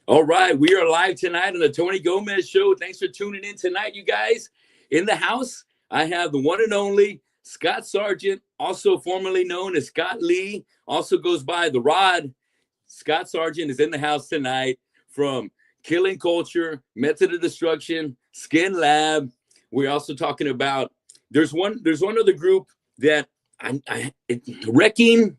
All right, we are live tonight on the Tony Gomez Show. Thanks for tuning in tonight, you guys. In the house, I have the one and only Scott Sargent, also formerly known as Scott Lee, also goes by The Rod. Scott Sargent is in the house tonight from Killing Culture, Method of Destruction, Skinlab. We're also talking about there's one other group that Wrecking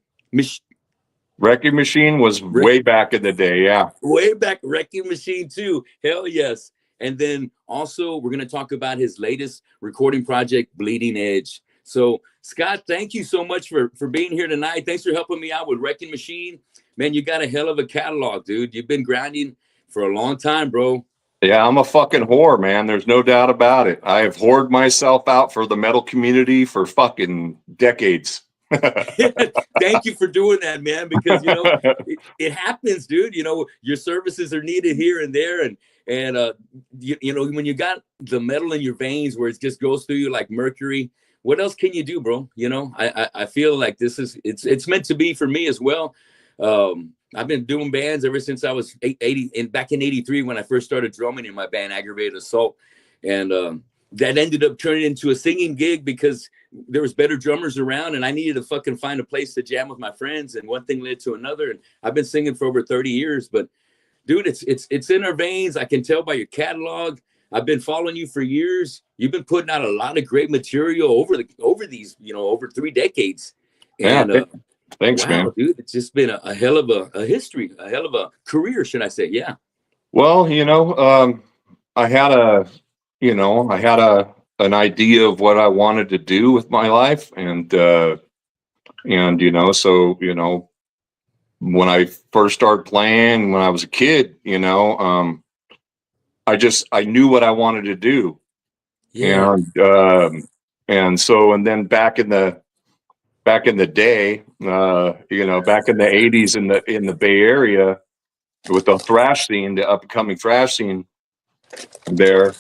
Machine was way back in the day, yeah. Way back, Wrecking Machine too. Hell yes. And then also we're going to talk about his latest recording project, Bleeding Edge. So Scott, thank you so much for being here tonight. Thanks for helping me out with Wrecking Machine. Man, you got a hell of a catalog, dude. You've been grinding for a long time, bro. Yeah, I'm a fucking whore, man. There's no doubt about it. I have whored myself out for the metal community for fucking decades. Thank you for doing that, man, because you know it happens, dude. You know, your services are needed here and there, and you know, when you got the metal in your veins where it just goes through you like mercury, what else can you do, bro? You know, I feel like this is it's meant to be for me as well. I've been doing bands ever since I was 80 and back in 83 when I first started drumming in my band Aggravated Assault, and that ended up turning into a singing gig because there was better drummers around and I needed to fucking find a place to jam with my friends, and one thing led to another, and I've been singing for over 30 years. But dude, it's in our veins. I can tell by your catalog. I've been following you for years. You've been putting out a lot of great material over these, you know, over 3 decades. And yeah, thanks, wow, man. dude, it's just been a hell of a history, a hell of a career, should I say? Yeah. Well, you know, I had an idea of what I wanted to do with my life, and you know, so you know, when I first started playing when I was a kid, you know, I knew what I wanted to do, Yeah. and so and then back in the day, you know, back in the '80s in the Bay Area with the thrash scene, the up and coming thrash scene there.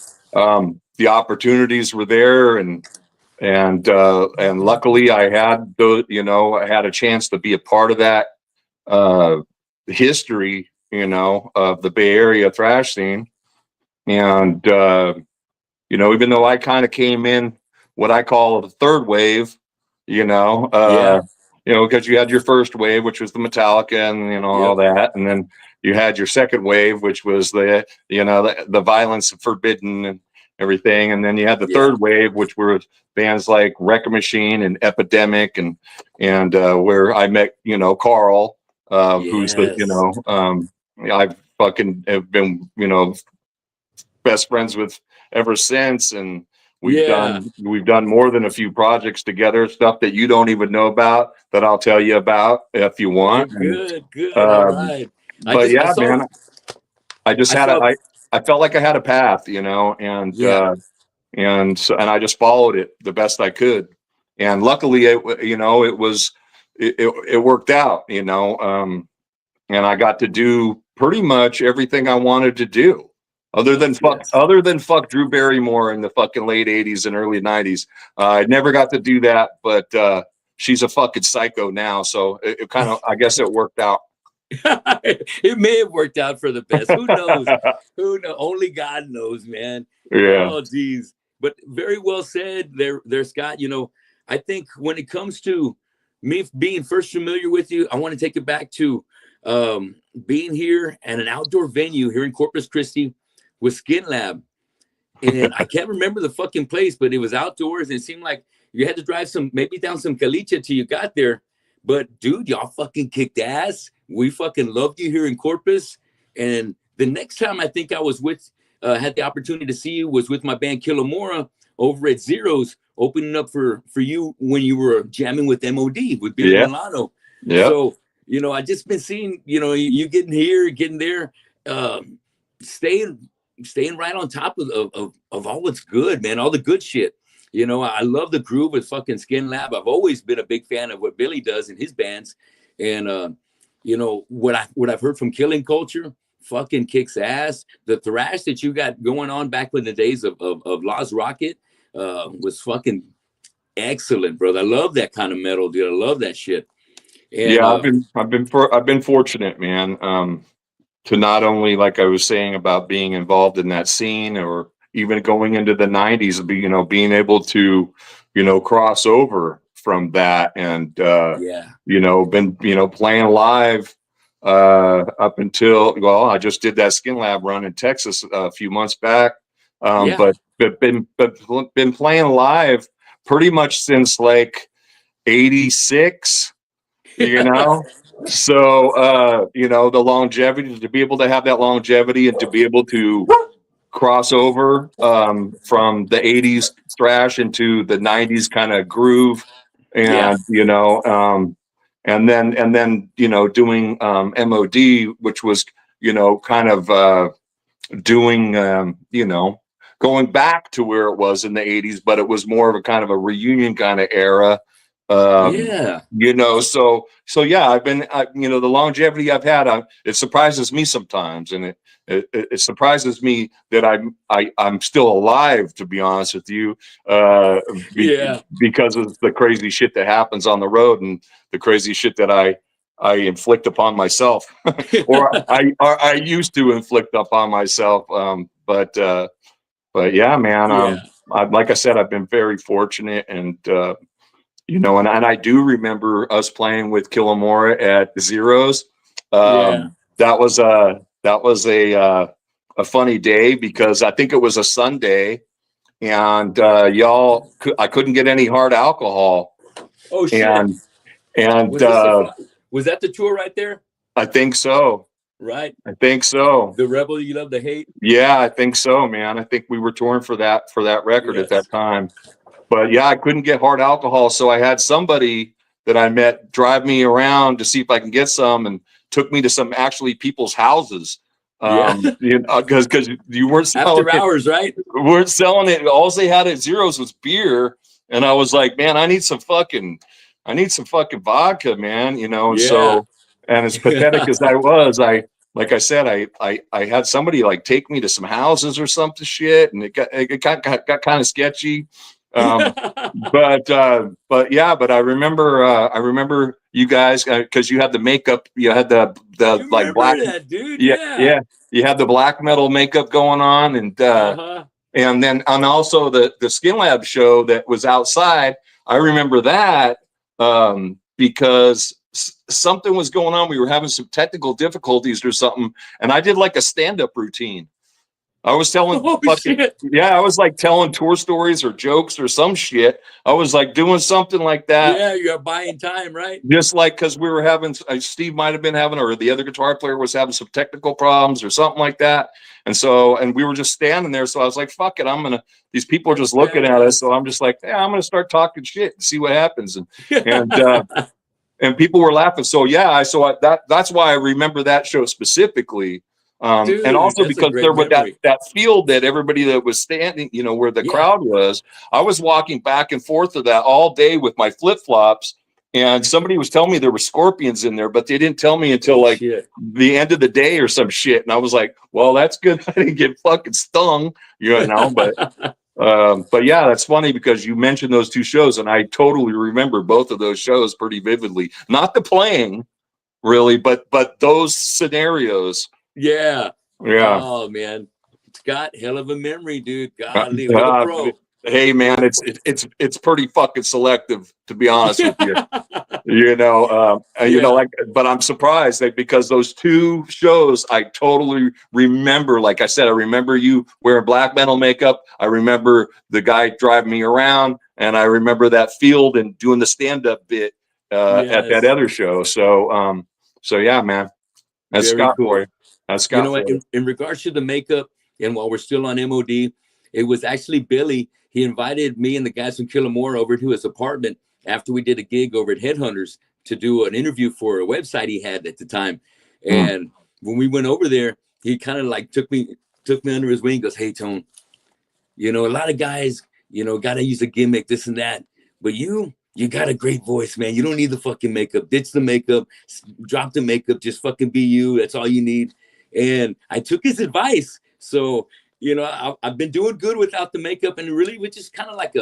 The opportunities were there, and luckily I had those, you know, I had a chance to be a part of that history, you know, of the Bay Area thrash scene. And you know, even though I kind of came in what I call the third wave, you know, you know, because you had your first wave, which was the Metallica and, you know, all that, and then you had your second wave, which was the, you know, the Violence Forbidden and everything, and then you had the third wave, which were bands like Wrecking Machine and Epidemic, and where I met, you know, Carl, who's the, you know, I fucking have been, you know, best friends with ever since, and we've done more than a few projects together, stuff that you don't even know about that I'll tell you about if you want. Good. All right. But man, I felt like I had a path, you know, and I just followed it the best I could, and luckily, you know, it worked out, you know, and I got to do pretty much everything I wanted to do, other than fuck Drew Barrymore in the fucking late '80s and early '90s. I never got to do that, but she's a fucking psycho now, so it kind of, I guess it worked out. It may have worked out for the best. Who knows? Who knows? Only God knows, man. Yeah. Oh, geez. But very well said there, Scott. You know, I think when it comes to me being first familiar with you, I want to take it back to being here at an outdoor venue here in Corpus Christi with Skinlab. And I can't remember the fucking place, but it was outdoors, and it seemed like you had to drive maybe down some caliche till you got there. But dude, y'all fucking kicked ass. We fucking loved you here in Corpus. And the next time I think I was had the opportunity to see you was with my band Killamora over at Zeros, opening up for you when you were jamming with MOD, with Billy Milano. Yeah. So, you know, I just been seeing, you know, you getting here, getting there, staying right on top of all that's good, man, all the good shit. You know, I love the groove with fucking Skinlab. I've always been a big fan of what Billy does in his bands. And, you know, what I've heard from Killing Culture fucking kicks ass. The thrash that you got going on back in the days of Laaz Rockit was fucking excellent, brother. I love that kind of metal, dude. I love that shit. And, I've been fortunate, man. not only, like I was saying, about being involved in that scene, or even going into the 90s, being able to, cross over from that, and, been, playing live up until, well, I just did that Skinlab run in Texas a few months back. But been playing live pretty much since like 86, so the longevity, to be able to have that longevity and to be able to cross over from the 80s thrash into the 90s kind of groove, and and then doing MOD, which was kind of doing going back to where it was in the 80s, but it was more of a kind of a reunion kind of era. So yeah, I've been, the longevity I've had, it surprises me sometimes, and it surprises me that I'm still alive, to be honest with you, because of the crazy shit that happens on the road, and the crazy shit that I inflict upon myself, or I used to inflict upon myself. But yeah, man, like I said, I've been very fortunate, and and I do remember us playing with Killamora at Zeros. That was a funny day, because I think it was a Sunday, and I couldn't get any hard alcohol. Oh shit! And was that the tour right there? I think so. Right. I think so. The Rebel You Love to Hate. Yeah, I think so, man. I think we were touring for that record at that time. But yeah, I couldn't get hard alcohol, so I had somebody that I met drive me around to see if I can get some, and took me to some actually people's houses. Because you weren't selling after hours, right? Weren't selling it. All they had at Zeros was beer, and I was like, man, I need some fucking vodka, man. So, and as pathetic as I was, like I said, I had somebody like take me to some houses or something shit, and it got kind of sketchy. But I remember you guys, because you had the makeup, you had the like black, that, dude. Yeah, you had the black metal makeup going on, and then also the Skinlab show that was outside. I remember that because something was going on. We were having some technical difficulties or something, and I did like a stand-up routine. I was telling, I was like telling tour stories or jokes or some shit. I was like doing something like that. Yeah, you're buying time, right? Just like, because we were having, Steve might have been having, or the other guitar player was having some technical problems or something like that. And we were just standing there. So I was like, fuck it. These people are just looking at us. So I'm just like, yeah, I'm going to start talking shit and see what happens. And people were laughing. So yeah, that's why I remember that show specifically. Dude, and also because there was that field that everybody that was standing, where the crowd was. I was walking back and forth to that all day with my flip-flops, and somebody was telling me there were scorpions in there, but they didn't tell me until the end of the day or some shit. And I was like, well, that's good. I didn't get fucking stung, but yeah, that's funny, because you mentioned those two shows, and I totally remember both of those shows pretty vividly. Not the playing, really, but those scenarios. Yeah. Oh man, Scott, hell of a memory, dude. Golly, what a pro. Hey man, it's pretty fucking selective, to be honest with you. But I'm surprised that, because those two shows I totally remember. Like I said, I remember you wearing black metal makeup. I remember the guy driving me around, and I remember that field and doing the stand-up bit at that other show. So yeah, man, that's very Scott cool. boy. That's Scott. In regards to the makeup, and while we're still on MOD, it was actually Billy. He invited me and the guys from Killamore over to his apartment after we did a gig over at Headhunters to do an interview for a website he had at the time. And when we went over there, he kind of like took me under his wing and goes, hey, Tone, a lot of guys, got to use a gimmick, this and that. But you got a great voice, man. You don't need the fucking makeup. Ditch the makeup. Drop the makeup. Just fucking be you. That's all you need. And I took his advice. So, I've been doing good without the makeup, and really, which is kind of like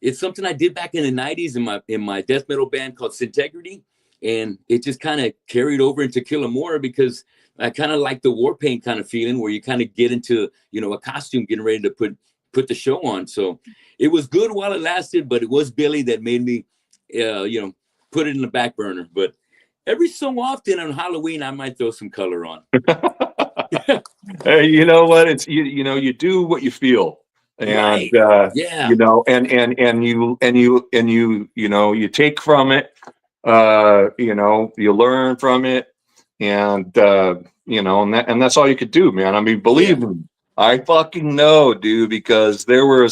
it's something I did back in the 90s in my death metal band called Syntegrity. and it just kind of carried over into Killamora because I kind of like the war paint kind of feeling where you kind of get into, you know, a costume getting ready to put the show on. So it was good while it lasted, but it was Billy that made me, you know, put it in the back burner. But every so often on Halloween, I might throw some color on. Hey, you know what? It's you know, you do what you feel, and Right. Yeah. you know, you know, you take from it, you know, you learn from it, and you know, and that's all you could do, man. I mean, believe me, I fucking know, dude, because there were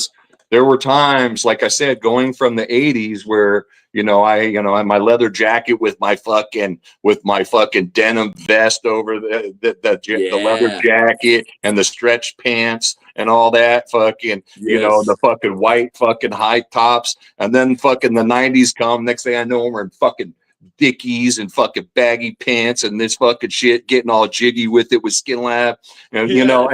times, like I said, going from the 80s where, you know, I had my leather jacket with my fucking denim vest over the leather jacket and the stretch pants and all that fucking, you know, the fucking white fucking high tops. And then fucking the 90s come. Next thing I know, we're in fucking Dickies and fucking baggy pants and this fucking shit, getting all jiggy with it with Skinlab, and you know,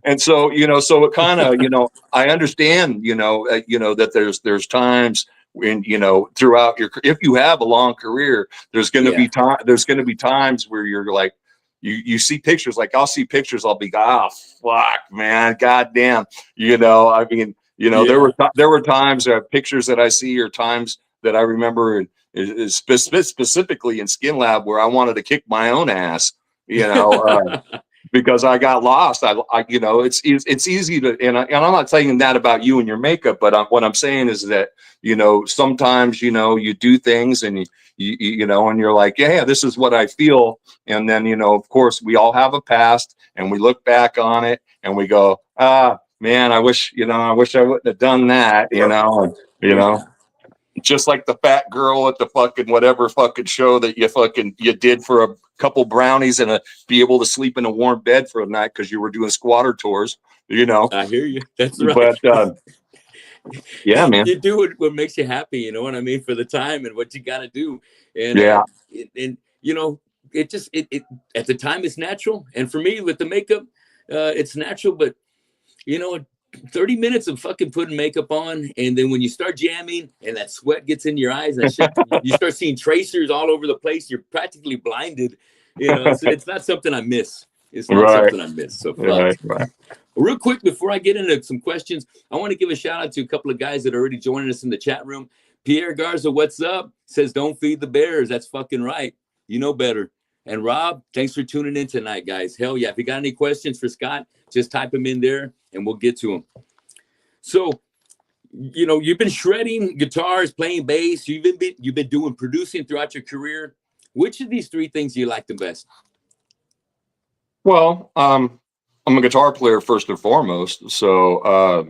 and so, you know, so it kind of, you know, I understand, you know, that there's times when, you know, throughout your, if you have a long career, there's going to be times where you're like, you see pictures, like I'll see pictures, I'll be, oh fuck, man, goddamn, you know, I mean, you know, there were times, pictures that I see, or times that I remember is specifically in Skinlab where I wanted to kick my own ass, you know, because I got lost. I you know, it's easy to, and I'm not saying that about you and your makeup, but what I'm saying is that, you know, sometimes, you know, you do things and you know, and you're like, yeah, this is what I feel. And then, you know, of course we all have a past and we look back on it and we go, ah, man, I wish I wouldn't have done that, you know, and, you know. Just like the fat girl at the fucking whatever fucking show that you did for a couple brownies and be able to sleep in a warm bed for a night because you were doing squatter tours, you know. I hear you. That's right. But yeah, man. You do what makes you happy, you know what I mean, for the time and what you got to do. And and you know, it at the time it's natural. And for me with the makeup, it's natural, but you know, 30 minutes of fucking putting makeup on, and then when you start jamming and that sweat gets in your eyes and that shit, you start seeing tracers all over the place. You're practically blinded. You know, it's not something I miss. It's not something I miss. So fuck. Right. Real quick before I get into some questions, I want to give a shout out to a couple of guys that are already joining us in the chat room. Pierre Garza, what's up? Says don't feed the bears. That's fucking right. You know better. And Rob, thanks for tuning in tonight, guys. Hell yeah. If you got any questions for Scott, just type them in there and we'll get to them. So, you know, you've been shredding guitars, playing bass. You've been doing producing throughout your career. Which of these three things do you like the best? Well, I'm a guitar player first and foremost. So,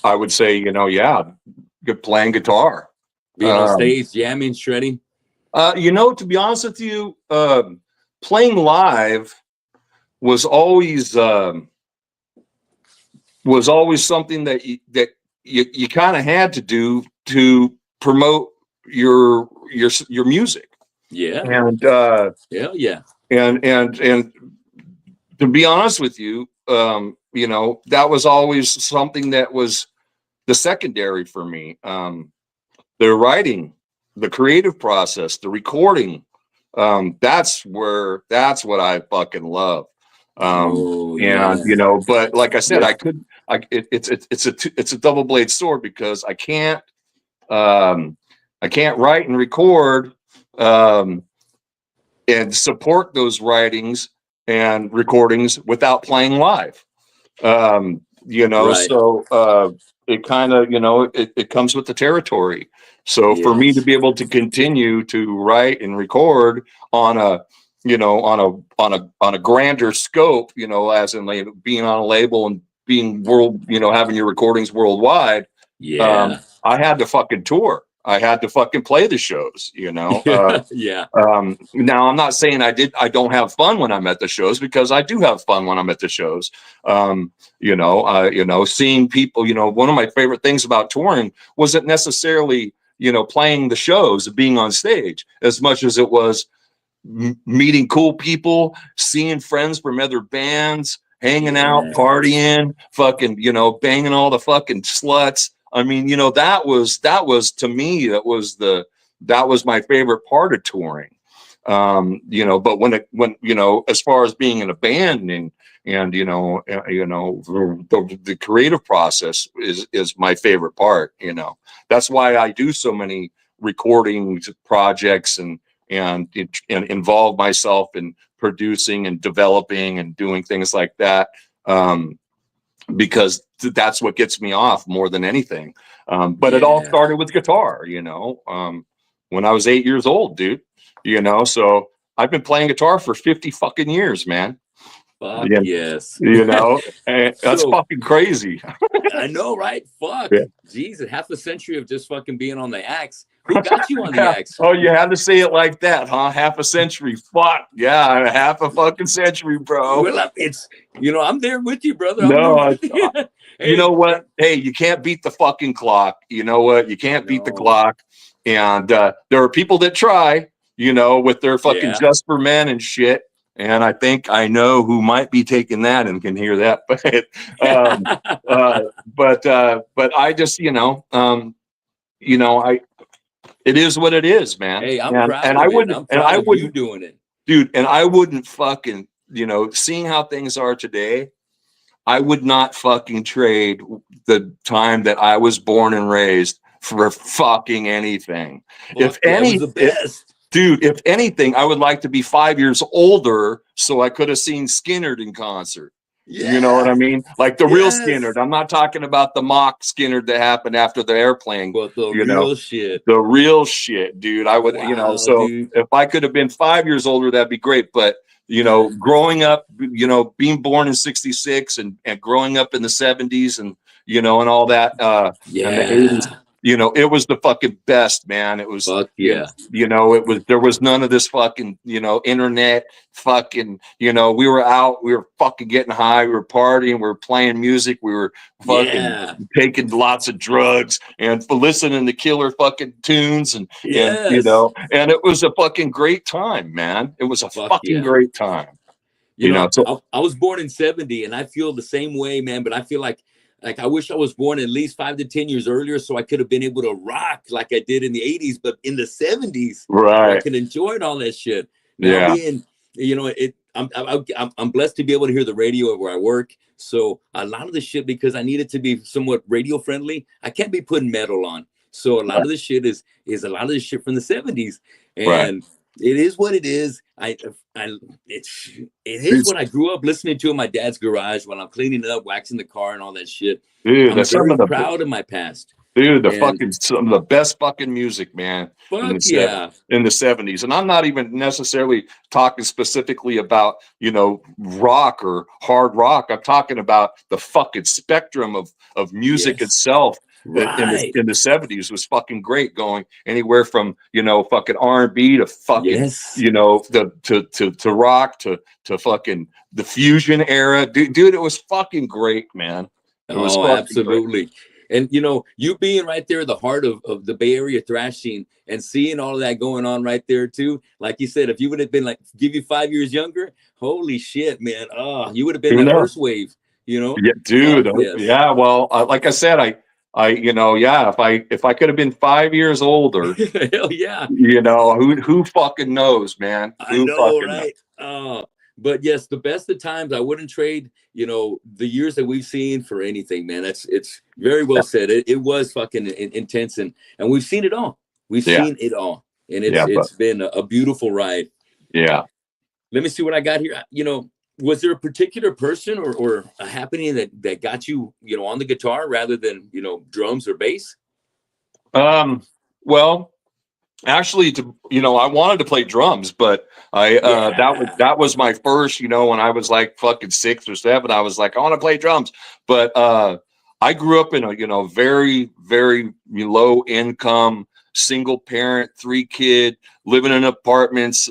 I would say, you know, yeah, good playing guitar. Being on stage, jamming, shredding. You know, to be honest with you, playing live was always something that you kind of had to do to promote your music. Yeah. And hell yeah. And to be honest with you, you know, that was always something that was the secondary for me. The writing, the creative process, the recording, that's what I fucking love. And you know, but like I said, it's a double-bladed sword because I can't write and record and support those writings and recordings without playing live. You know, so it kind of, you know, it comes with the territory. So for me to be able to continue to write and record on a, you know, on a grander scope, you know, as in like being on a label and being you know, having your recordings worldwide. I had to fucking tour. I had to fucking play the shows, you know. Now I'm not saying I don't have fun when I'm at the shows, because I do have fun when I'm at the shows. You know, seeing people, you know, one of my favorite things about touring wasn't necessarily, you know, playing the shows, being on stage, as much as it was meeting cool people, seeing friends from other bands, hanging out, partying, fucking, you know, banging all the fucking sluts. I mean, you know, that was to me, that was the that was my favorite part of touring. You know, but when you know, as far as being in a band and the creative process is my favorite part. You know, that's why I do so many recordings projects and involve myself in producing and developing and doing things like that. Because that's what gets me off more than anything. But it all started with guitar, you know, when I was 8 years old, dude, you know, so I've been playing guitar for 50 fucking years, man. Fuck yes. You know, and that's So, fucking crazy. I know, right? Fuck. Yeah. Jesus, half a century of just fucking being on the axe. Who got you on the axe? Oh, you had to say it like that, huh? Half a century. Fuck. Yeah, half a fucking century, bro. Well, it's, you know, I'm there with you, brother. No, you. Hey, you know what? Hey, you can't beat the fucking clock. You know what? You can't beat the clock. And there are people that try, you know, with their fucking Just for Men and shit. And I think I know who might be taking that and can hear that. But I just, you know, it is what it is, man. Hey, I'm proud of it. I'm proud of you doing it, dude. And I wouldn't fucking, you know, seeing how things are today, I would not fucking trade the time that I was born and raised for fucking anything. If anything, I would like to be 5 years older so I could have seen Skynyrd in concert. Yeah. You know what I mean? Like the real Skynyrd. I'm not talking about the mock Skynyrd that happened after the airplane. But the real shit. The real shit, dude. I would, you know, so dude, if I could have been 5 years older, that'd be great. But, you know, growing up, you know, being born in 66 and growing up in the 70s and, you know, and all that, and the 80s, you know, it was the fucking best, man. It was, you know, there was none of this fucking, you know, internet fucking, you know, we were out, we were fucking getting high, we were partying, we were playing music, we were fucking taking lots of drugs and listening to killer fucking tunes and you know, and it was a fucking great time, man. It was a fucking great time. You know, so I was born in 70 and I feel the same way, man, but I feel like I wish I was born at least 5 to 10 years earlier so I could have been able to rock like I did in the 80s, but in the 70s, I could enjoy all that shit. Now being, you know, I'm blessed to be able to hear the radio where I work. So a lot of the shit, because I need it to be somewhat radio friendly, I can't be putting metal on. So a lot of the shit is a lot of the shit from the 70s. And it is what it is. It is what I grew up listening to in my dad's garage when I'm cleaning it up, waxing the car and all that shit. Dude, I'm very proud of my past. Dude, some of the best fucking music, man. In the 70s. And I'm not even necessarily talking specifically about, you know, rock or hard rock. I'm talking about the fucking spectrum of music itself. In the 70s was fucking great, going anywhere from, you know, fucking R&B to fucking, you know, to rock to fucking the fusion era. Dude, it was fucking great, man. It was absolutely. Great. And, you know, you being right there at the heart of the Bay Area thrash scene and seeing all of that going on right there, too. Like you said, if you would have been like, give you 5 years younger, holy shit, man. You would have been the first wave, you know? Yeah, dude. Yeah, well, like I said, you know, if I could have been 5 years older, hell yeah. You know, who fucking knows, man? I know, right? But yes, the best of times, I wouldn't trade, you know, the years that we've seen for anything, man. It's very well said. It was fucking intense, and we've seen it all. We've seen it all, and it's been a beautiful ride. Yeah. Let me see what I got here. You know, was there a particular person or a happening that got you, you know, on the guitar rather than, you know, drums or bass? Well, actually, you know, I wanted to play drums, but that was my first, you know, when I was like fucking 6 or 7, I was like, I want to play drums. But I grew up in a, you know, very, very low income, single parent, 3 kid, living in apartments.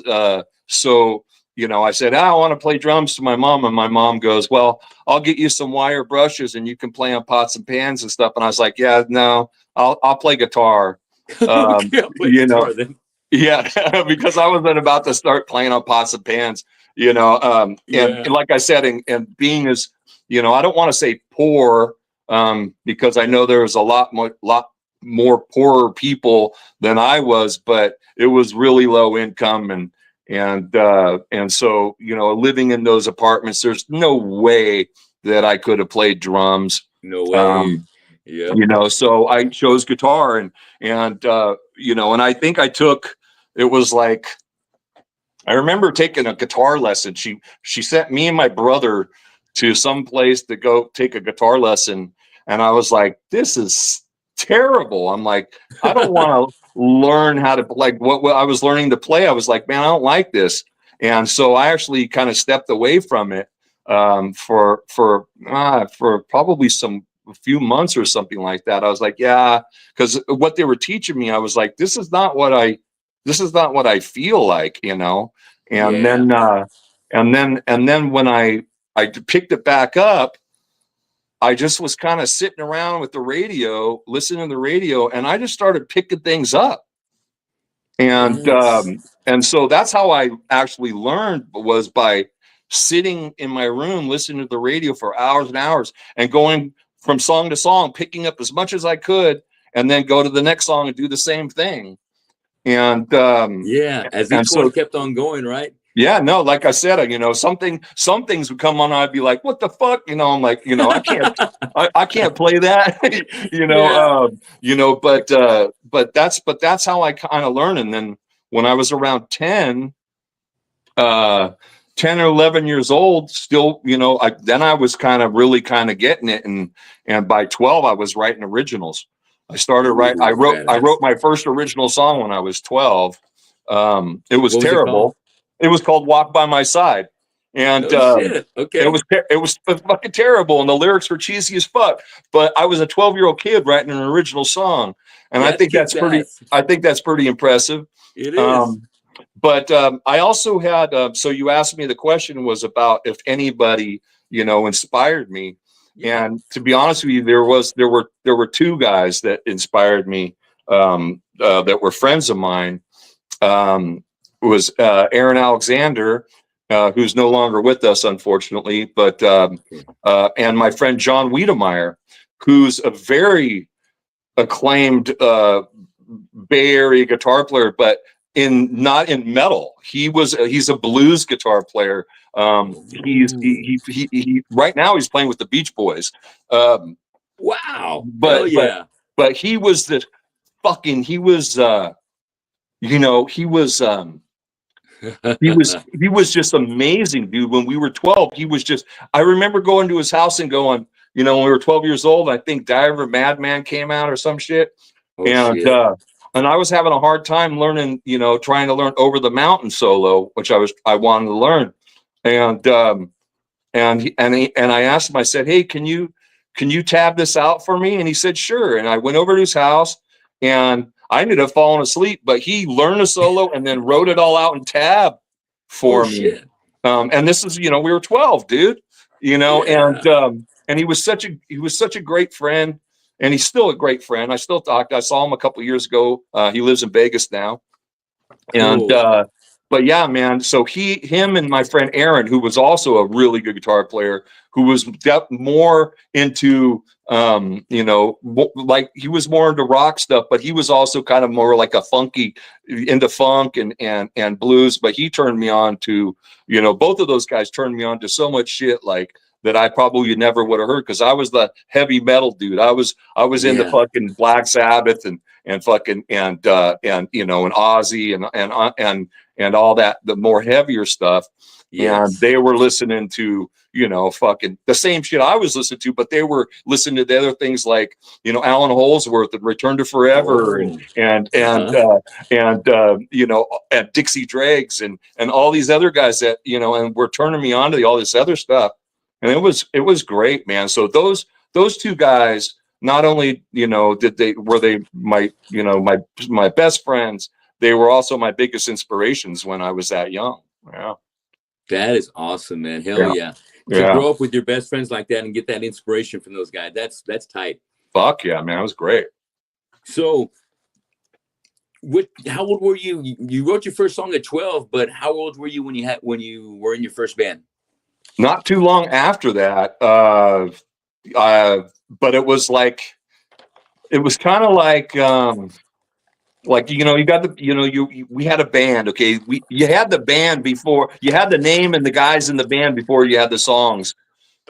So, you know, I said, I want to play drums to my mom. And my mom goes, well, I'll get you some wire brushes and you can play on pots and pans and stuff. And I was like, yeah, no, I'll play guitar. You know, because I wasn't about to start playing on pots and pans, you know, and like I said, and being as, you know, I don't want to say poor, because I know there was a lot more poorer people than I was, but it was really low income. And so, you know, living in those apartments, there's no way that I could have played drums. No way. You know, so I chose guitar and, you know, and I think it was like, I remember taking a guitar lesson. She sent me and my brother to some place to go take a guitar lesson. And I was like, this is terrible. I'm like, I don't want to learn how to, like, what I was learning to play. I was like, man, I don't like this. And so I actually kind of stepped away from it for probably a few months or something like that. I was like, yeah, because what they were teaching me, I was like, this is not what I feel like, you know. And then when I picked it back up, I just was kind of sitting around with the radio, listening to the radio, and I just started picking things up. And so that's how I actually learned, was by sitting in my room listening to the radio for hours and hours and going from song to song, picking up as much as I could, and then go to the next song and do the same thing. And as each one kept on going, right? Yeah, no, like I said, you know, some things would come on, I'd be like, what the fuck? You know, I'm like, you know, I can't play that, you know, but that's how I kind of learn. And then when I was around 10 or 11 years old, still, you know, I was kind of really kind of getting it. And by 12, I was writing originals. I wrote my first original song when I was 12. It was terrible. It was called "Walk by My Side," and okay, it was fucking terrible, and the lyrics were cheesy as fuck. But I was a 12-year-old kid writing an original song, and I think that's pretty impressive. It is. But I also had. So you asked me, the question was about if anybody, you know, inspired me. Yeah. And to be honest with you, there were two guys that inspired me that were friends of mine. Was Aaron Alexander, who's no longer with us, unfortunately, but and my friend John Wiedemeyer, who's a very acclaimed Bay Area guitar player, but not in metal. He's a blues guitar player. He right now he's playing with the Beach Boys. Wow! But he was you know, he was just amazing, dude. When we were 12, I remember going to his house and going, you know, when we were 12 years old, I think Diver Madman came out or some shit. And I was having a hard time learning, you know, trying to learn Over the Mountain solo, which I wanted to learn. And I asked him, I said, hey, can you tab this out for me? And he said, sure. And I went over to his house and I ended up falling asleep, but he learned a solo and then wrote it all out in tab for me. Shit. And this is, you know, we were 12, dude, you know, and he was such a great friend, and he's still a great friend. I still talked. I saw him a couple of years ago. He lives in Vegas now. And, but yeah, man. So him and my friend Aaron, who was also a really good guitar player, who was more into, you know, like he was more into rock stuff, but he was also kind of more like into funk and blues. But he turned me on to, you know, both of those guys turned me on to so much shit like that I probably never would have heard, because I was the heavy metal dude. I was into fucking Black Sabbath and fucking and you know, and Ozzy and all that, the more heavier stuff. Yes. And they were listening to, you know, fucking the same shit I was listening to, but they were listening to the other things like, you know, Alan Holdsworth and Return to Forever and you know, and Dixie Dregs and all these other guys that, you know, and were turning me on to all this other stuff. And it was great, man. So those two guys, not only, you know, were they my, you know, my best friends, they were also my biggest inspirations when I was that young. Yeah. That is awesome, man. Hell yeah. To grow up with your best friends like that and get that inspiration from those guys, that's tight. Fuck yeah, man. It was great. So how old were you? You wrote your first song at 12, but how old were you when you were in your first band? Not too long after that. But it was it was kind of like, you know, you got the, you know, we had a band. Okay. You had the band before you had the name and the guys in the band before you had the songs,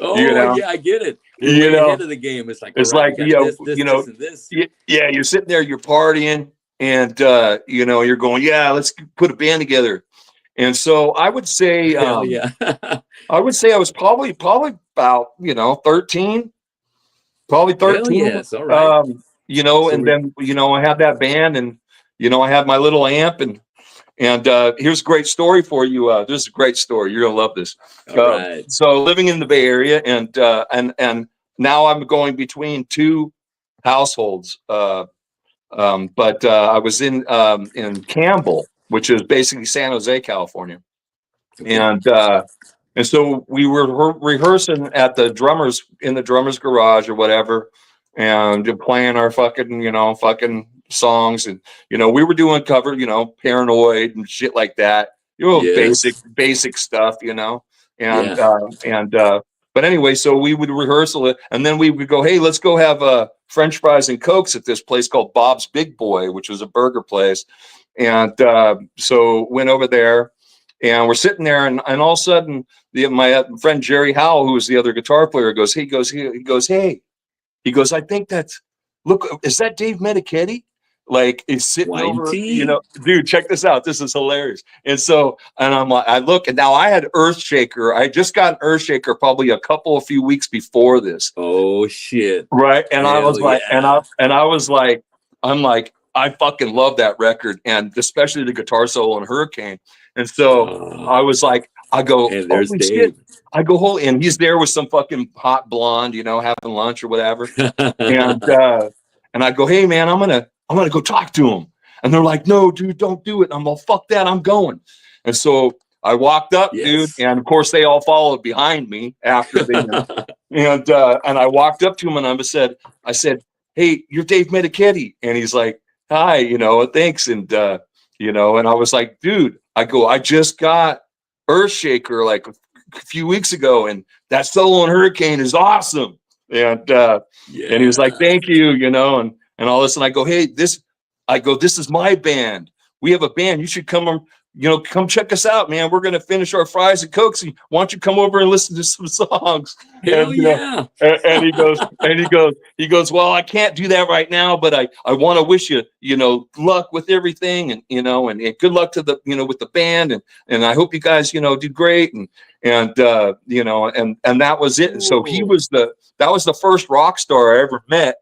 you Oh know, yeah, I get it. We're you way ahead know, of the game. It's like, all it's right, we like, got you know, and this. yeah, you're sitting there, you're partying and, you know, you're going, yeah, let's put a band together. And so Hell yeah. I would say I was probably about, you know, 13, probably Hell 13. yes. All right. You know, So and we then, you know, I had that band and, you know, I had my little amp and here's a great story for you. This is a great story. You're gonna love this. all right. So living in the Bay Area and now I'm going between two households. But I was in Campbell, which is basically San Jose, California. Okay. And so we were rehearsing at the drummer's garage or whatever, and playing our fucking, you know, fucking songs. And, you know, we were doing cover, you know, Paranoid and shit like that, you know, Yes. basic stuff, you know, Yeah. but anyway, so we would rehearsal it and then we would go, hey, let's go have French fries and Cokes at this place called Bob's Big Boy, which was a burger place. And so went over there and we're sitting there and all of a sudden my friend Jerry Howell, who was the other guitar player, he goes, hey, I think look, is that Dave Medichetti? Like, he's sitting over, you YT. know, dude, check this out. This is hilarious. And so, and I'm like, I look, and now I had Earthshaker. I just got an Earthshaker probably a few weeks before this. Oh shit. Right. And I was Hell like, yeah. I was like, I'm like, I fucking love that record. And especially the guitar solo in Hurricane. And so I was like, I go, And there's holy shit. Dave. I go, holy, and he's there with some fucking hot blonde, you know, having lunch or whatever. And I go, hey man, I'm gonna go talk to him. And they're like, no, dude, don't do it. And I'm like, fuck that, I'm going. And so I walked up, dude, Yes. and of course they all followed behind me after they, and I walked up to him and I said, hey, you're Dave Medichetti. And he's like, hi, you know, thanks. And you know, and I was like, dude, I go, I just got Earthshaker like a few weeks ago, and that solo in Hurricane is awesome. And and he was like, thank you, you know, and all this. And I go, hey, this is my band. We have a band. You should come, you know, come check us out, man. We're gonna finish our fries and Cokes. Why don't you come over and listen to some songs? Hell And yeah. and he goes, well, I can't do that right now, but I want to wish you, you know, luck with everything, and you know, and good luck to the, you know, with the band, and I hope you guys, you know, do great, and you know, and that was it. And so that was the first rock star I ever met,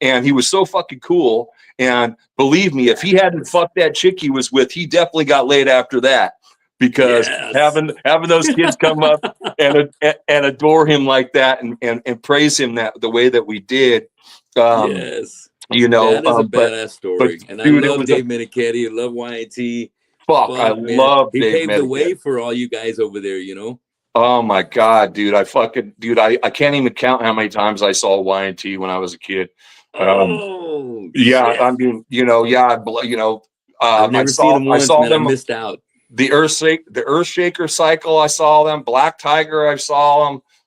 and he was so fucking cool. And believe me, if he hadn't fucked that chick he was with, he definitely got laid after that, because having those kids come up and adore him like that and praise him the way that we did, Yes. you know, That is a badass story. And dude, I love Dave Medichetti. I love YT. I Man. love He Dave paved Medichetti. the way for all you guys over there, you know. Oh my God, dude. I can't even count how many times I saw Y&T when I was a kid. Yeah, shit. I mean, you know, yeah, you know, I've never seen them once, man. I missed out. The Earthshaker cycle, I saw them. Black Tiger, I saw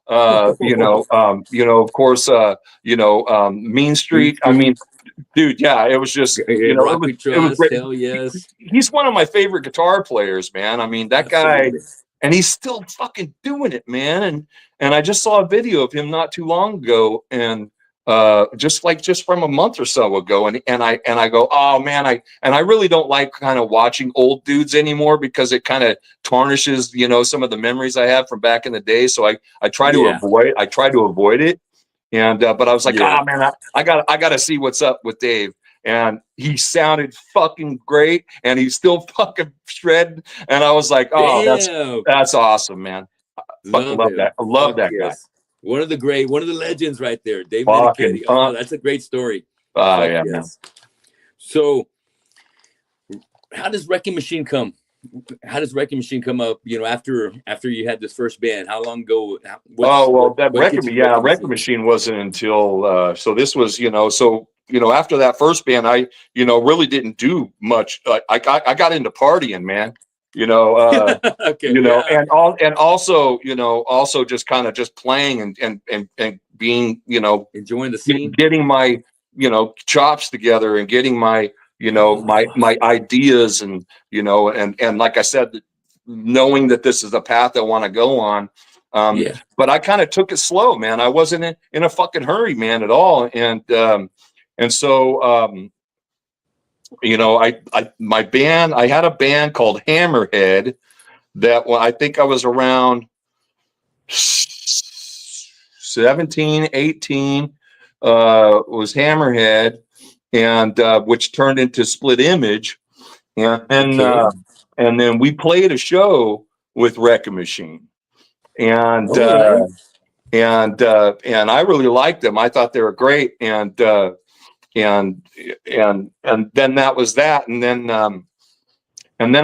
them. You know, of course, Mean Street. I mean, dude, yeah, it was just, you know, Rock We it was Trust. great. Hell yes. He's one of my favorite guitar players, man. I mean, that guy, and he's still fucking doing it, man. And I just saw a video of him not too long ago, and just from a month or so ago, and I go, oh man, I really don't like kind of watching old dudes anymore, because it kind of tarnishes, you know, some of the memories I have from back in the day. So I try to avoid it. And but I was like, oh man, I gotta see what's up with Dave. And he sounded fucking great, and he's still fucking shredding. And I was like, oh, that's awesome, man. I fucking love that. I love that guy. One of the legends right there, Dave Medichetti. Oh, that's a great story. Yeah, yes. Man. So, how does Wrecking Machine come? How does Wrecking Machine come up? You know, after you had this first band, how long ago? That Wrecking Machine wasn't until. So this was, you know, after that first band, I, you know, really didn't do much. I got into partying, man. You know, okay, you know, and also, you know, just kind of just playing and being, you know, enjoying the scene, getting my chops together and getting my, my ideas and, and like I said, knowing that this is the path I want to go on. But I kind of took it slow, man. I wasn't in a fucking hurry, man, at all. And so, my band, I had a band called Hammerhead that I think I was around 17, 18, was Hammerhead, and which turned into Split Image. And then we played a show with Wrecking Machine. And and I really liked them. I thought they were great. And then that was that. And then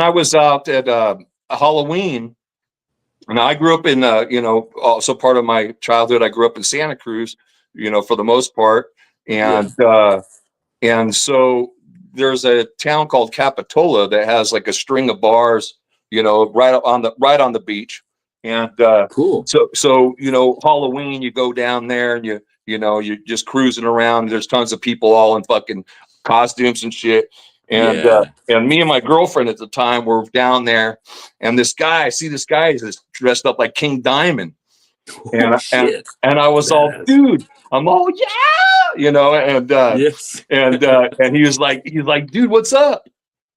I was out at Halloween, and I grew up in also part of my childhood. I grew up in Santa Cruz, for the most part, and so there's a town called Capitola that has like a string of bars, right on the beach. And cool. So Halloween, you go down there and you're just cruising around. There's tons of people all in fucking costumes and shit. And me and my girlfriend at the time were down there, and this guy is dressed up like King Diamond. And I was all, dude, I'm all, and he was like, dude, what's up?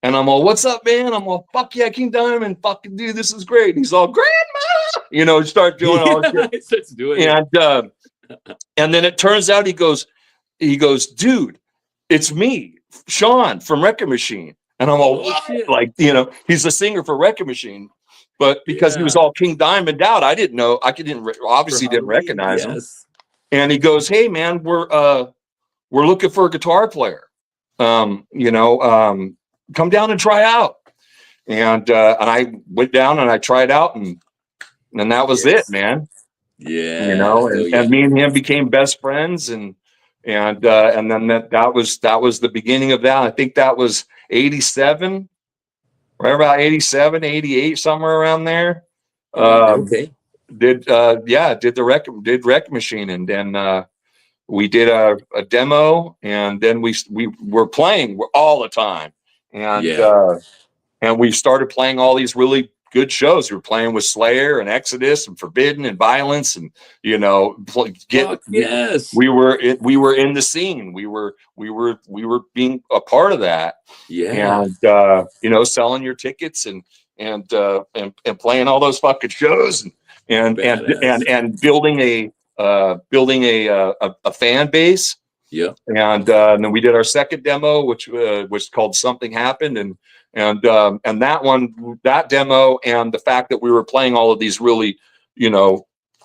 And I'm all, what's up, man? I'm all, fuck yeah, King Diamond, fucking dude, this is great. And he's all, grandma, start doing all this shit. He starts doing it. And then it turns out he goes, dude, it's me, Sean from Wrecking Machine. And I'm all, like, he's the singer for Wrecking Machine. But because he was all King Diamond out, I didn't know. Obviously didn't recognize him. And he goes, hey, man, we're looking for a guitar player. Come down and try out. And I went down and I tried out, and that was it, man. And me and him became best friends, and then that was the beginning of that. I think that was 87, right about 87, 88, somewhere around there. Did Wrecking Machine, and then we did a demo, and then we were playing all the time, and we started playing all these really good shows. We were playing with Slayer and Exodus and Forbidden and Violence, and we were in the scene. We were being a part of that. And selling your tickets and playing all those fucking shows, and building a fan base. And then we did our second demo, which was called Something Happened, and that demo, and the fact that we were playing all of these really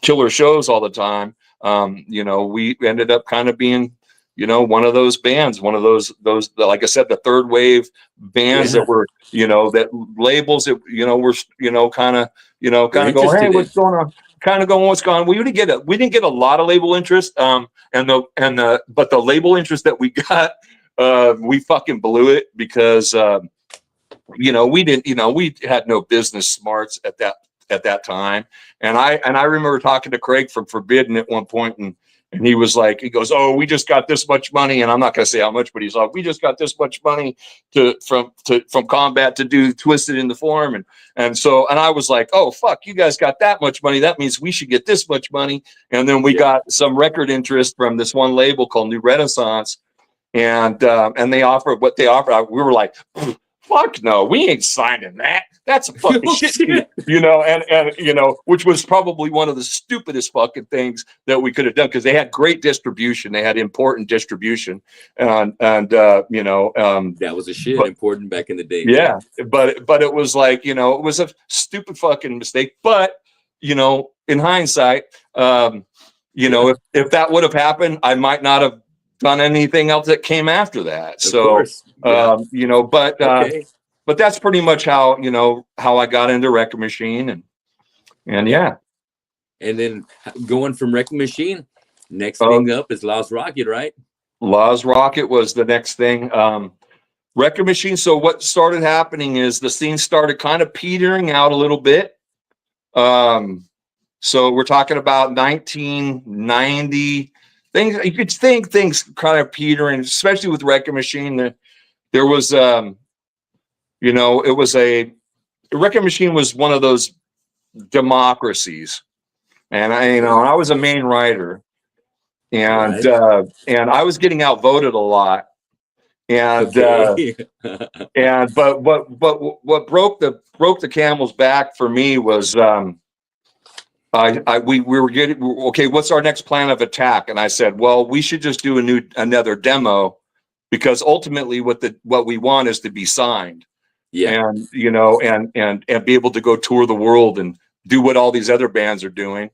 killer shows all the time, we ended up kind of being one of those bands, one of those like I said, the third wave bands that were that labels that were kind of going, hey, what's going on, what's going on. We didn't get a lot of label interest, but the label interest that we got, we fucking blew it, because we had no business smarts at that time. And I remember talking to Craig from Forbidden at one point, and he was like, he goes, oh, we just got this much money. And I'm not going to say how much, but he's like, we just got this much money from Combat to do Twisted in the Form. And I was like, oh, fuck, you guys got that much money. That means we should get this much money. And then we got some record interest from this one label called New Renaissance. And they offered what they offered. We were like, fuck no, we ain't signing that. That's a fucking shit, which was probably one of the stupidest fucking things that we could have done, because they had great distribution. They had important distribution, and that was a shit important back in the day. Yeah, but it was like, it was a stupid fucking mistake. But in hindsight, if that would have happened, I might not have done anything else that came after that. But that's pretty much how I got into Wrecking Machine, and yeah. And then going from Wrecking Machine, next thing up is Laaz Rockit, right? Laaz Rockit was the next thing. Wrecking Machine. So what started happening is the scene started kind of petering out a little bit. So we're talking about 1990. things, you could think things kind of petering, especially with Record Machine. There was, you know, it was Record Machine was one of those democracies. And I was a main writer, and I was getting outvoted a lot. And but what broke the camel's back for me was we were getting, okay, what's our next plan of attack? And I said, well, we should just do another demo, because ultimately what we want is to be signed. Yeah. And and be able to go tour the world and do what all these other bands are doing.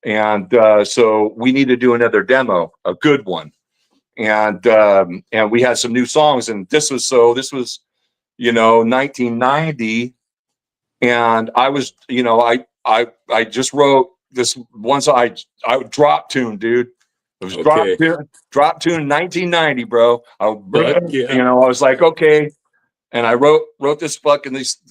And so we need to do another demo, a good one. And we had some new songs, and this was 1990, and I was, I just wrote this one song. I drop tune, dude. It was drop tune 1990, bro. I was like, okay. And I wrote this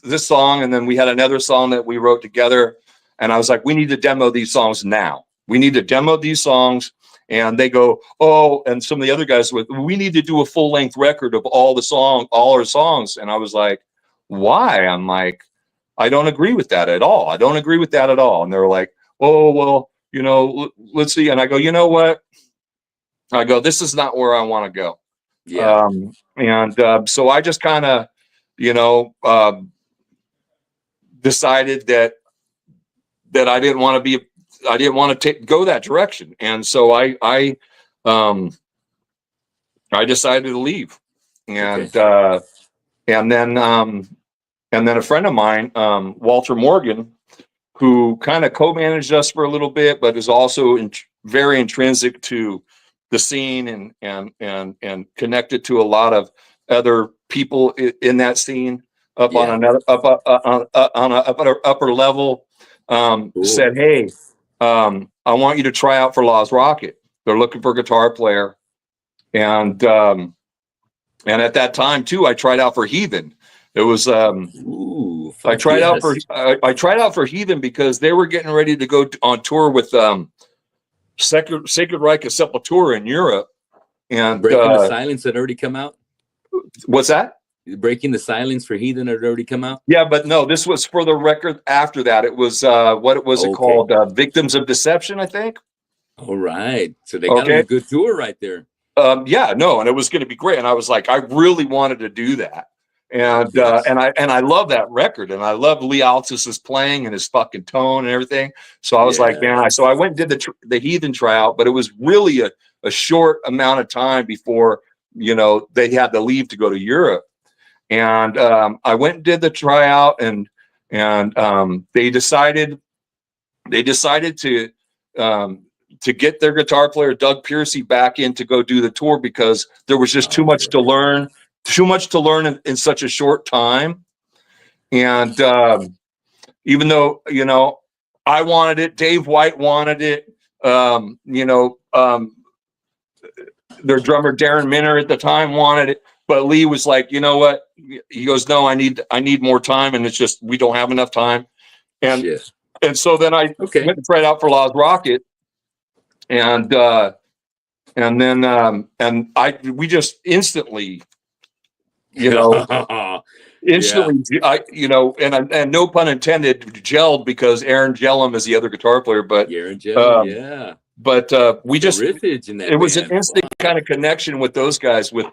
this song, and then we had another song that we wrote together. And I was like, we need to demo these songs now. We need to demo these songs. And they go, oh, and some of the other guys we need to do a full length record of all our songs. And I was like, why? I'm like, I don't agree with that at all. I don't agree with that at all. And they were like, oh, well, let's see. And I go, you know what? I go, this is not where I want to go. Yeah. So I just kind of, decided that I didn't want to go that direction. And so I decided to leave. And then a friend of mine, Walter Morgan, who kind of co-managed us for a little bit, but is also very intrinsic to the scene and connected to a lot of other people in that scene on another upper level. Said, hey, I want you to try out for Laaz Rockit. They're looking for a guitar player. And at that time too, I tried out for Heathen. It was I tried out for Heathen because they were getting ready to go on tour with Sacred Reich of Sepultura in Europe. And Breaking the Silence had already come out. What's that? Breaking the Silence for Heathen had already come out. Yeah, but no, this was for the record after that. It was what was it called? Victims of Deception, I think. All right, so they got a good tour right there. And it was going to be great. And I was like, I really wanted to do that. And I love that record, and I love Lee Altus's playing and his fucking tone and everything. So I was like, man, so I went and did the Heathen tryout, but it was really a short amount of time before they had to leave to go to Europe. And I went and did the tryout, and they decided to get their guitar player Doug Piercy back in to go do the tour, because there was just too much to learn in such a short time. And even though I wanted it, Dave White wanted it, their drummer Darren Minner at the time wanted it. But Lee was like, you know what? He goes, no, I need more time, and it's just we don't have enough time. And so then I went and tried out for Laaz Rockit, we just instantly, and no pun intended, gelled, because Aaron Jellum is the other guitar player, but Aaron Jellum, we just it was an instant kind of connection with those guys, with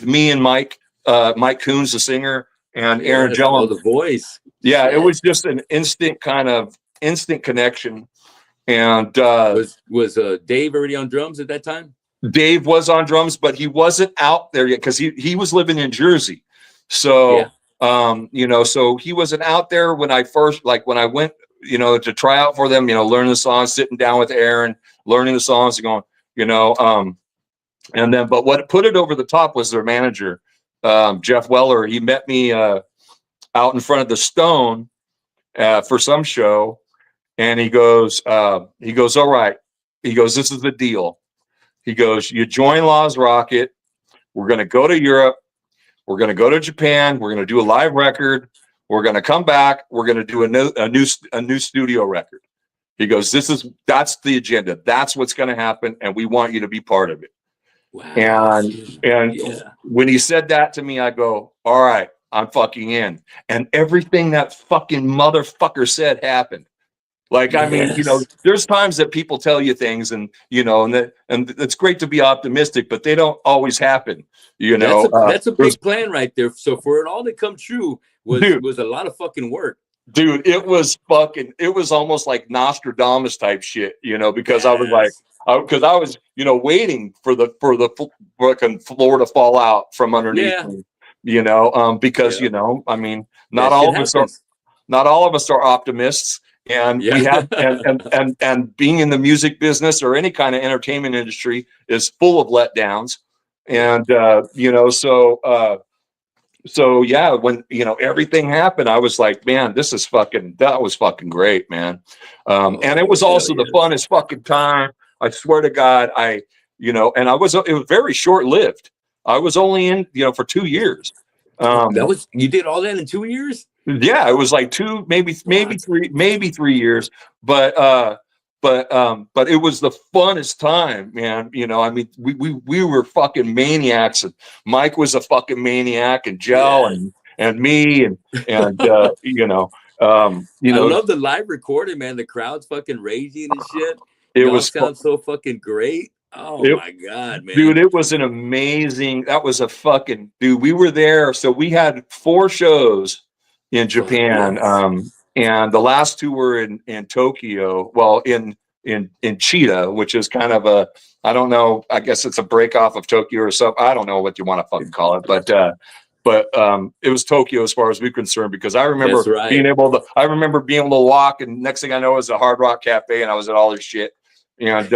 me and Mike Coons, the singer, and Aaron Jellum, the voice. Yeah, it was just an instant connection. And was Dave already on drums at that time? Dave was on drums, but he wasn't out there yet because he was living in Jersey. So so he wasn't out there when I went, to try out for them, learning the songs, sitting down with Aaron, learning the songs, and going, and then, but what put it over the top was their manager, Jeff Weller. He met me out in front of the Stone for some show, and he goes, all right. He goes, this is the deal. He goes, you join Laaz Rockit. We're going to go to Europe. We're going to go to Japan. We're going to do a live record. We're going to come back. We're going to do a new studio record. He goes, that's the agenda. That's what's going to happen. And we want you to be part of it. Wow. And when he said that to me, I go, all right, I'm fucking in. And everything that fucking motherfucker said happened. Like, I mean, you know, there's times that people tell you things and, you know, and it's great to be optimistic, but they don't always happen. You know, that's a big plan right there. So for it all to come true was a lot of fucking work. Dude, it was almost like Nostradamus type shit, you know, because I was like, because I was, you know, waiting for the fucking floor to fall out from underneath me, you know, because, you know, I mean, not all of us are optimists, and we have, and being in the music business or any kind of entertainment industry is full of letdowns. And, you know, so yeah, when, you know, everything happened, I was like, man, that was fucking great, man. And it was also the funnest fucking time. I swear to God, you know, and it was very short lived. I was only in, you know, for 2 years. You did all that in 2 years? Yeah, it was like maybe 3 years, but it was the funnest time, man. You know, I mean, we were fucking maniacs, and Mike was a fucking maniac, and Joe and me and you know, I love the live recording, man. The crowd's fucking raging and shit. It sounds so fucking great. Oh my God, man. Dude, it was that was a fucking, dude, we were there. So we had 4 shows in Japan. And the last 2 were in Tokyo. Well, in Cheetah, which is kind of I don't know, I guess it's a break off of Tokyo or something. I don't know what you want to fucking call it, but it was Tokyo as far as we're concerned, because I remember being able to walk, and next thing I know, it was a Hard Rock Cafe, and I was at all this shit. And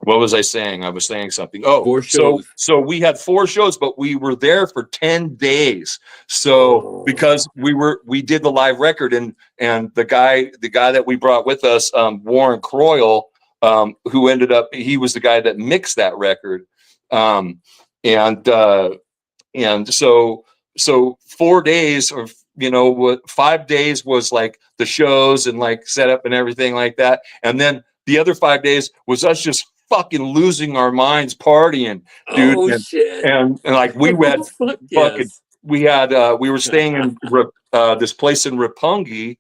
what was I saying? I was saying something. Oh, 4 shows. So we had 4 shows, but we were there for 10 days. So because we did the live record, and the guy that we brought with us, Warren Croyle, who he was the guy that mixed that record. And so 4 days, or, you know, 5 days was like the shows and like setup and everything like that. And then the other 5 days was us just fucking losing our minds partying, dude. Shit. And like we were staying in this place in Roppongi,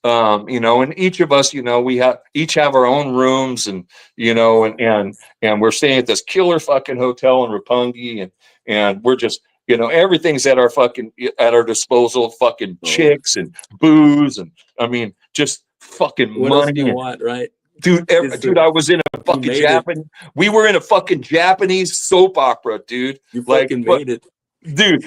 you know, and each of us, you know, we each have our own rooms, and, you know, and we're staying at this killer fucking hotel in Roppongi, and we're just, you know, everything's at our disposal, fucking chicks and booze, and I mean, just fucking what money. Else do you want, right? Dude, I was in a fucking Japanese. We were in a fucking Japanese soap opera, dude. You fucking made it, dude.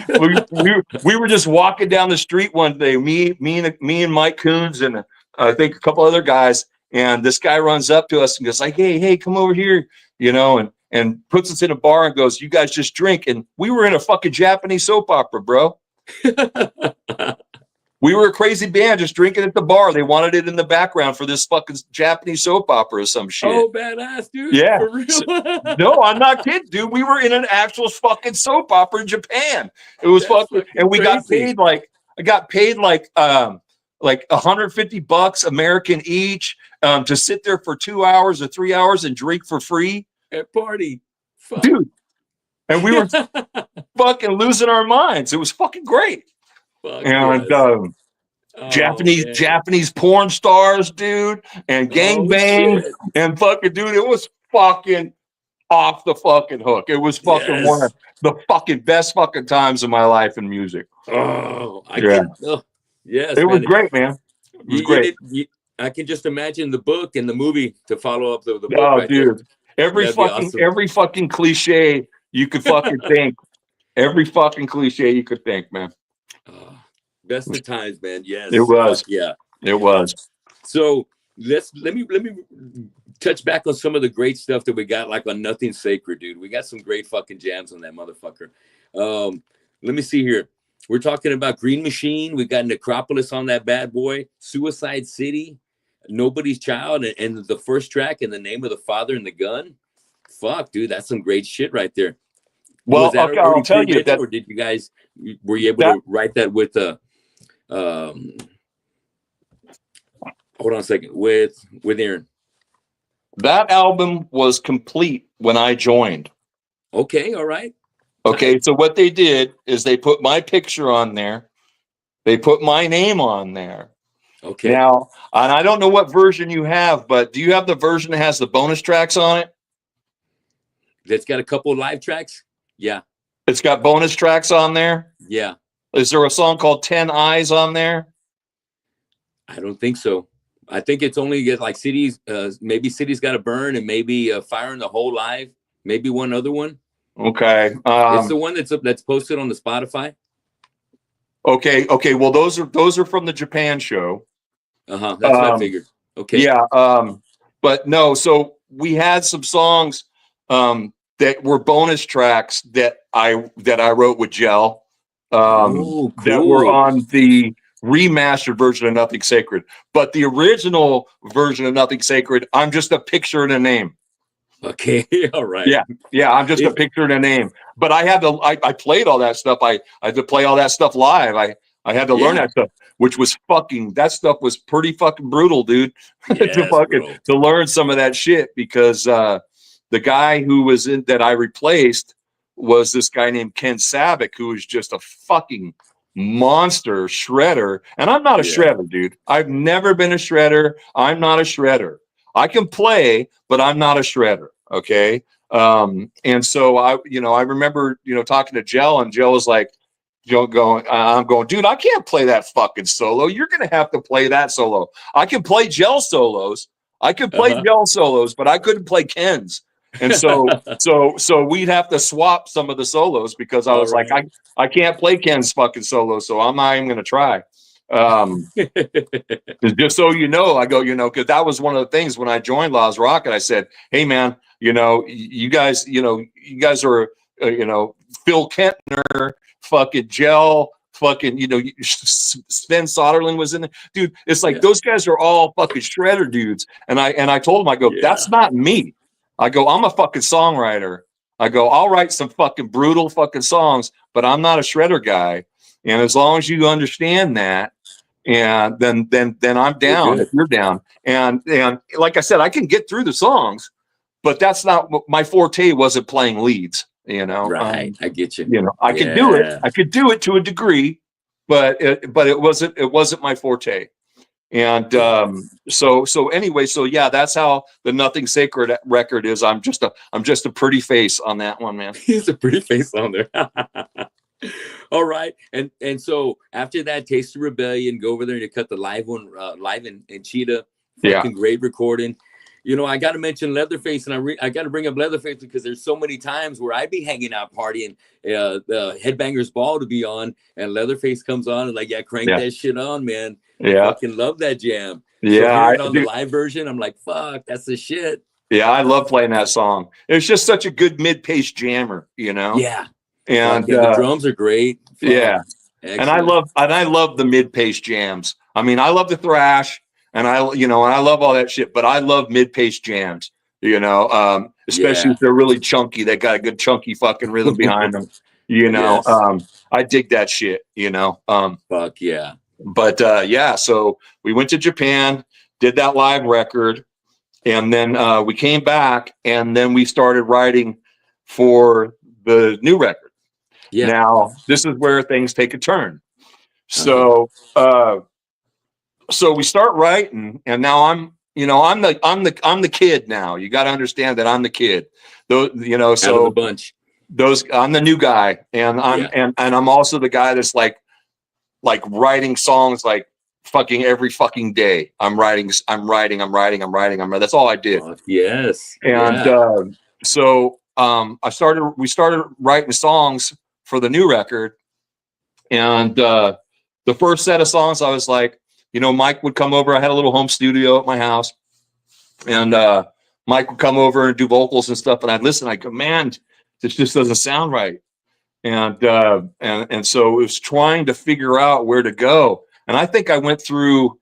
We were just walking down the street one day. Me and Mike Coons, and I think a couple other guys. And this guy runs up to us and goes like, "Hey, come over here," you know, and puts us in a bar and goes, "You guys just drink." And we were in a fucking Japanese soap opera, bro. We were a crazy band just drinking at the bar. They wanted it in the background for this fucking Japanese soap opera or some shit. Oh, badass, dude. Yeah. For real? No, I'm not kidding, dude. We were in an actual fucking soap opera in Japan. It was fucking, and we got paid like $150 American each, to sit there for 2 hours or 3 hours and drink for free at party. Fuck. Dude. And we were fucking losing our minds. It was fucking great. Fuck and yes. Japanese porn stars, dude, and gangbang, and fucking, dude, it was fucking off the fucking hook. It was fucking one of the fucking best fucking times of my life in music. Yes, it was great, man. It was great. I can just imagine the book and the movie to follow up the book. Oh, right dude, every fucking cliche you could fucking think. Every fucking cliche you could think, man. Best of times, man. Yes, it was. Yeah, it was. So let me touch back on some of the great stuff that we got, like on Nothing Sacred, dude. We got some great fucking jams on that motherfucker. Let me see here. We're talking about Green Machine. We got Necropolis on that bad boy. Suicide City, Nobody's Child, and the first track, In the Name of the Father and the Gun. Fuck, dude, that's some great shit right there. Well, okay, I'll tell you that. Or did you guys, were you able to write that with Hold on a second. With Aaron. That album was complete when I joined. Okay, all right. Okay, Tight. so what they did is they put my picture on there. They put my name on there. Okay. Now, and I don't know what version you have, but do you have the version that has the bonus tracks on it? That's got a couple of live tracks. Yeah. It's got bonus tracks on there. Yeah. Is there a song called 10 Eyes on there? I don't think so. I think it's only get like Cities, maybe Cities Gotta Burn, and maybe Fire in the Whole Live, maybe one other one. Okay. It's the one that's posted on the Spotify. Okay. Okay. Well, those are from the Japan show. That's what I figured. Okay. Yeah. But no, so we had some songs that were bonus tracks that I wrote with Gel. Cool. That were on the remastered version of Nothing Sacred. But the original version of Nothing Sacred, I'm just a picture and a name. Okay. All right. Yeah. Yeah. I'm just a picture and a name. But I had to, I played all that stuff. I had to play all that stuff live. I had to learn that stuff, which was that stuff was pretty fucking brutal, dude. Yes, to learn some of that shit, because the guy who was in that I replaced was this guy named Ken Savick, who was just a fucking monster shredder. And I'm not a shredder, dude. I've never been a shredder. I'm not a shredder. I can play, but I'm not a shredder. Okay. And so I remember, talking to Gel, and Gel was like, I'm going, dude, I can't play that fucking solo. You're going to have to play that solo. I can play Gel solos. I could play Gel solos, but I couldn't play Ken's. And so we'd have to swap some of the solos, because I was like, I can't play Ken's fucking solo, so I'm not even going to try. Just so you know, I go, because that was one of the things when I joined Laaz Rockit. I said, hey man, you guys are, Phil Kentner, fucking Gel, fucking, Sven Soderling was in there, dude. It's like those guys are all fucking shredder dudes. And I told him, I go, that's not me. I go, I'm a fucking songwriter. I go, I'll write some fucking brutal fucking songs, but I'm not a shredder guy. And as long as you understand that, and then I'm down if you're down. And like I said, I can get through the songs, but that's not what my forte. Wasn't playing leads, Right. I get you. I could do it. I could do it to a degree, but it wasn't my forte. And so anyway, yeah, that's how the Nothing Sacred record is. I'm just a pretty face on that one, man. He's a pretty face on there. All right. And so after that, Taste of Rebellion, go over there and you cut the live one, live in Cheetah. Fucking great recording. I got to mention Leatherface, and I got to bring up Leatherface because there's so many times where I'd be hanging out partying, the Headbangers Ball to be on, and Leatherface comes on and like, crank that shit on, man. Yeah. Fucking love that jam. Yeah. So on the live version, I'm like, fuck, that's the shit. Yeah, I love playing that song. It's just such a good mid-pace jammer, Yeah. And the drums are great. Fun. Yeah. Excellent. And I love the mid-pace jams. I mean, I love the thrash, and I love all that shit, but I love mid-pace jams, especially if they're really chunky. They got a good chunky fucking rhythm behind them, Yes. I dig that shit, Fuck yeah. But so we went to Japan, did that live record, and then we came back, and then we started writing for the new record. Yeah. Now this is where things take a turn. So so we start writing, and now I'm the kid now. You got to understand that I'm the kid. So out of the bunch. I'm the new guy, and I'm also the guy that's like writing songs like fucking every fucking day. I'm writing. That's all I did. Yes. And so we started writing songs for the new record, and the first set of songs, I was like, Mike would come over. I had a little home studio at my house, and Mike would come over and do vocals and stuff, and I'd listen. I go, man, this just doesn't sound right. And so it was trying to figure out where to go. And I think I went through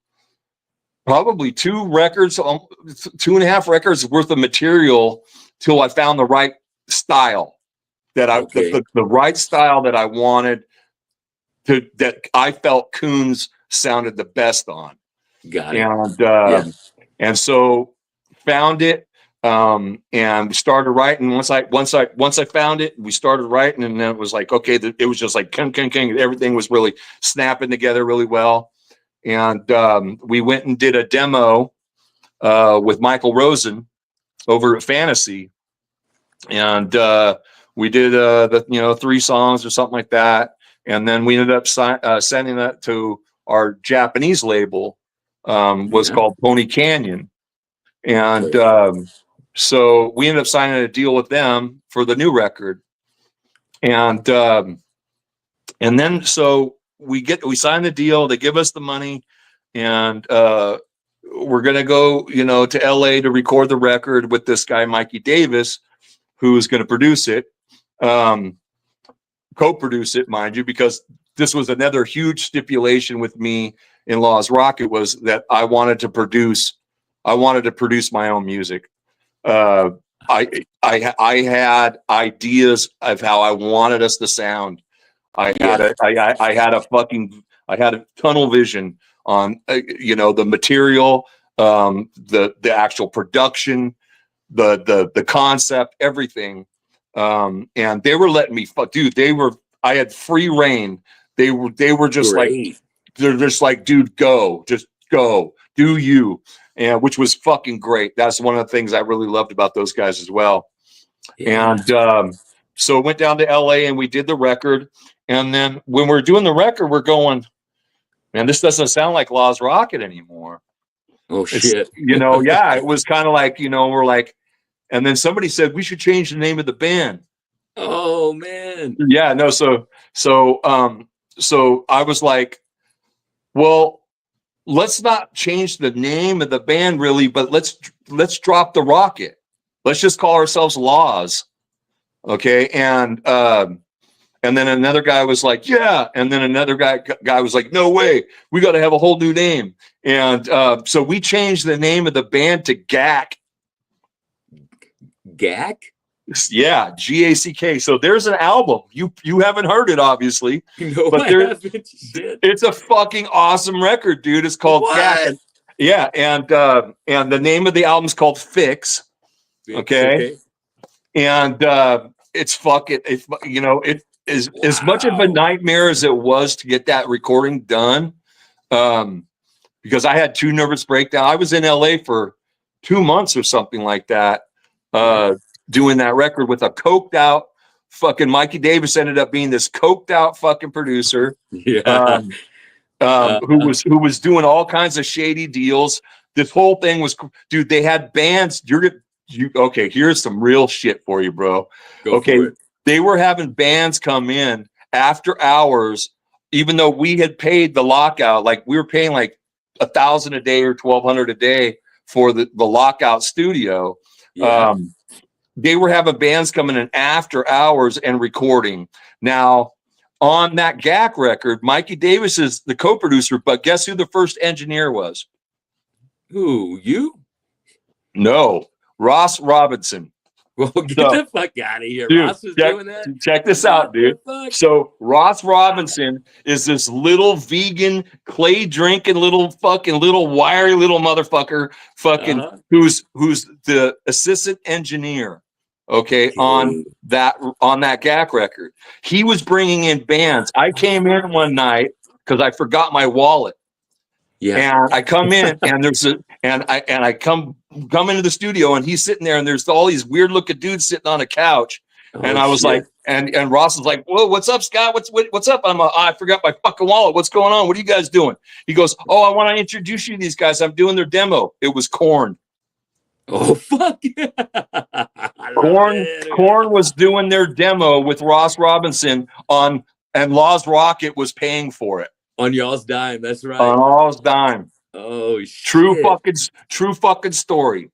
probably 2.5 records worth of material till I found the right style the right style that I wanted that I felt Coons sounded the best on. Got it. And Yeah. and so found it, and started writing. Once I found it, we started writing, and then it was like, okay, it was just like king. Everything was really snapping together really well. And we went and did a demo with Michael Rosen over at Fantasy, and we did the 3 songs or something like that, and then we ended up sending that to our Japanese label, was called Pony Canyon, and so we ended up signing a deal with them for the new record, and then so we sign the deal, they give us the money, and we're gonna go to LA to record the record with this guy Mikey Davis, who's going to produce it, co-produce it, mind you, because this was another huge stipulation with me in Laaz Rockit, was that I wanted to produce my own music. I had ideas of how I wanted us to sound. I had a tunnel vision on the material, the actual production, the concept, everything. And they were letting me dude, I had free reign. They were just Great. like, they're just like, dude, just go, do you. And which was fucking great. That's one of the things I really loved about those guys as well. Yeah. And so went down to LA and we did the record. And then when we're doing the record, we're going, man, this doesn't sound like Laaz Rockit anymore. Oh shit. Yeah, it was kind of like, we're like, and then somebody said we should change the name of the band. Oh man. Yeah, no, so I was like, well, let's not change the name of the band really, but let's drop the rocket. Let's just call ourselves Laaz. Okay. And then another guy was like, yeah. And then another guy was like, no way, we got to have a whole new name. And so we changed the name of the band to GAC. GAC? Yeah, GACK. So there's an album. You haven't heard it, obviously. No, but I haven't. Shit. It's a fucking awesome record, dude. It's called GAC. Yeah, and the name of the album's called Fix. Okay. And it's fucking, it is as much of a nightmare as it was to get that recording done. Because I had 2 nervous breakdowns. I was in LA for 2 months or something like that, doing that record with a coked out fucking Mikey Davis. Ended up being this coked out fucking producer. Yeah. Who was doing all kinds of shady deals. This whole thing was, dude, they had bands. Okay, here's some real shit for you, bro. Okay, they were having bands come in after hours, even though we had paid the lockout. Like we were paying like $1,000 a day or $1,200 a day for the lockout studio. Yeah. They were having bands coming in after hours and recording. Now, on that GAC record, Mikey Davis is the co-producer, but guess who the first engineer was? Who, you? No, Ross Robinson. Well, get the fuck out of here. Dude, Ross was doing that? Check this out, dude. So Ross Robinson is this little vegan, clay drinking, little wiry little motherfucker, who's the assistant engineer. Okay, on that GAC record. He was bringing in bands. I came in one night because I forgot my wallet. Yeah, and I come in and I come into the studio and he's sitting there and there's all these weird looking dudes sitting on a couch. And I was like, and Ross was like, whoa, what's up, Scott? What's up? I forgot my fucking wallet. What's going on? What are you guys doing? He goes, oh, I want to introduce you to these guys. I'm doing their demo. It was Korn. Oh fuck! Korn was doing their demo with Ross Robinson and Laaz Rockit was paying for it on y'all's dime. That's right. On y'all's dime. Oh shit! True fucking story.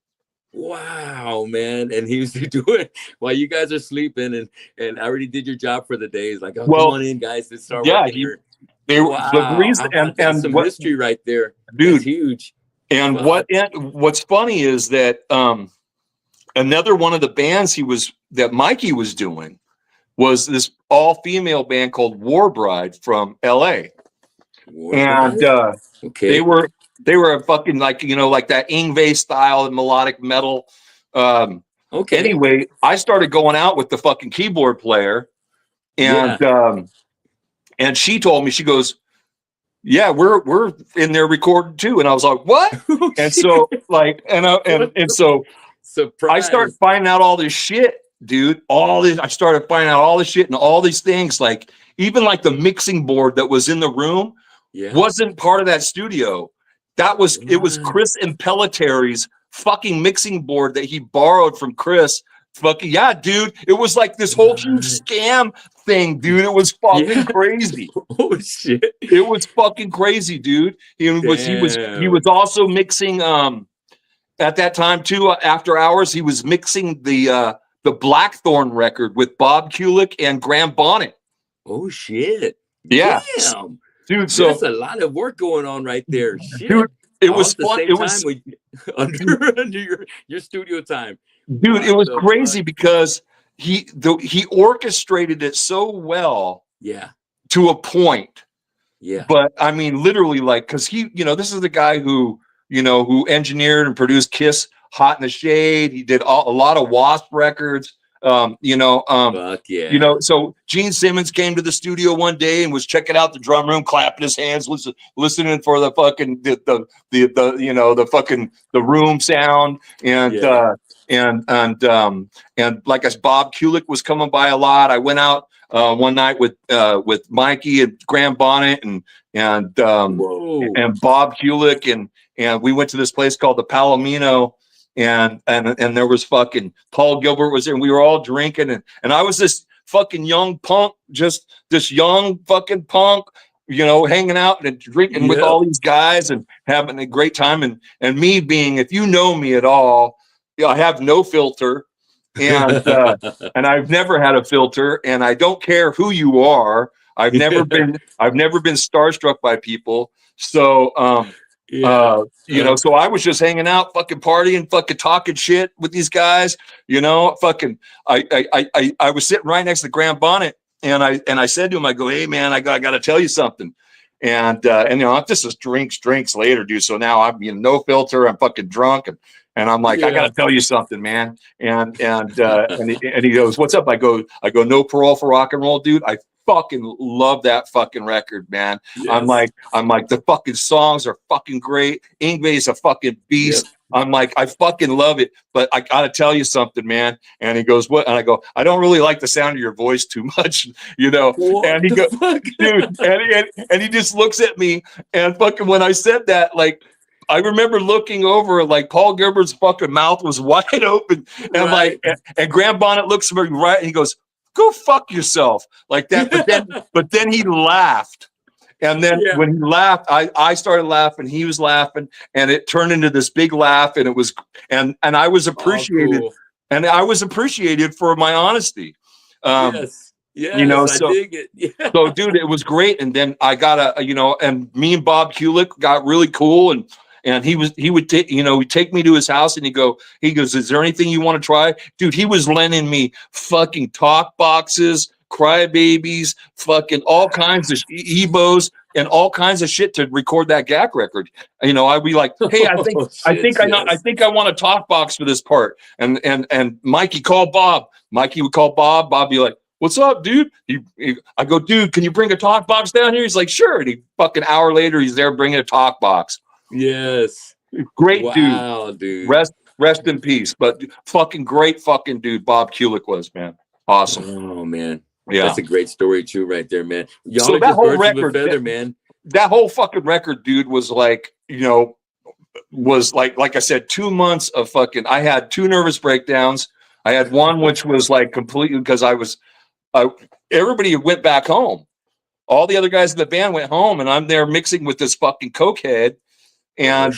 Wow, man! And he was doing while you guys are sleeping, and I already did your job for the day. He's like, oh, come on in, guys. Let's start working here. The reason and some history right there, dude. That's huge. And what's funny is that another one of the bands that Mikey was doing was this all-female band called War Bride from LA. They They were a fucking like, you know, like that Ingve style and melodic metal. Okay. Anyway, I started going out with the fucking keyboard player, and and she told me, she goes, yeah, we're in there recording too. And I was like, what? Oh, And shit. so like, and so Surprise. I started finding out all this shit, dude. I started finding out all this shit and all these things, like even like the mixing board that was in the room wasn't part of that studio. It was Chris Impelliteri's fucking mixing board that he borrowed from Chris. Fucking yeah, dude. It was like this whole huge scam thing, dude. It was fucking crazy. Oh shit. It was fucking crazy, dude. He was also mixing at that time too, after hours, he was mixing the Blackthorn record with Bob Kulick and Graham Bonnet. Oh shit. Yeah. Damn. Dude, so that's a lot of work going on right there. Shit. Dude, it was fun. It was under your studio time. Dude, it was crazy because he orchestrated it so well. Yeah. To a point. Yeah. But I mean, literally, like, because he, you know, this is the guy who, you know, who engineered and produced Kiss, Hot in the Shade. He did a lot of Wasp records. Fuck yeah. You know, so Gene Simmons came to the studio one day and was checking out the drum room, clapping his hands, listening for the fucking the you know, the fucking the room sound, and like as Bob Kulick was coming by a lot. I went out one night with Mikey and Graham Bonnet and Bob Kulick, and we went to this place called the Palomino. And there was fucking Paul Gilbert was there, and we were all drinking, and I was this fucking young punk, just this young fucking punk, you know, hanging out and drinking with all these guys and having a great time, and me being, if you know me at all, you know, I have no filter, and and I've never had a filter, and I don't care who you are. I've never been starstruck by people, so you know, so I was just hanging out, fucking partying, fucking talking shit with these guys, you know, fucking, I was sitting right next to Graham Bonnet, and I said to him, I go, hey man, I got to tell you something. And you know, this is drinks later, dude. So now I'm, you know, no filter. I'm fucking drunk. And I'm like, I got to tell you something, man. And he goes, what's up? I go, no parole for rock and roll, dude. I fucking love that fucking record, man. Yes. I'm like, the fucking songs are fucking great. Ingve is a fucking beast. Yep. I'm like, I fucking love it, but I gotta tell you something, man. And he goes, what? And I go, I don't really like the sound of your voice too much, you know. What and he goes, dude, and he just looks at me, and fucking when I said that, like, I remember looking over, like Paul Gilbert's fucking mouth was wide open, and like, and Graham Bonnet looks at me right, and he goes, go fuck yourself, like that. But then he laughed. And then when he laughed, I started laughing, he was laughing, and it turned into this big laugh, and it was, and I was appreciated, cool. And I was appreciated for my honesty. Yes, you know, so, I dig it. Yeah. So dude, it was great. And then I got you know, and me and Bob Kulick got really cool, and he would take, you know, he'd take me to his house, and he goes, is there anything you want to try? Dude, he was lending me fucking talk boxes, crybabies, fucking all kinds of ebos and all kinds of shit to record that GAC record. You know, I'd be like, hey, I think I want a talk box for this part. And Mikey called Bob. Mikey would call Bob. Bob be like, what's up, dude? I go, dude, can you bring a talk box down here? He's like, sure. And he fucking hour later, he's there bringing a talk box. Yes. Great dude. Rest in peace. But fucking great fucking dude Bob Kulick was, man. Awesome. Oh man. Yeah. That's a great story too, right there, man. Y'all so that whole record, man. That whole fucking record, dude, was like, you know, was like I said, 2 months of fucking, I had 2 nervous breakdowns. I had one which was like completely because everybody went back home. All the other guys in the band went home, and I'm there mixing with this fucking cokehead. And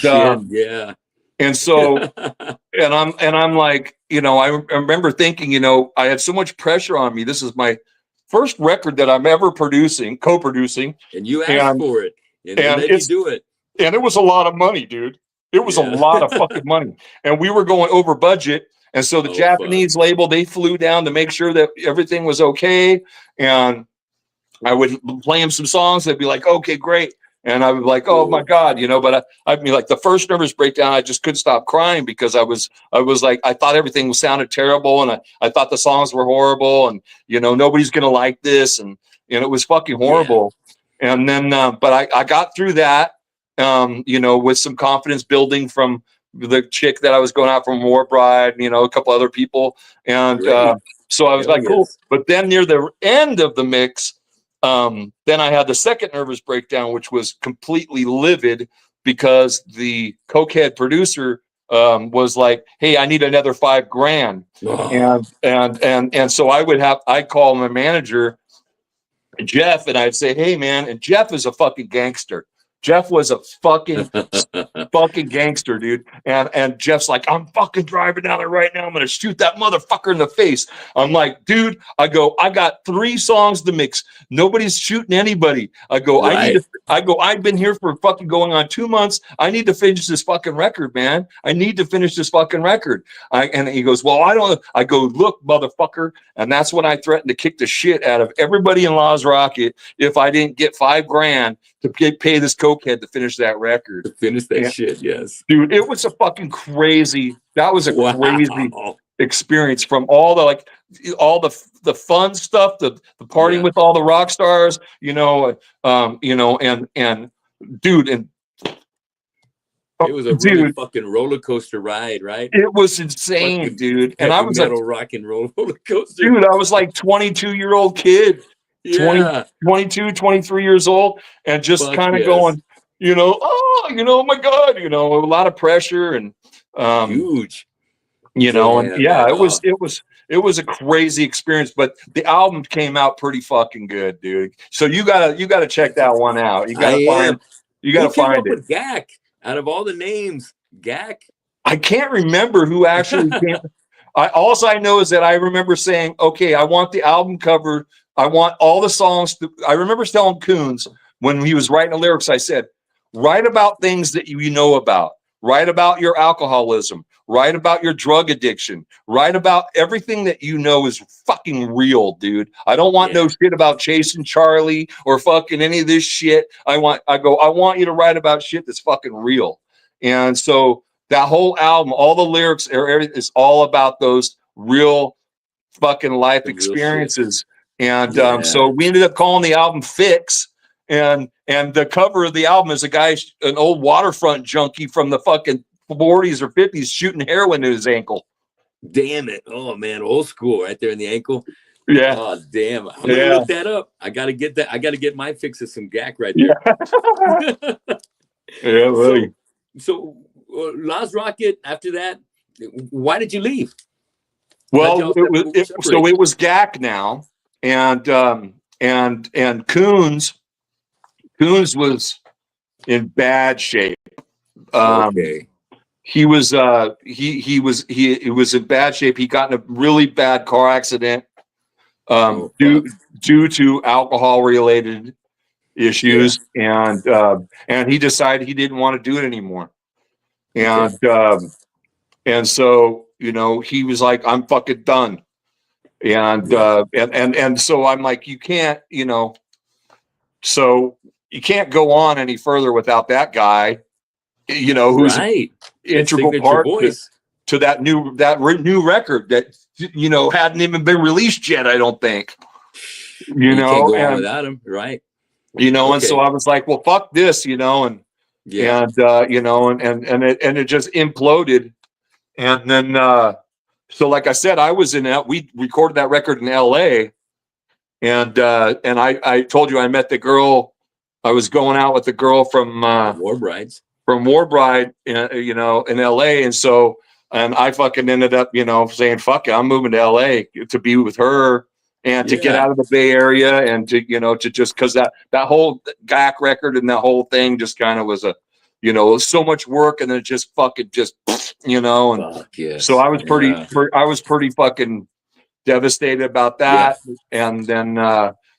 and so and I'm like, you know, I remember thinking, you know, I had so much pressure on me. This is my first record that I'm ever co-producing, and you asked for it, and let you do it. And it was a lot of money, dude. It was a lot of fucking money, and we were going over budget. And so the Japanese label, they flew down to make sure that everything was okay. And I would play them some songs. They'd be like, okay, great. And I was like, oh my God, you know, but I mean, like the first nervous breakdown, I just couldn't stop crying because I was like, I thought everything sounded terrible. And I thought the songs were horrible and, you know, nobody's going to like this. And it was fucking horrible. Yeah. And then, but I got through that, you know, with some confidence building from the chick that I was going out from War Bride, you know, a couple other people. And so I was like, cool. But then near the end of the mix, then I had the second nervous breakdown, which was completely livid because the cokehead producer was like, hey, I need another $5,000. And so I'd call my manager, Jeff, and I'd say, hey, man, and Jeff is a fucking gangster. Jeff was a fucking gangster, dude. And Jeff's like, I'm fucking driving down there right now. I'm gonna shoot that motherfucker in the face. I'm like, dude, I got 3 songs to mix. Nobody's shooting anybody. I go, I've been here for fucking going on 2 months. I need to finish this fucking record, man. I need to finish this fucking record. And he goes, well, I don't. I go, look, motherfucker. And that's when I threatened to kick the shit out of everybody in Laaz Rockit if I didn't get $5,000 to pay this cokehead to finich that record. To finish that shit, yes. Dude, it was a fucking crazy, that was a crazy experience from all the fun stuff, the partying with all the rock stars, you know, and dude, and it was a really fucking roller coaster ride, right? It was insane, fucking dude. And I was metal rock and roller coaster. Dude, I was like 22-year-old kid. 22, 23 years old, and just kind of going, you know, oh my God, you know, a lot of pressure and huge, you know, and it was a crazy experience, but the album came out pretty fucking good, dude. So you gotta check that one out. You gotta find it. With Gak out of all the names, Gak. I can't remember who actually came. All I know is that I remember saying, okay, I want the album cover. I want all the songs. I remember telling Coons when he was writing the lyrics, I said, write about things that you know about. Write about your alcoholism. Write about your drug addiction. Write about everything that you know is fucking real, dude. I don't want no shit about chasing Charlie or fucking any of this shit. I want you to write about shit that's fucking real. And so that whole album, all the lyrics, everything is all about those real fucking life experiences. And so we ended up calling the album Fix. And the cover of the album is a guy, an old waterfront junkie from the fucking 40s or 50s shooting heroin in his ankle. Damn it. Oh, man. Old school right there in the ankle. Yeah. Oh, damn. I'm going to look that up. I got to get that. I got to get my fix of some Gak right there. Yeah, really. So Laaz Rockit, after that, why did you leave? Well, it was Gak now. And Coons was in bad shape. He was in bad shape. He got in a really bad car accident due to alcohol related issues, and he decided he didn't want to do it anymore. And so, you know, he was like, I'm fucking done. And so I'm like, you can't, you know, so you can't go on any further without that guy, you know, who's an integral part to that new record that, you know, hadn't even been released yet, I don't think. You know, can't go on without him, right? You know, and so I was like, well, fuck this, you know, and you know, and it just imploded. And then so like I said, we recorded that record in LA, and I told you I met the girl. I was going out with the girl from War Brides, you know, in LA. And so, and I fucking ended up, you know, saying, fuck it, I'm moving to LA to be with her and to get out of the Bay Area and to, you know, to just, cause that whole Gak record and that whole thing just kind of was you know, so much work, and then it just fucking you know, and so I was pretty fucking devastated about that. And then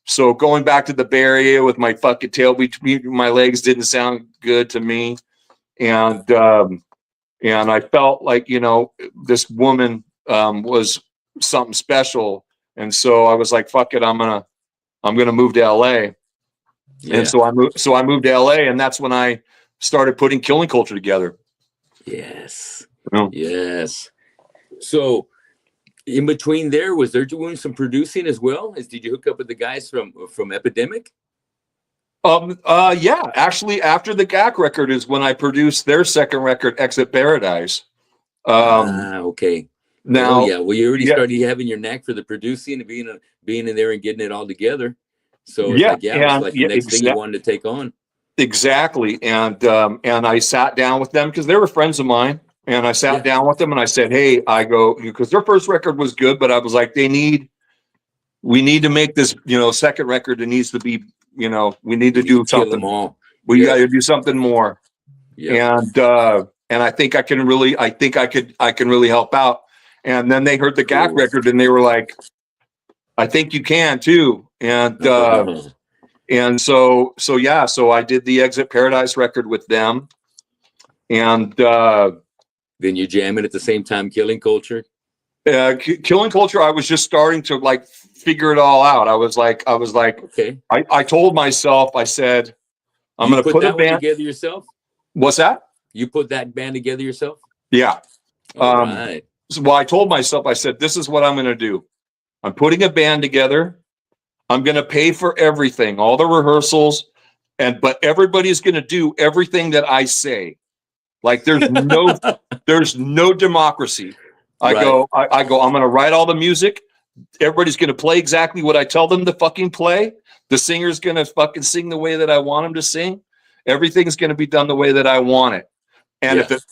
so going back to the Bay Area with my fucking tail between my legs didn't sound good to me, and I felt like, you know, this woman was something special, and so I was like, fuck it, I'm gonna move to LA. Yeah. And so I moved to LA, and that's when I started putting Killing Culture together. Yes. Oh. Yes. So in between there, was there doing some producing as well? Did you hook up with the guys from Epidemic? Yeah, actually, after the GAC record is when I produced their second record, Exit Paradise. Okay. Now, yeah. Well, you already yeah, started having your knack for the producing and being in there and getting it all together. So it's yeah, like, yeah, it's like the yeah, next thing you wanted to take on. exactly. And I sat down with them because they were friends of mine. And I sat down with them and I said, hey, I go, because their first record was good, but I was like, we need to make this, second record. It needs to be, we need to do Kill something. them all. We got to do something more. Yeah. And I think I can really help out. And then they heard the GAC record and they were like, I think you can too. And so I did the Exit Paradise record with them. And then you jam it at the same time, Killing Culture. Killing Culture, I was just starting to like figure it all out. I was like, okay. I told myself, I said, I'm going to put that a band together yourself. What's that? You put that band together yourself? Yeah. All right. So, I told myself, I said, this is what I'm going to do. I'm putting a band together. I'm going to pay for everything, all the rehearsals, but everybody's going to do everything that I say. Like there's no democracy. I go, I'm going to write all the music. Everybody's going to play exactly what I tell them to fucking play. The singer's going to fucking sing the way that I want him to sing. Everything's going to be done the way that I want it. And if it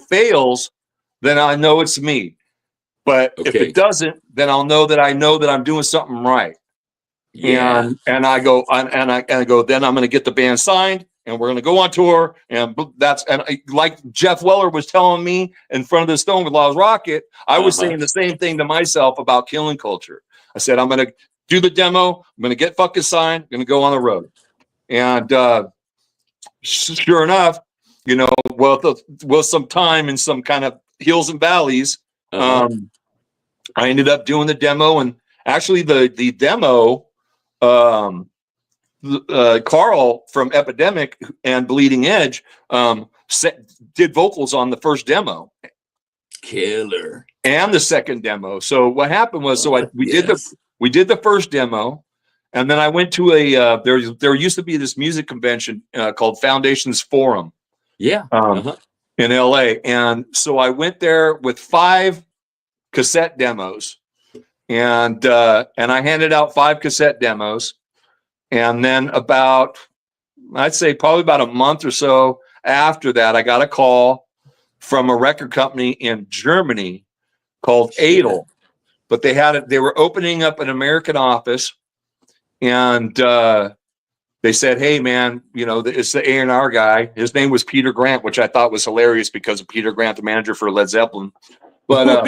fails, then I know it's me. But if it doesn't, then I'll know that I'm doing something right. Yeah. And I go, then I'm going to get the band signed and we're going to go on tour. And like Jeff Weller was telling me in front of the Destruction and Laaz Rockit, I was saying the same thing to myself about Killing Culture. I said, I'm going to do the demo. I'm going to get fucking signed. I'm going to go on the road. And sure enough, with some time and some kind of hills and valleys, I ended up doing the demo. And actually the demo, Carl from Epidemic and Bleeding Edge did vocals on the first demo. Killer. And the second demo. So what happened was, we did the first demo, and then I went to there used to be this music convention called Foundations Forum. Yeah. In LA. And so I went there with 5 cassette demos, and I handed out 5 cassette demos. And then I'd say probably about a month or so after that, I got a call from a record company in Germany called Adel. But they were opening up an American office, and they said, hey man, it's the A&R guy. His name was Peter Grant, which I thought was hilarious because of Peter Grant, the manager for Led Zeppelin. But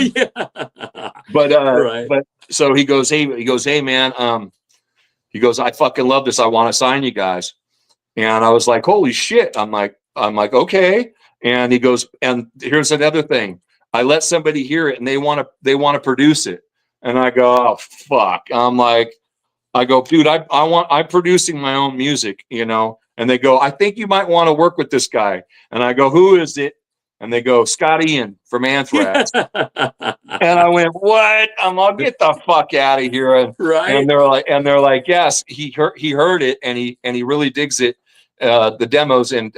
so he goes, hey man, he goes, I fucking love this. I want to sign you guys. And I was like, holy shit. I'm like, okay. And he goes, and here's another thing. I let somebody hear it and they want to produce it. And I go, oh fuck. I go, dude, I'm producing my own music, And they go, I think you might want to work with this guy. And I go, who is it? And they go, Scott Ian from Anthrax. And I went, what? I'll get the fuck out of here. Right. And they're like, yes, he heard it and he really digs it, the demos and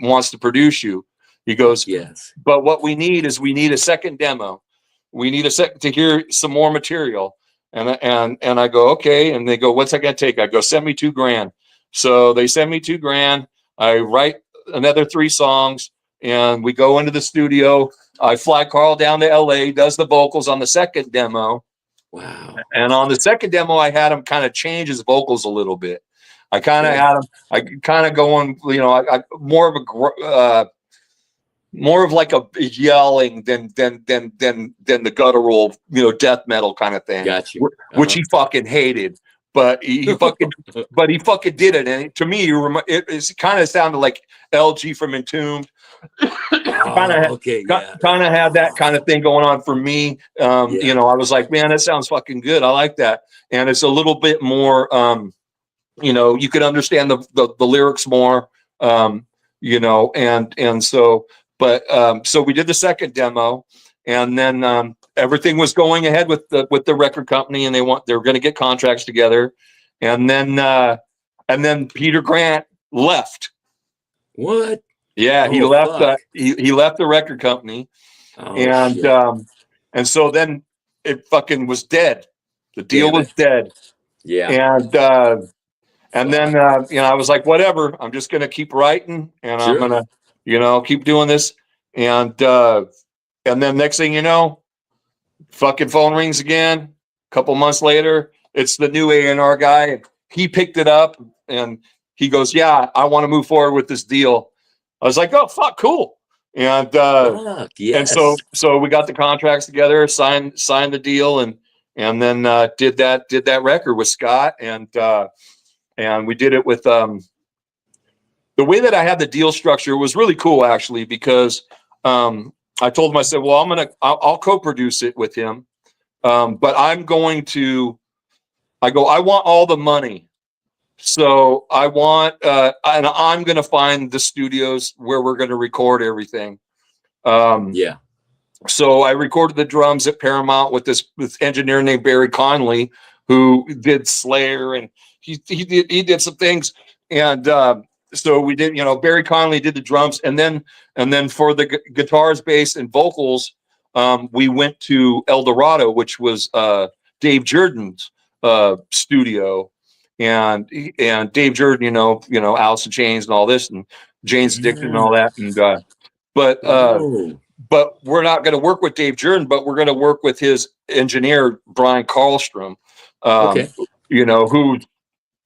wants to produce you. He goes, yes. But what we need a second demo. We need to hear some more material. And I go, okay. And they go, what's that gonna take? I go, send me $2,000. So they send me $2,000. I write another 3 songs. And we go into the studio. I fly Carl down to LA, does the vocals on the second demo. Wow. And on the second demo, I had him kind of change his vocals a little bit. I kind of had him, I kind of going, more of like a yelling than the guttural, death metal kind of thing. Got you. Which he fucking hated. But he fucking did it. And to me, it kind of sounded like LG from Entombed. Kind of had that kind of thing going on for me. I was like, man, that sounds fucking good. I like that. And it's a little bit more you know, you could understand the lyrics more, you know, and so, but so we did the second demo, and then everything was going ahead with the record company, and they were going to get contracts together, and then Peter Grant left. What? Yeah, he left. He left the record company, and so then it fucking was dead. The deal was dead. Yeah. And then you know, I was like, whatever. I'm just gonna keep writing, and I'm gonna, you know, keep doing this. And then next thing you know, fucking phone rings again. A couple months later, it's the new A&R guy, and he picked it up, and he goes, "Yeah, I want to move forward with this deal." I was like, "Oh fuck, cool." And and so we got the contracts together, signed the deal, and then did that record with Scott, and we did it with the way that I had the deal structure was really cool, actually, because I told him, I said, well, I'll co-produce it with him, but I want all the money. So I want, and I'm going to find the studios where we're going to record everything. So I recorded the drums at Paramount with this engineer named Barry Conley, who did Slayer, and he did some things. And so we did, you know, Barry Conley did the drums, and then for the guitars, bass, and vocals, we went to El Dorado, which was Dave Jordan's studio. And Dave Jordan, you know, Alice in Chains and all this, and Jane's Addicted and all that. And but we're not going to work with Dave Jordan, but we're going to work with his engineer, Brian Karlstrom, you know, who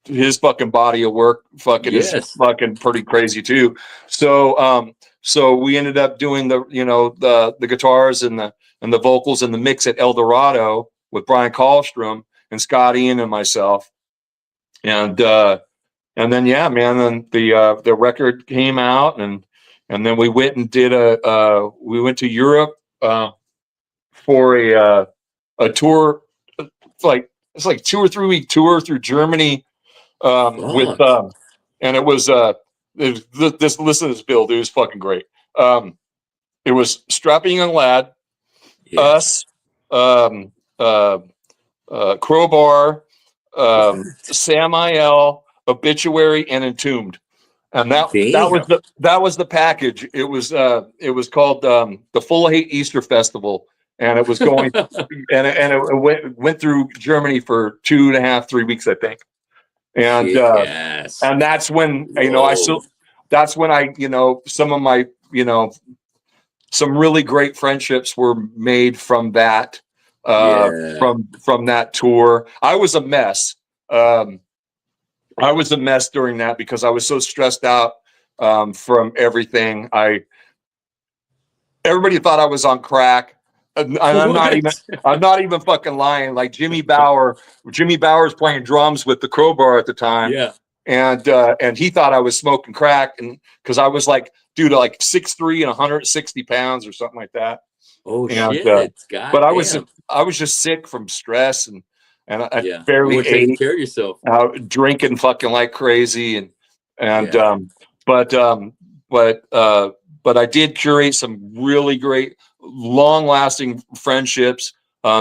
his fucking body of work is fucking pretty crazy too. So so we ended up doing the guitars and the vocals and the mix at El Dorado with Brian Karlstrom and Scott Ian and myself. And then, yeah, man, then the record came out, and then we went and did we went to Europe for a tour, it's like 2 or 3 week tour through Germany with and it was this listen to this build, it was fucking great. It was Strapping Young Lad, us, Crowbar, Sam I.L., Obituary, and Entombed, and that was the package. It was called the Full of Hate Easter Festival, and it was going and it went through Germany for 2.5, 3 weeks, I think. And and that's when that's when I some of my some really great friendships were made from that. From that tour. I was a mess. I was a mess during that because I was so stressed out from everything. Everybody thought I was on crack. And I'm not even fucking lying. Like Jimmy Bower's playing drums with the Crowbar at the time. Yeah. And he thought I was smoking crack, and because I was like, dude, like 6'3" and 160 pounds or something like that. Oh, shit! But I was just sick from stress, and I barely ate. Taking care of yourself. Drinking fucking like crazy, but I did curate some really great, long-lasting friendships.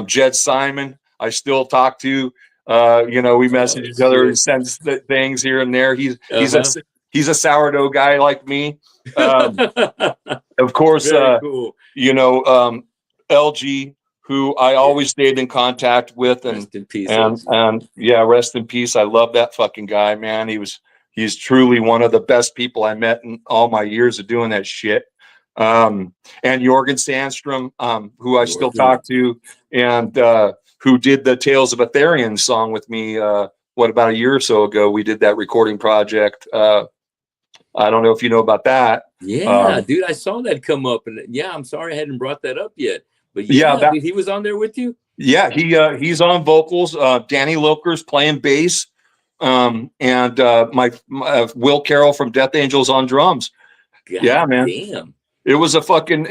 Jed Simon, I still talk to. We message each other and send things here and there. He's a sourdough guy like me. Of course, cool. LG, who I always stayed in contact with, and rest in peace, and rest in peace. I love that fucking guy, man. He's truly one of the best people I met in all my years of doing that shit. And Jorgen Sandstrom, who I still talk to, and who did the Tales of Aetherian song with me. About a year or so ago, we did that recording project. I don't know if you know about that. Yeah, dude, I saw that come up, and I'm sorry I hadn't brought that up yet. But dude, he was on there with you. Yeah, he's on vocals. Danny Loker's playing bass, and my Will Carroll from Death Angels on drums. God, man. Damn. It was and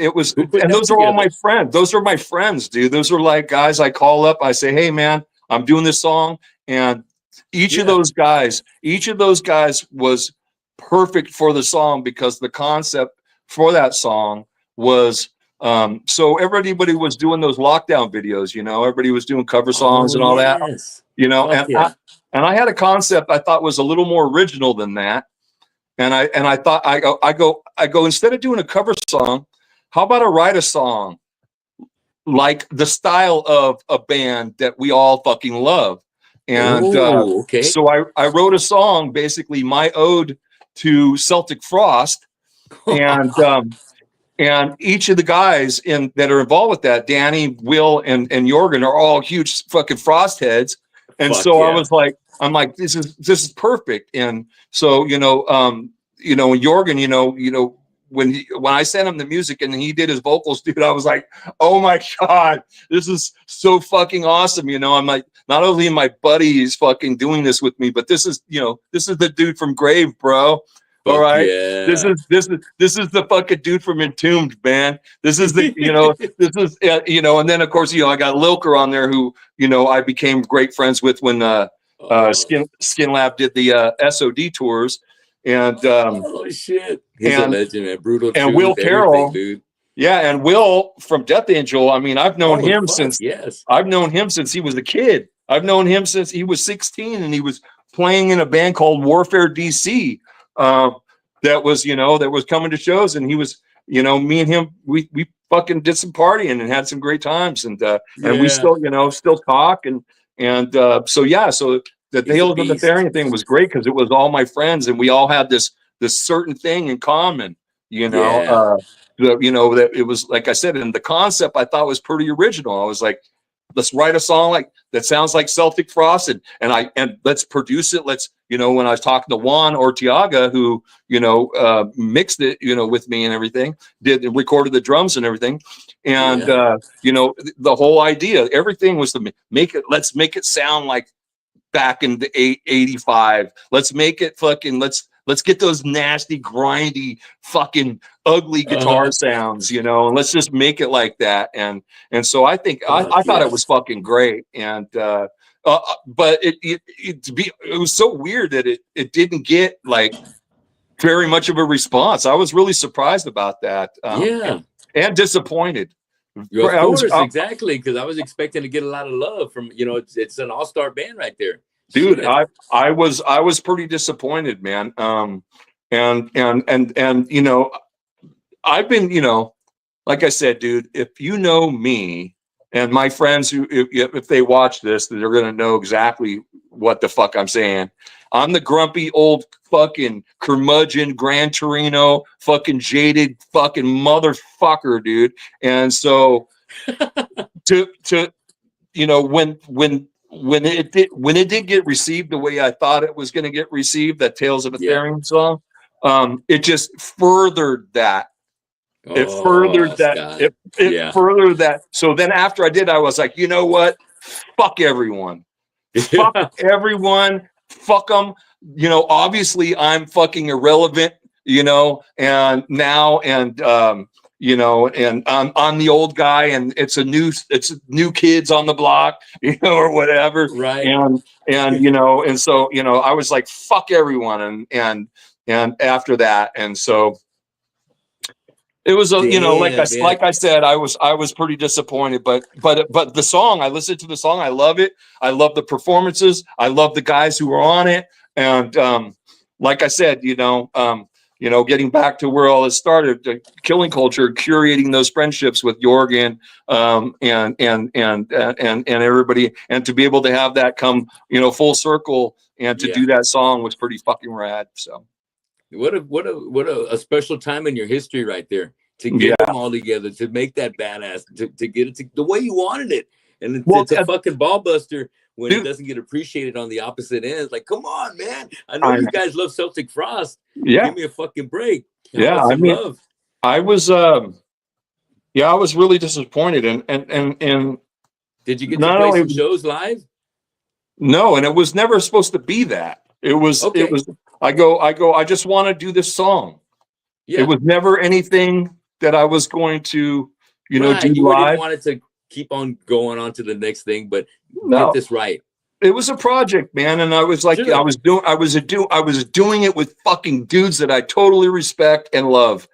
those are all my friends. Those are my friends, dude. Those are like guys I call up. I say, hey, man, I'm doing this song, and each of those guys was perfect for the song, because the concept for that song was, so everybody was doing those lockdown videos, you know, everybody was doing cover songs and all that, you know, and I had a concept I thought was a little more original than that. And I thought, I go, instead of doing a cover song, how about I write a song like the style of a band that we all fucking love? And so I wrote a song, basically my ode to Celtic Frost, and each of the guys that are involved with that, Danny, Will, and Jorgen, are all huge fucking Frost heads. And so I was like, I'm like, this is perfect. And so, you know, Jorgen, you know, when I sent him the music and he did his vocals, dude, I was like, oh my God, this is so fucking awesome. You know, I'm like, not only my buddy is fucking doing this with me, but this is, you know, this is the dude from Grave, bro. All right. Yeah. This is the fucking dude from Entombed, man. This is the, you know, this is, you know, and then of course, you know, I got Lilker on there who, you know, I became great friends with when Skinlab did the SOD tours. And oh shit, he's a legend, man. Brutal. And Will Carroll, dude. Yeah, and Will from Death Angel. I mean, I've known him since I've known him since he was a kid. I've known him since he was 16, and he was playing in a band called Warfare DC. That was, you know, that was coming to shows, and he was, you know, me and him, we fucking did some partying and had some great times, and we still, you know, still talk, and so yeah, so the Tales of the Therian thing was great because it was all my friends, and we all had this certain thing in common, you know. You know, that it was, like I said, and the concept I thought was pretty original. I was like, let's write a song like that sounds like Celtic Frost, and let's produce it. Let's, you know, when I was talking to Juan Ortiaga, who, you know, mixed it, you know, with me and everything, recorded the drums and everything, and you know, the whole idea, everything was to let's make it sound like back in the 85. Let's make it fucking, let's get those nasty, grindy, fucking ugly guitar sounds, you know, and let's just make it like that. And so I think I thought it was fucking great. And but it was so weird that it didn't get like very much of a response. I was really surprised about that. And disappointed. Of course, exactly, because I was expecting to get a lot of love from, you know, it's an all-star band right there, dude. Shit. I was pretty disappointed, man. And you know, I've been, you know, like I said, dude, if you know me and my friends who, if they watch this, they're gonna know exactly what the fuck I'm saying. I'm the grumpy old fucking curmudgeon, Gran Torino, fucking jaded fucking motherfucker, dude. And so to you know, when it did get received the way I thought it was going to get received, that Tales of a Therian song, it just furthered that. It furthered that. It furthered that. So then after I did, I was like, you know what? Fuck everyone. Fuck everyone. Fuck them. You know, obviously I'm fucking irrelevant, you know, and now, and you know, and I'm the old guy, and it's new kids on the block, you know, or whatever. Right. And you know, and so, you know, I was like, fuck everyone. And after that, and so it was, you know, like I said, I was pretty disappointed, but the song, I listened to the song. I love it. I love the performances. I love the guys who were on it. And like I said, you know, getting back to where all this started, the Killing Culture, curating those friendships with Jorgen, and everybody, and to be able to have that come, you know, full circle, and to do that song was pretty fucking rad. So. What a special time in your history right there, to get them all together, to make that badass, to get it the way you wanted it. And it's a fucking ball buster when it doesn't get appreciated on the opposite end. It's like, come on, man. I know you guys love Celtic Frost. Yeah. Give me a fucking break. I mean, love. I was really disappointed. And did you get to play some shows live? No, and it was never supposed to be that. It was I just want to do this song. Yeah. It was never anything that I was going to, you know, do live. You wanted to keep on going on to the next thing, but get this right. it was a project, man. And I was like, Sure. I was doing it with fucking dudes that I totally respect and love.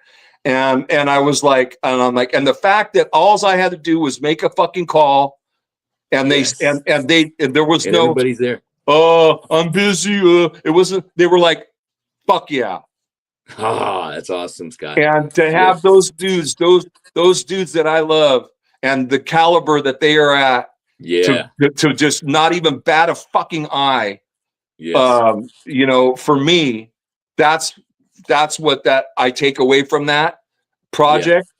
And I was like, and I'm like, and the fact that all I had to do was make a fucking call, and they and there was and no everybody's there. Oh, I'm busy. It wasn't. They were like, fuck yeah. Ah, that's awesome, Scott. And to have those dudes, those dudes that I love, and the caliber that they are at, to just not even bat a fucking eye. Yes. You know, for me, that's what that I take away from that project.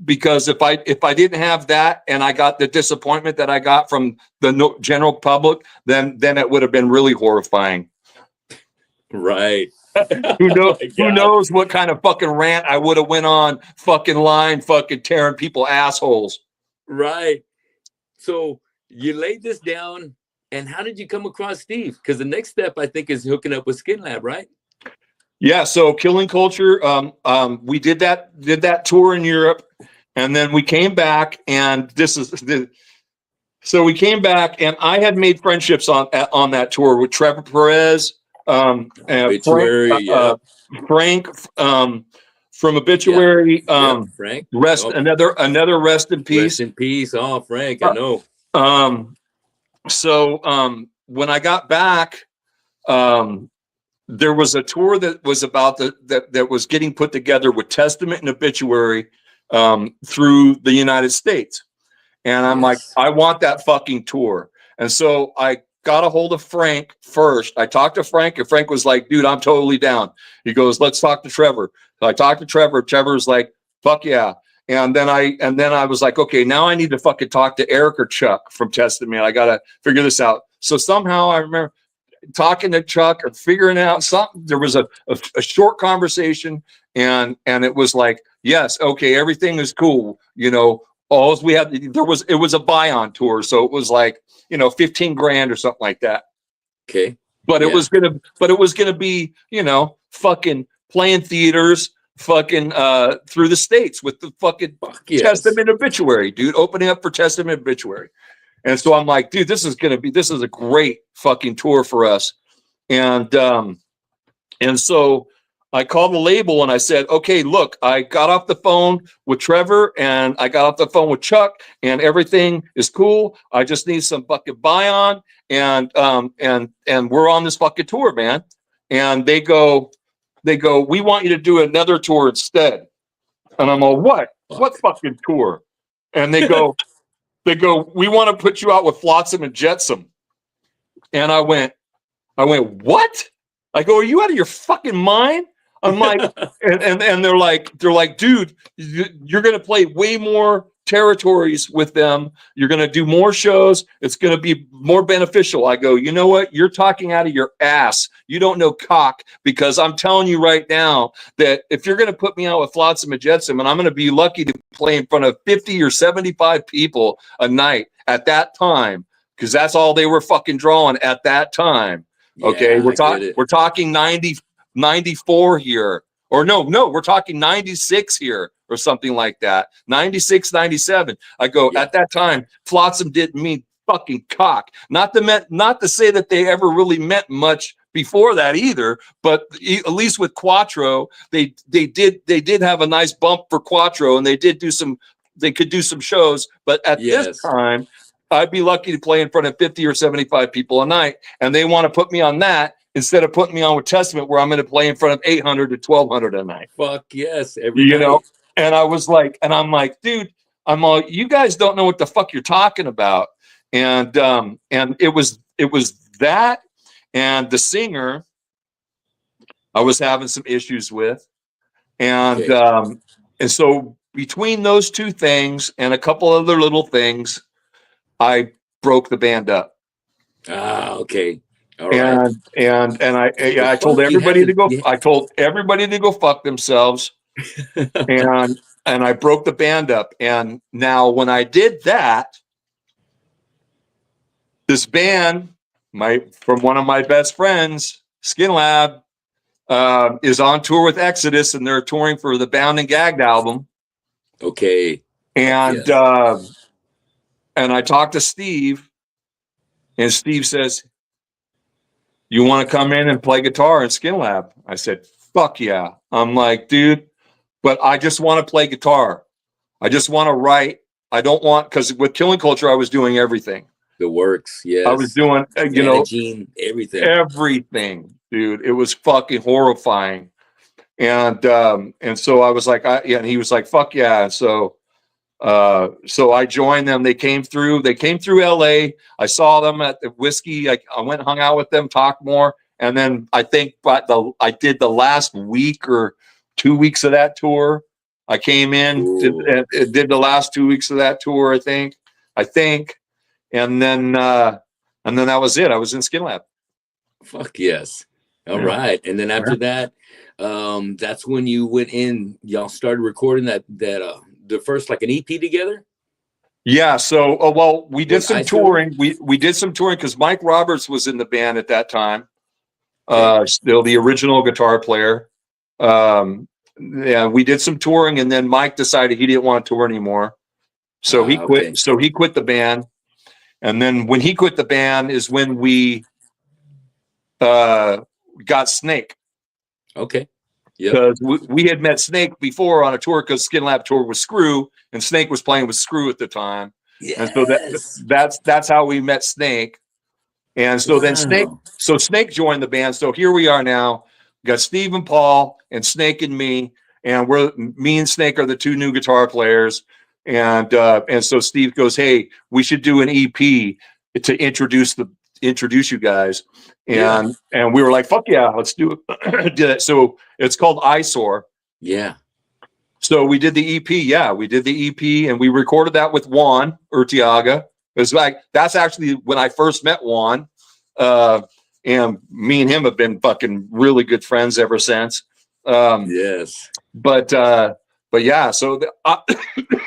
Because if I didn't have that, and I got the disappointment that I got from the general public, then it would have been really horrifying. Right. Who knows what kind of fucking rant I would have went on, fucking line, fucking tearing people assholes. Right. So you laid this down, and how did you come across Steve? Because the next step, I think, is hooking up with Skinlab, right? Yeah. So Killing Culture, we did that tour in Europe, and then we came back, and so we came back, and I had made friendships on that tour with Trevor Perez, and Frank from Obituary. Frank. Another rest in peace. Rest in peace. Oh, Frank, I know. So when I got back, there was a tour that was that was getting put together with Testament and Obituary through the United States. And I'm like, I want that fucking tour. And so I got a hold of Frank first. I talked to Frank, and Frank was like, dude, I'm totally down. He goes, let's talk to Trevor. So I talked to Trevor. Trevor's like, fuck yeah. And then I was like, okay, now I need to fucking talk to Eric or Chuck from Testament. I got to figure this out. So somehow I remember talking to Chuck or figuring out something. There was a short conversation, and it was like, yes, okay, everything is cool. You know, all we had, it was a buy-on tour. So it was like, you know, 15 grand or something like that. Okay. But it was gonna be, you know, fucking playing theaters, fucking through the States with the fucking Testament Obituary, dude, opening up for Testament Obituary. And so I'm like, dude, this is a great fucking tour for us. And so I called the label and I said, okay, look, I got off the phone with Trevor and I got off the phone with Chuck, and everything is cool. I just need some fucking buy-on, and we're on this fucking tour, man. And they go, we want you to do another tour instead. And I'm like, what fucking tour? And they go, we want to put you out with Flotsam and Jetsam. And I went, what? I go, are you out of your fucking mind? I'm like, and they're like, dude, you're going to play way more territories with them. You're going to do more shows. It's going to be more beneficial. I go, you know what? You're talking out of your ass. You don't know cock, because I'm telling you right now that if you're going to put me out with Flotsam and Jetsam, and I'm going to be lucky to play in front of 50 or 75 people a night at that time, because that's all they were fucking drawing at that time. Okay, we're talking 94 here, or no, we're talking 96 here or something like that. 96, 97. I go, at that time, Flotsam didn't mean fucking cock. Not to say that they ever really meant much before that either, but at least with Quattro, they did have a nice bump for Quattro, and they could do some shows, but at this time, I'd be lucky to play in front of 50 or 75 people a night, and they want to put me on that instead of putting me on with Testament, where I'm going to play in front of 800 to 1,200 a night. Fuck yes, every night. Know. And I was like, and I'm like, dude, you guys don't know what the fuck you're talking about. And it was that, and the singer I was having some issues with, and so between those two things and a couple other little things, I broke the band up. Ah, okay. All right. And I told everybody to go. I told everybody to go fuck themselves. and I broke the band up. And now when I did that, this band, from one of my best friends, Skinlab, is on tour with Exodus, and they're touring for the Bound and Gagged album. Okay. And I talked to Steve, And Steve says, "You want to come in and play guitar in Skinlab?" I said, "Fuck yeah." I'm like, dude, but I just want to play guitar. I just want to write. I don't want, because with Killing Culture, I was doing everything. The works, yes. I was doing, managing everything, dude. It was fucking horrifying. And so I was like, and he was like, "Fuck yeah." And so I joined them. They came through LA. I saw them at the whiskey. I went and hung out with them, talked more. And then I think I did the last week or 2 weeks of that tour. I came in, did the last 2 weeks of that tour, I think. And then that was it. I was in Skinlab. Fuck yes. All right. And then after that, that's when you went in, y'all started recording that the first, like, an EP together. Yeah. So, well, we did some touring. We did some touring because Mike Roberts was in the band at that time. Still the original guitar player. Yeah, we did some touring, and then Mike decided he didn't want to tour anymore. So he quit. Okay. So he quit the band. And then when he quit the band is when we got Snake. Okay. Yeah. Because we had met Snake before on a tour, because Skinlab tour with Screw, and Snake was playing with Screw at the time. Yes. And so that's how we met Snake. And so then Snake joined the band. So here we are now. We got Steve and Paul and Snake and me, and me and Snake are the two new guitar players. And so Steve goes, "Hey, we should do an EP to introduce you guys." And we were like, "Fuck yeah, let's do it." Did it. So it's called Eyesore. Yeah. So we did the EP. Yeah, we did the EP, and we recorded that with Juan Urtiaga. It was like, that's actually when I first met Juan. And me and him have been fucking really good friends ever since. Yes. But yeah, so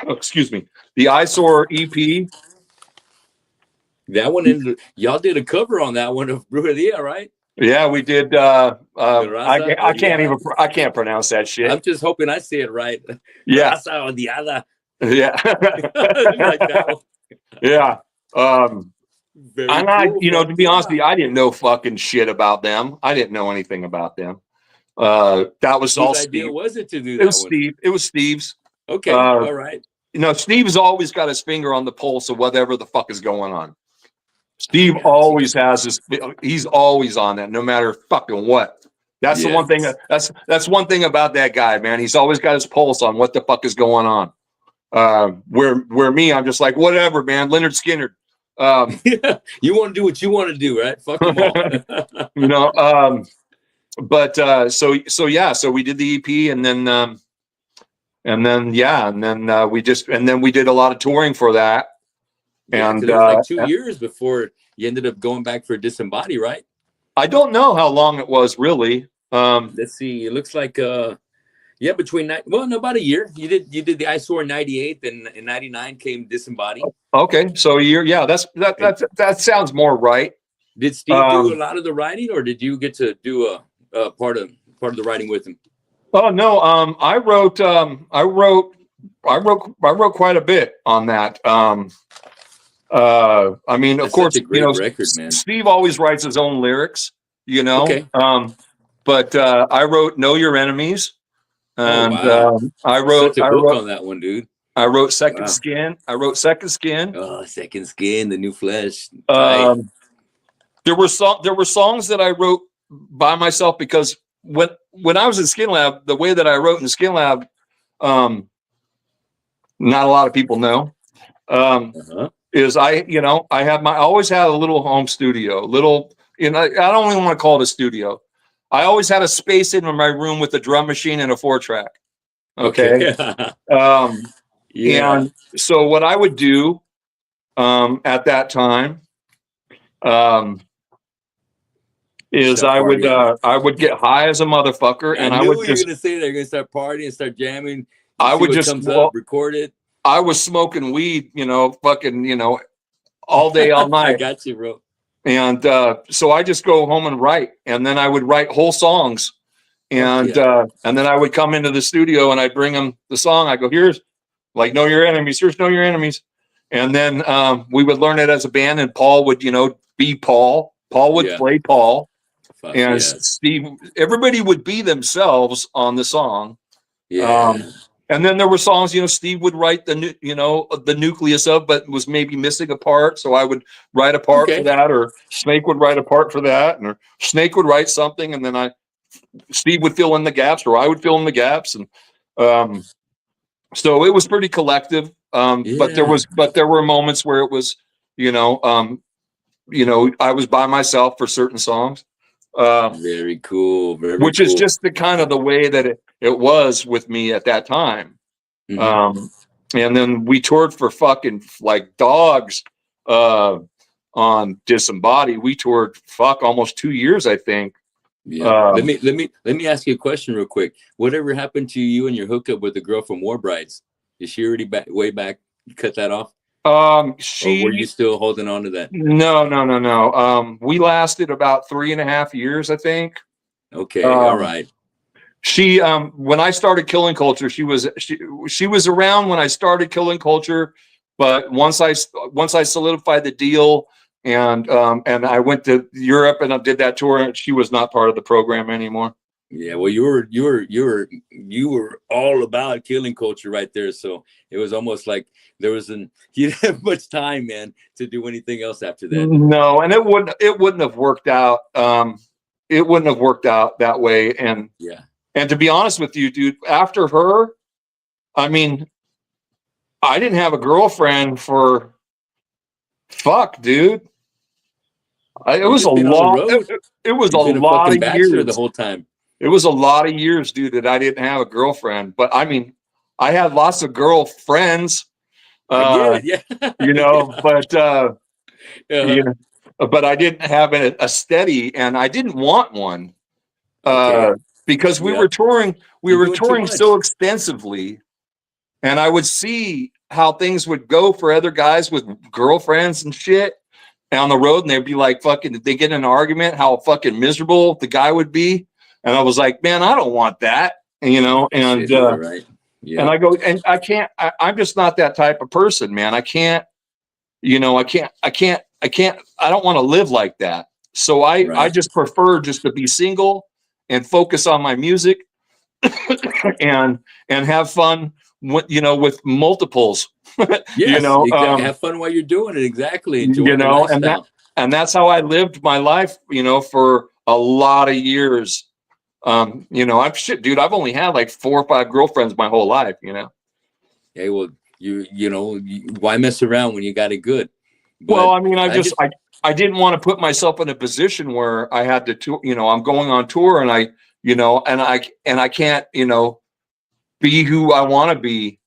excuse me, the Eyesore EP. That one, y'all did a cover on that one of Brujeria, right? Yeah, we did. I can't pronounce that shit. I'm just hoping I say it right. Yeah. Odiada. Yeah. Like that one. Yeah. Cool, to be honest with you, I didn't know fucking shit about them. I didn't know anything about them. That was all Steve. Idea was it to do that? It was Steve's. Okay. All right. Steve's always got his finger on the pulse of whatever the fuck is going on. Steve always has he's always on that, no matter fucking what. That's the one thing. That's one thing about that guy, man. He's always got his pulse on what the fuck is going on. Where me, I'm just like, whatever, man. Leonard Skinner. You want to do what you want to do, right? Fuck them all. So we did the EP, and then we did a lot of touring for that. And it was like 2 years before you ended up going back for Disembody, right? I don't know how long it was really. Let's see. It looks like about a year. You did the Eyesore in '98, and in '99 came Disembody. Okay, so a year. Yeah, that sounds more right. Did Steve do a lot of the writing, or did you get to do a part of the writing with him? Oh no, I wrote quite a bit on that. I mean, of course, such a great record, man. Steve always writes his own lyrics, Okay. But I wrote "Know Your Enemies," and I wrote such a book on that one, dude. I wrote Second Skin. Oh, Second Skin, The New Flesh. There were songs that I wrote by myself, because when I was in Skinlab, the way that I wrote in Skinlab, not a lot of people know, is I always had a little home studio, I don't even want to call it a studio. I always had a space in my room with a drum machine and a 4-track. Okay. And so what I would do at that time is I would get high as a motherfucker, and I would just, gonna say they're gonna start partying and start jamming. I would just record it. I was smoking weed, all day, all night. I got you, bro. And so I just go home and write, and then I would write whole songs, and then I would come into the studio and I'd bring them the song. I go, here's Know Your Enemies. Here's Know Your Enemies. And then we would learn it as a band, and Paul would, be Paul. Paul would play Paul. Fuck And yes. Steve, everybody would be themselves on the song. Yeah. And then there were songs, Steve would write the nucleus of, but was maybe missing a part. So I would write a part for that, or Snake would write a part for that, or Snake would write something, and then Steve would fill in the gaps, or I would fill in the gaps. And so it was pretty collective. But there were moments where it was, I was by myself for certain songs. Very cool. Which is just the kind of the way that it was with me at that time. And then we toured for fucking like dogs on Disembodied. We toured almost 2 years, I think. Yeah. Let me ask you a question real quick. Whatever happened to you and your hookup with the girl from War Brides? Is she already way back? You cut that off? Or were you still holding on to that? No. We lasted about 3.5 years, I think. Okay, all right. She when I started Killing Culture, she was around when I started Killing Culture, but once I solidified the deal and I went to Europe and I did that tour, she was not part of the program anymore. Yeah, well, you were all about Killing Culture right there. So it was almost like you didn't have much time, man, to do anything else after that. No, and it wouldn't have worked out. It wouldn't have worked out that way. And and to be honest with you, dude, after her, I mean, I didn't have a girlfriend for dude. It was a lot. It was a lot of years the whole time. It was a lot of years, dude, that I didn't have a girlfriend. But I mean, I had lots of girlfriends. But but I didn't have a steady, and I didn't want one because we were touring. We were touring so extensively, and I would see how things would go for other guys with girlfriends and shit on the road, and they'd be like, "Fucking," they get in an argument, how fucking miserable the guy would be, and I was like, "Man, I don't want that," right. Yeah. And I go, and I can't. I'm just not that type of person, man. I can't. I don't want to live like that. So I just prefer just to be single and focus on my music and have fun with multiples. Yes, have fun while you're doing it. Exactly. Enjoy the lifestyle. and that's how I lived my life, for a lot of years. I'm shit, dude. I've only had like 4 or 5 girlfriends my whole life, Hey, well, why mess around when you got it good? But well, I mean, I didn't want to put myself in a position where I had to, I'm going on tour and I can't, be who I want to be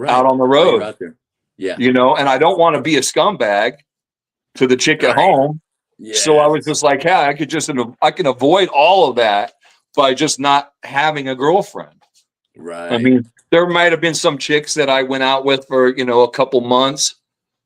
out on the road. Out there. Yeah. And I don't want to be a scumbag to the chick at home. Yeah. So I was just like, hey, I can avoid all of that by just not having a girlfriend. Right. I mean, there might have been some chicks that I went out with for, a couple months,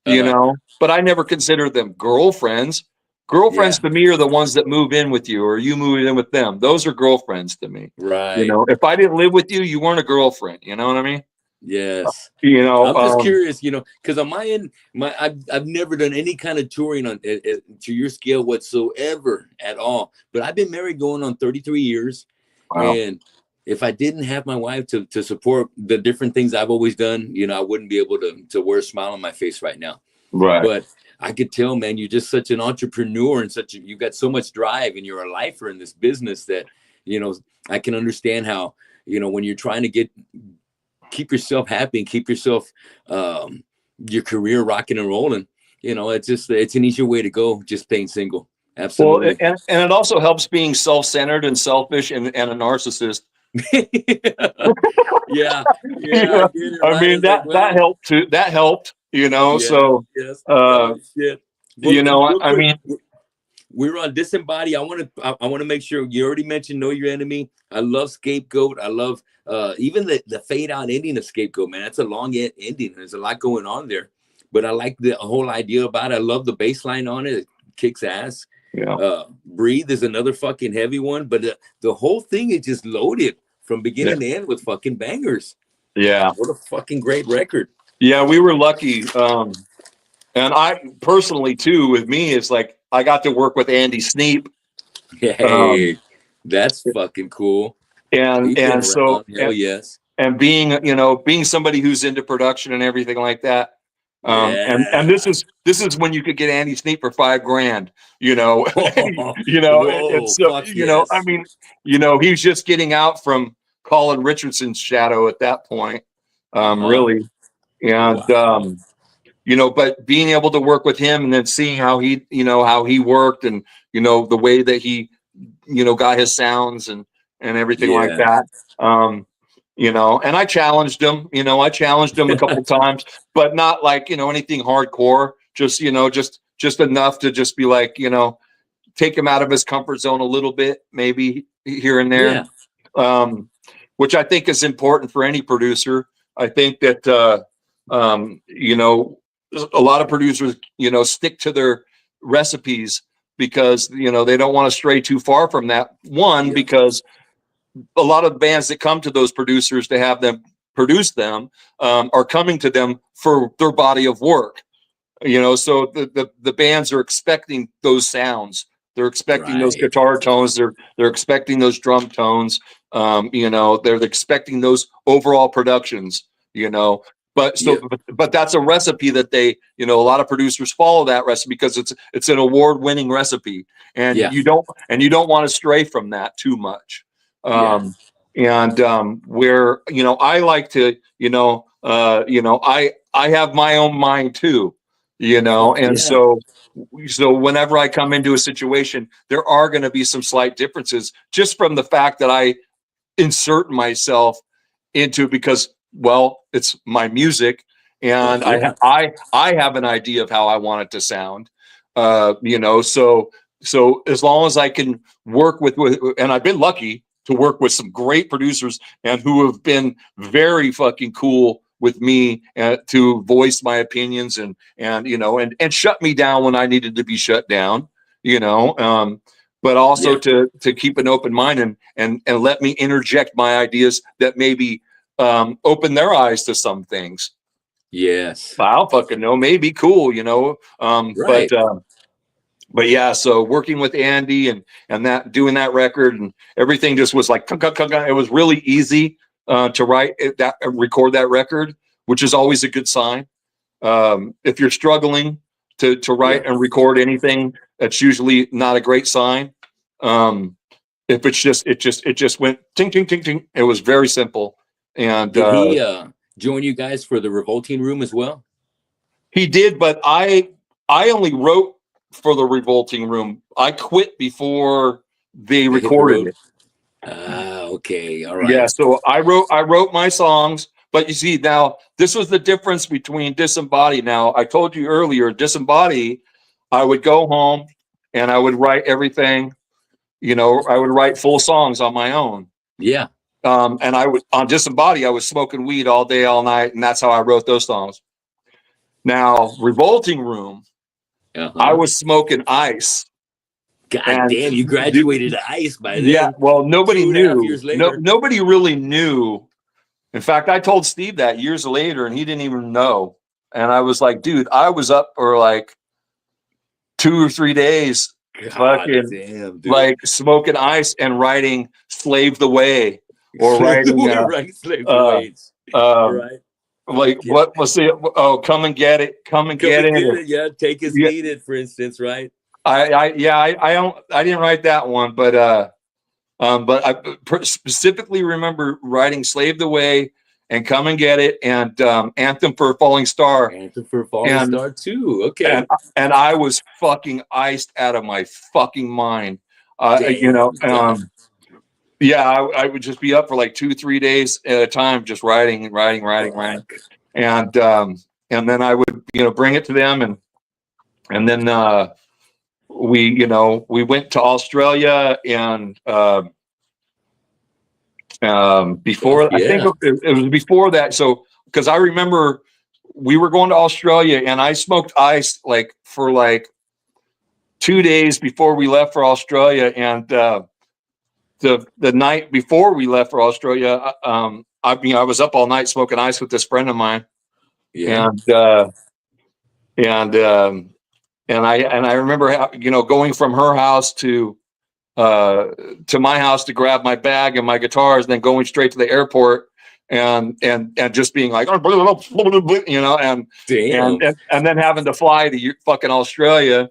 but I never considered them girlfriends. Girlfriends to me are the ones that move in with you or you move in with them. Those are girlfriends to me. Right. If I didn't live with you, you weren't a girlfriend. You know what I mean? Yes. I'm just curious, because on my end, I've never done any kind of touring on to your scale whatsoever at all. But I've been married going on 33 years. Wow. And if I didn't have my wife to support the different things I've always done, I wouldn't be able to wear a smile on my face right now. Right. But I could tell, man, you're just such an entrepreneur and you got so much drive and you're a lifer in this business that, I can understand how, when you're trying to keep yourself happy and keep yourself, your career rocking and rolling, it's an easier way to go, just staying single. Absolutely. Well, and it also helps being self-centered and selfish and a narcissist. Yeah. I mean, that helped too. That helped, so, I mean, we're on Disembodied. I want to make sure you already mentioned Know Your Enemy. I love Scapegoat. I love even the fade out ending of Scapegoat, man. That's a long ending. There's a lot going on there, but I like the whole idea about it. I love the bass line on it. It kicks ass. Yeah. Breathe is another fucking heavy one, but the whole thing is just loaded from beginning to end with fucking bangers. Yeah. What a fucking great record. Yeah, we were lucky. And I personally too, with me, it's like I got to work with Andy Sneap. Hey, that's fucking cool. He's been And so, around. Hell yes. and being, you know, being somebody who's into production and everything like that. And Yeah. this is when you could get Andy Sneap for $5,000, you know, you know, and Whoa, so, fuck you know, I yes. mean, you know, he's just getting out from Colin Richardson's shadow at that point, really. And, Wow. you know, but being able to work with him and then seeing how he, you know, how he worked and, you know, the way that he, you know, got his sounds and everything like Yeah. that. You know, and I challenged him, you know, I challenged him a couple times, but not like, you know, anything hardcore, just, you know, just enough to just be like, you know, take him out of his comfort zone a little bit, maybe here and there. Yeah. Which I think is important for any producer. I think that, you know, a lot of producers, you know, stick to their recipes because, you know, they don't want to stray too far from that. One, Yeah. because a lot of bands that come to those producers to have them produce them are coming to them for their body of work. You know, so the bands are expecting those sounds. They're expecting those Right. guitar tones. They're expecting those drum tones. You know, they're expecting those overall productions. You know, but so Yeah. but that's a recipe that they, you know, a lot of producers follow that recipe because it's an award-winning recipe, and Yeah. you don't want to stray from that too much. Yeah. And where, you know, I like to, you know, I have my own mind too, you know, Fuck and yeah. so whenever I come into a situation, there are going to be some slight differences just from the fact that I insert myself into, because, well, it's my music, and Fuck yeah. I have an idea of how I want it to sound. You know, so as long as I can work with, and I've been lucky to work with some great producers and who have been very fucking cool with me to voice my opinions and you know, and shut me down when I needed to be shut down, you know, but also Yeah. to keep an open mind and let me interject my ideas that maybe open their eyes to some things. Yes. I don't fucking know, maybe cool, you know, Right. but yeah, so working with Andy and that, doing that record and everything just was like, it was really easy to write that, record that record, which is always a good sign. If you're struggling to Yeah. write and record anything, that's usually not a great sign. If it's just, it just went ting, ting, ting, ting. It was very simple. And Did he join you guys for the Revolting Room as well? he did, but I only wrote for the Revolting Room. I quit before they They hit the recorded road. it. Okay. All Yeah, right. so I wrote my songs, but you see, now this was the difference between Disembody. Now I told you earlier, Disembody, I would go home and I would write everything. You know, I would write full songs on my own. Yeah. And I would, on Disembody, I was smoking weed all day, all night, and that's how I wrote those songs. Now, Revolting Room, I Uh-huh. was smoking ice. God And damn, you graduated ICE by yeah, then. well, nobody 2.5 knew. years No, later. nobody really knew. In fact, I told Steve that years later, and he didn't even know. And I was like, dude, I was up for like 2 or 3 days, God fucking damn, dude. like smoking ice and writing "Slave the Way" or Slave the writing, way, right? Slave the uh, ways. um, Right. like Fuck yeah. what was it? Oh, come and get it, come and Come get and it. get it. Yeah. Take as Yeah, needed, for instance, right? I don't, I didn't write that one, but I specifically remember writing "Slave the Way" and "Come and Get It" and "Anthem for a Falling Star," Anthem for Falling and Star too. and Okay. and I was fucking iced out of my fucking mind. You know, Damn, dog. yeah, I would just be up for like 2, 3 days at a time, just writing, Fuck. and then I would, you know, bring it to them, and then we went to Australia, and Fuck before, I think yeah. it was before that. So because I remember we were going to Australia, and I smoked ice like for like 2 days before we left for Australia, and the night before we left for Australia, I was up all night smoking ice with this friend of mine, Yeah. and uh, and I remember how, you know, going from her house to my house to grab my bag and my guitars, then going straight to the airport and just being like, you know, and then having to fly to fucking Australia.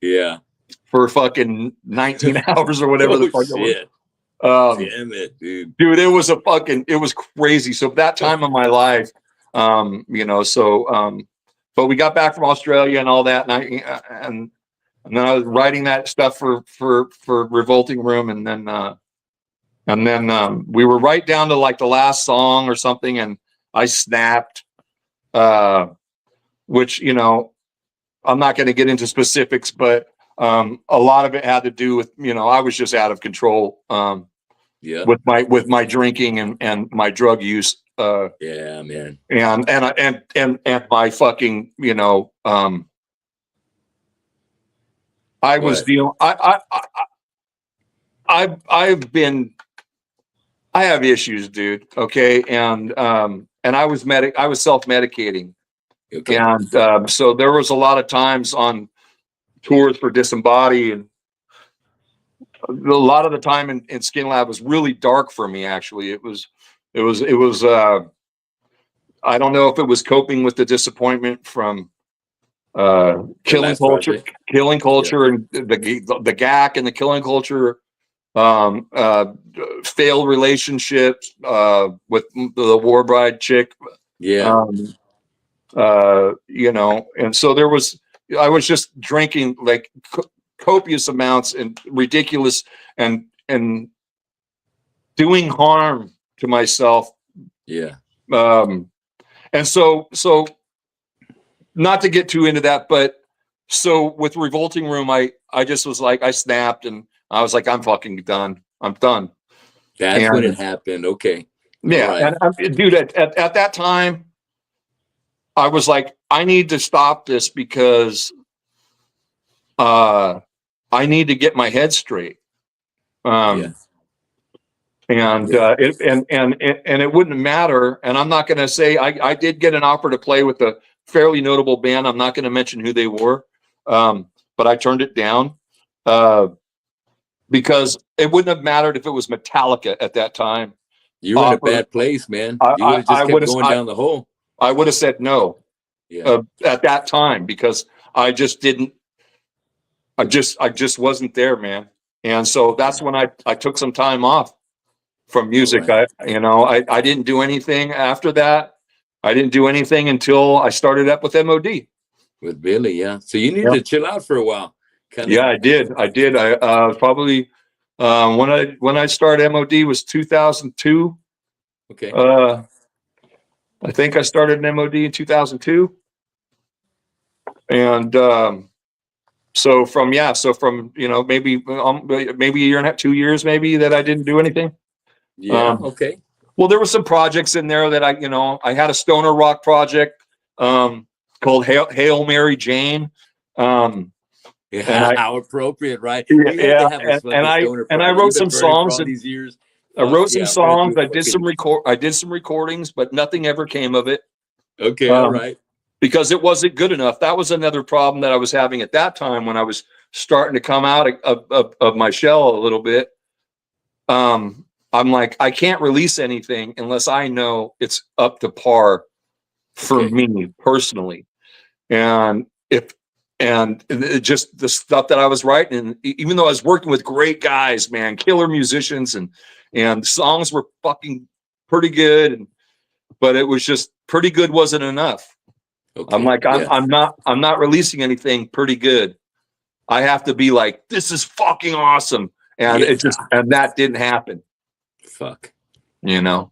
Yeah. For fucking 19 hours or whatever the fuck shit. it was. Damn it, dude. Dude, it was crazy. So that time of my life, you know, so, but we got back from Australia and all that. And then I was writing that stuff for Revolting Room. And then we were right down to like the last song or something. And I snapped, which, you know, I'm not going to get into specifics, but a lot of it had to do with, you know, I was just out of control with my drinking and my drug use. Yeah, man. And my fucking, you know, I was dealing. I have issues, dude. Okay, and I was self-medicating. Okay. And so there was a lot of times on tours for Disembody, and a lot of the time in Skinlab was really dark for me. Actually, it was. I don't know if it was coping with the disappointment from killing culture, and the GAC and the killing culture, failed relationships with the War Bride chick. Yeah. You know, and so I was just drinking like copious amounts and ridiculous and doing harm to myself. Yeah. And so not to get too into that, but so with Revolting Room, I just was like, I snapped and I was like, I'm fucking done. I'm done. That's when it happened. Okay. Yeah. Right. And dude, at that time, I was like, I need to stop this because I need to get my head straight. And it wouldn't matter. And I'm not going to say I did get an offer to play with a fairly notable band. I'm not going to mention who they were, but I turned it down because it wouldn't have mattered if it was Metallica at that time. You were in a bad place, man. You would have just kept going down the hole. I would have said no at that time because I just wasn't there, man. And so that's when I took some time off from music. Right. I didn't do anything after that. I didn't do anything until I started up with MOD. With Billy, yeah. So you needed to chill out for a while. Yeah, I did. I probably when I started MOD was 2002. Okay. I think I started in MOD in 2002. And so from maybe a year and a half, 2 years maybe that I didn't do anything. Yeah. Okay. Well, there were some projects in there that I had a stoner rock project called Hail Mary Jane. How appropriate, right? Yeah. And I wrote some songs all these years. I wrote some songs. I did some recordings, but nothing ever came of it. Okay. All right. Because it wasn't good enough. That was another problem that I was having at that time when I was starting to come out of my shell a little bit. I'm like, I can't release anything unless I know it's up to par for me personally. And just the stuff that I was writing, and even though I was working with great guys, man, killer musicians, and songs were fucking pretty good, but it was just pretty good wasn't enough. Okay. I'm like, I'm not releasing anything pretty good. I have to be like, this is fucking awesome. And and that didn't happen. Fuck. So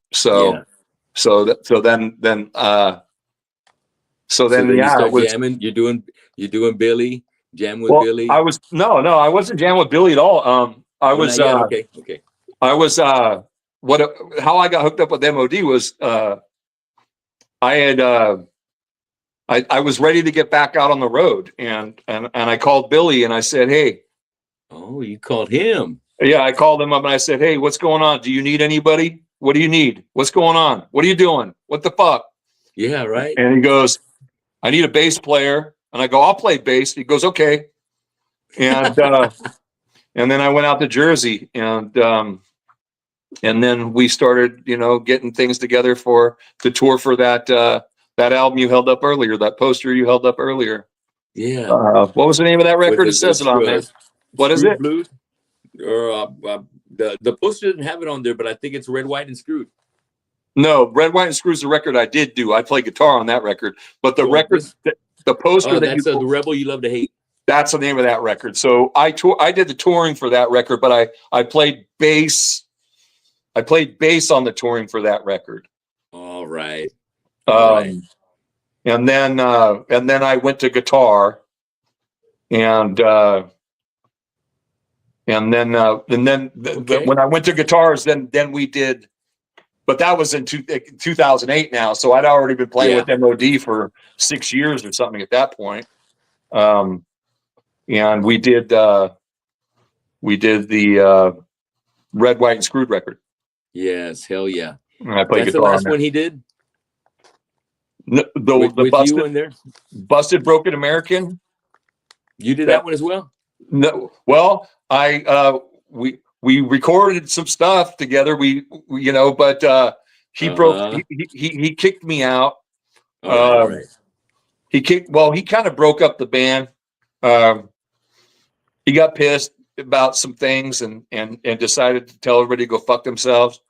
then you start jamming. You're doing Billy, jam with Billy. I wasn't jamming with Billy at all. I was how I got hooked up with MOD was I was ready to get back out on the road, and I called Billy and I said, hey. Oh, you called him? Yeah, I called him up and I said, hey, what's going on? Do you need anybody? What do you need? What's going on? What are you doing? What the fuck? Yeah, right. And he goes, I need a bass player And I go, I'll play bass. He goes, okay. And and then I went out to Jersey, and then we started, you know, getting things together for the tour for that that album you held up earlier, that poster you held up earlier. Yeah. What was the name of that record? It says it on there. What is Screwed it? Blues? Or the poster doesn't have it on there, but I think it's Red, White, and Screwed. No, Red, White, and Screw's the record I did do. I play guitar on that record, but the record, the poster that that's you, The Rebel You Love to Hate. that's the name of that record. So I did the touring for that record, but I played bass. I played bass on the touring for that record. All right. All right. And then I went to guitar, and then when I went to guitars, then we did, but that was in 2008 now. So I'd already been playing with MOD for 6 years or something at that point. And we did the Red, White, and Screwed record. Yes, hell yeah. And I played That's guitar the last on one he did. the With busted, you in there. Busted Broken American. You did that one as well? No, well, we recorded some stuff together. We you know, but he kicked me out. All right. He kind of broke up the band. He got pissed about some things and decided to tell everybody to go fuck themselves.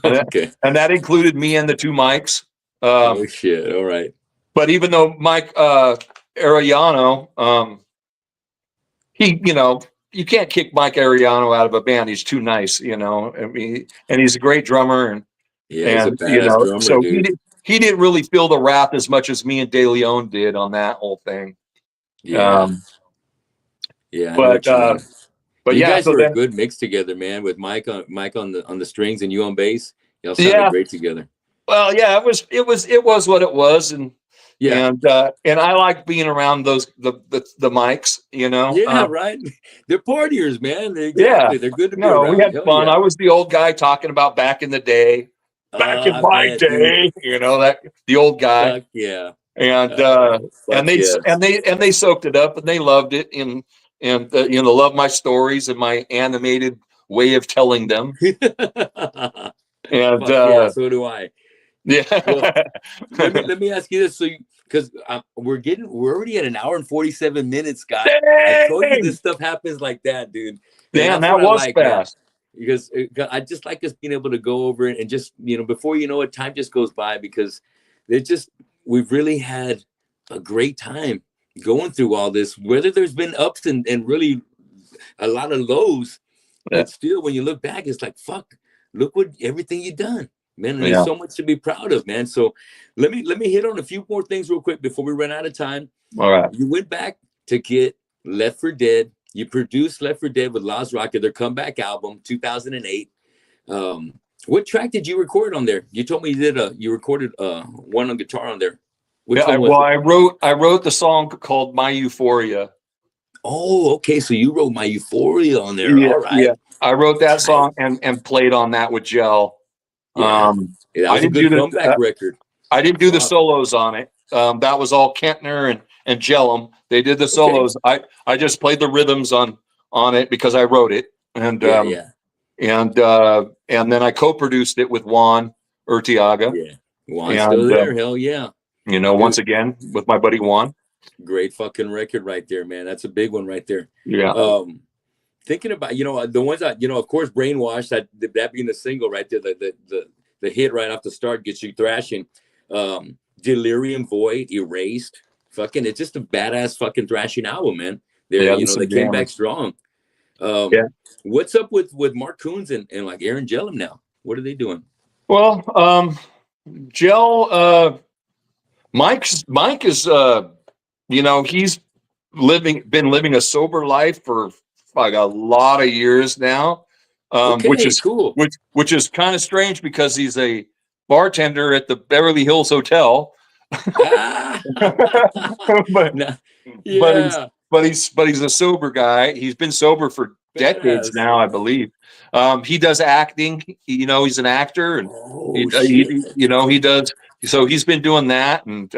Okay. And that included me and the two mics. Oh shit! All right. But even though Mike Arellano, he, you know, you can't kick Mike Arellano out of a band. He's too nice, you know. I mean, and he's a great drummer, and he's a badass drummer, so dude. he didn't really feel the wrath as much as me and De Leon did on that whole thing. Yeah. But you guys were a good mix together, man. With Mike on the strings and you on bass, y'all sounded great together. Well, yeah, it was what it was, and I like being around those the mics, you know. Yeah, right. They're partiers, man. Exactly. They're good to be around. We had fun. I was the old guy talking about back in the day, back in my day, you know, that the old guy. Fuck yeah. And they soaked it up and they loved it, and you know, love my stories and my animated way of telling them. And so do I. Yeah. Well, let me ask you this, because we're already at an hour and 47 minutes, guys. I told you this stuff happens like that, dude. Damn, that was fast. Because I just like us being able to go over it and just, you know, before you know it, time just goes by, because we've really had a great time going through all this, whether there's been ups and really a lot of lows, but still, when you look back, it's like, fuck, look what everything you've done, man. There's so much to be proud of, man. So let me hit on a few more things real quick before we run out of time. All right. You went back to get Left for Dead. You produced Left for Dead with Laaz Rockit, their comeback album, 2008. What track did you record on there? You told me you recorded one on guitar on there. I wrote the song called My Euphoria. Oh, okay. So you wrote My Euphoria on there. Yeah, all right. Yeah. I wrote that song and played on that with Gel. That was a good comeback record. I didn't do the solos on it. That was all Kentner and Jellum. They did the solos. Okay. I just played the rhythms on it because I wrote it. And and then I co-produced it with Juan Urtiaga. Yeah. Juan's still there. Hell yeah. You know, once again with my buddy Juan. Great fucking record right there, man. That's a big one right there. Yeah. Thinking about, you know, the ones that, you know, of course, Brainwash, that being the single right there, the hit right off the start gets you thrashing. Delirium Void, Erased, fucking, it's just a badass fucking thrashing album, man. They came back strong. What's up with Mark Coons and like Aaron Jellum now? What are they doing? Well, Mike is you know, he's been living a sober life for like a lot of years now. Which is cool. Which is kind of strange because he's a bartender at the Beverly Hills Hotel. But he's a sober guy. He's been sober for decades now, I believe. He does acting. You know, he's an actor, and he does. So he's been doing that, and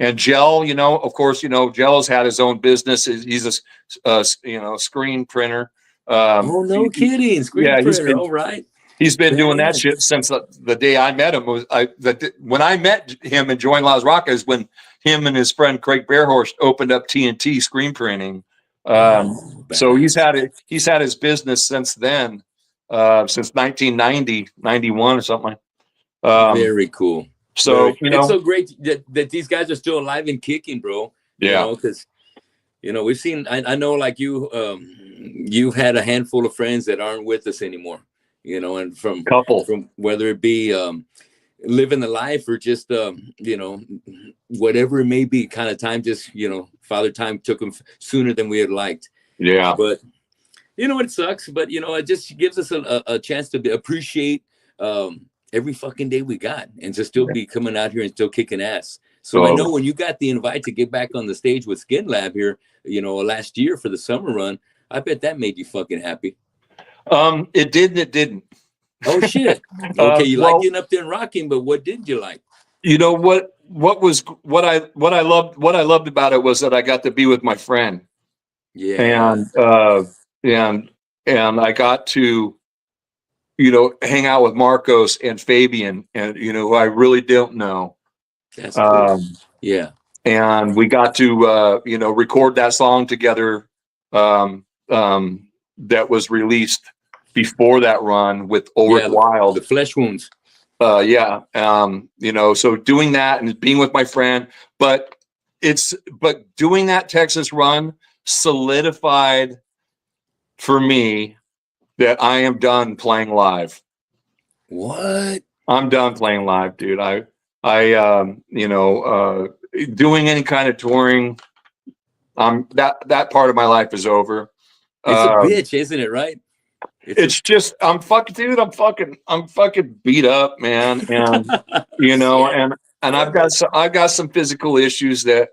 and Gel, you know, of course, you know, Gel's had his own business. He's a you know, screen printer. Oh, no kidding. Screen Yeah, printer. All right. he's been doing that Badass. shit since the day I met him. When I met him and joined Laaz Rockit is when him and his friend Craig Bearhorst opened up TNT screen printing. Oh, So badass. he's had his business since then, since 1990, 91 or something. Very cool. So, you know, it's so great that these guys are still alive and kicking, bro. You know, because, you know, we've seen, I know like you, you've had a handful of friends that aren't with us anymore, you know, and from whether it be living the life or just, you know, whatever it may be, kind of time, just, you know, Father Time took them sooner than we had liked. Yeah. But, you know, it sucks, but, you know, it just gives us a chance to appreciate every fucking day we got and to still be coming out here and still kicking ass. So I know when you got the invite to get back on the stage with Skinlab here, you know, last year for the summer run, I bet that made you fucking happy. It did and it didn't. Oh shit. Okay, you like getting up there and rocking, but what did you like? You know what I loved about it was that I got to be with my friend. Yeah. And I got to, you know, hang out with Marcos and Fabian, and you know, who I really don't know. That's cool. Yeah. And we got to you know, record that song together that was released before that run with Ulrich Wild, the Flesh Wounds. You know, so doing that and being with my friend, but doing that Texas run solidified for me that I am done playing live. What? I'm done playing live, dude. You know, doing any kind of touring, that part of my life is over. It's a bitch, isn't it? Right? It's just, I'm fucking beat up, man. And, you know, and I've got some physical issues that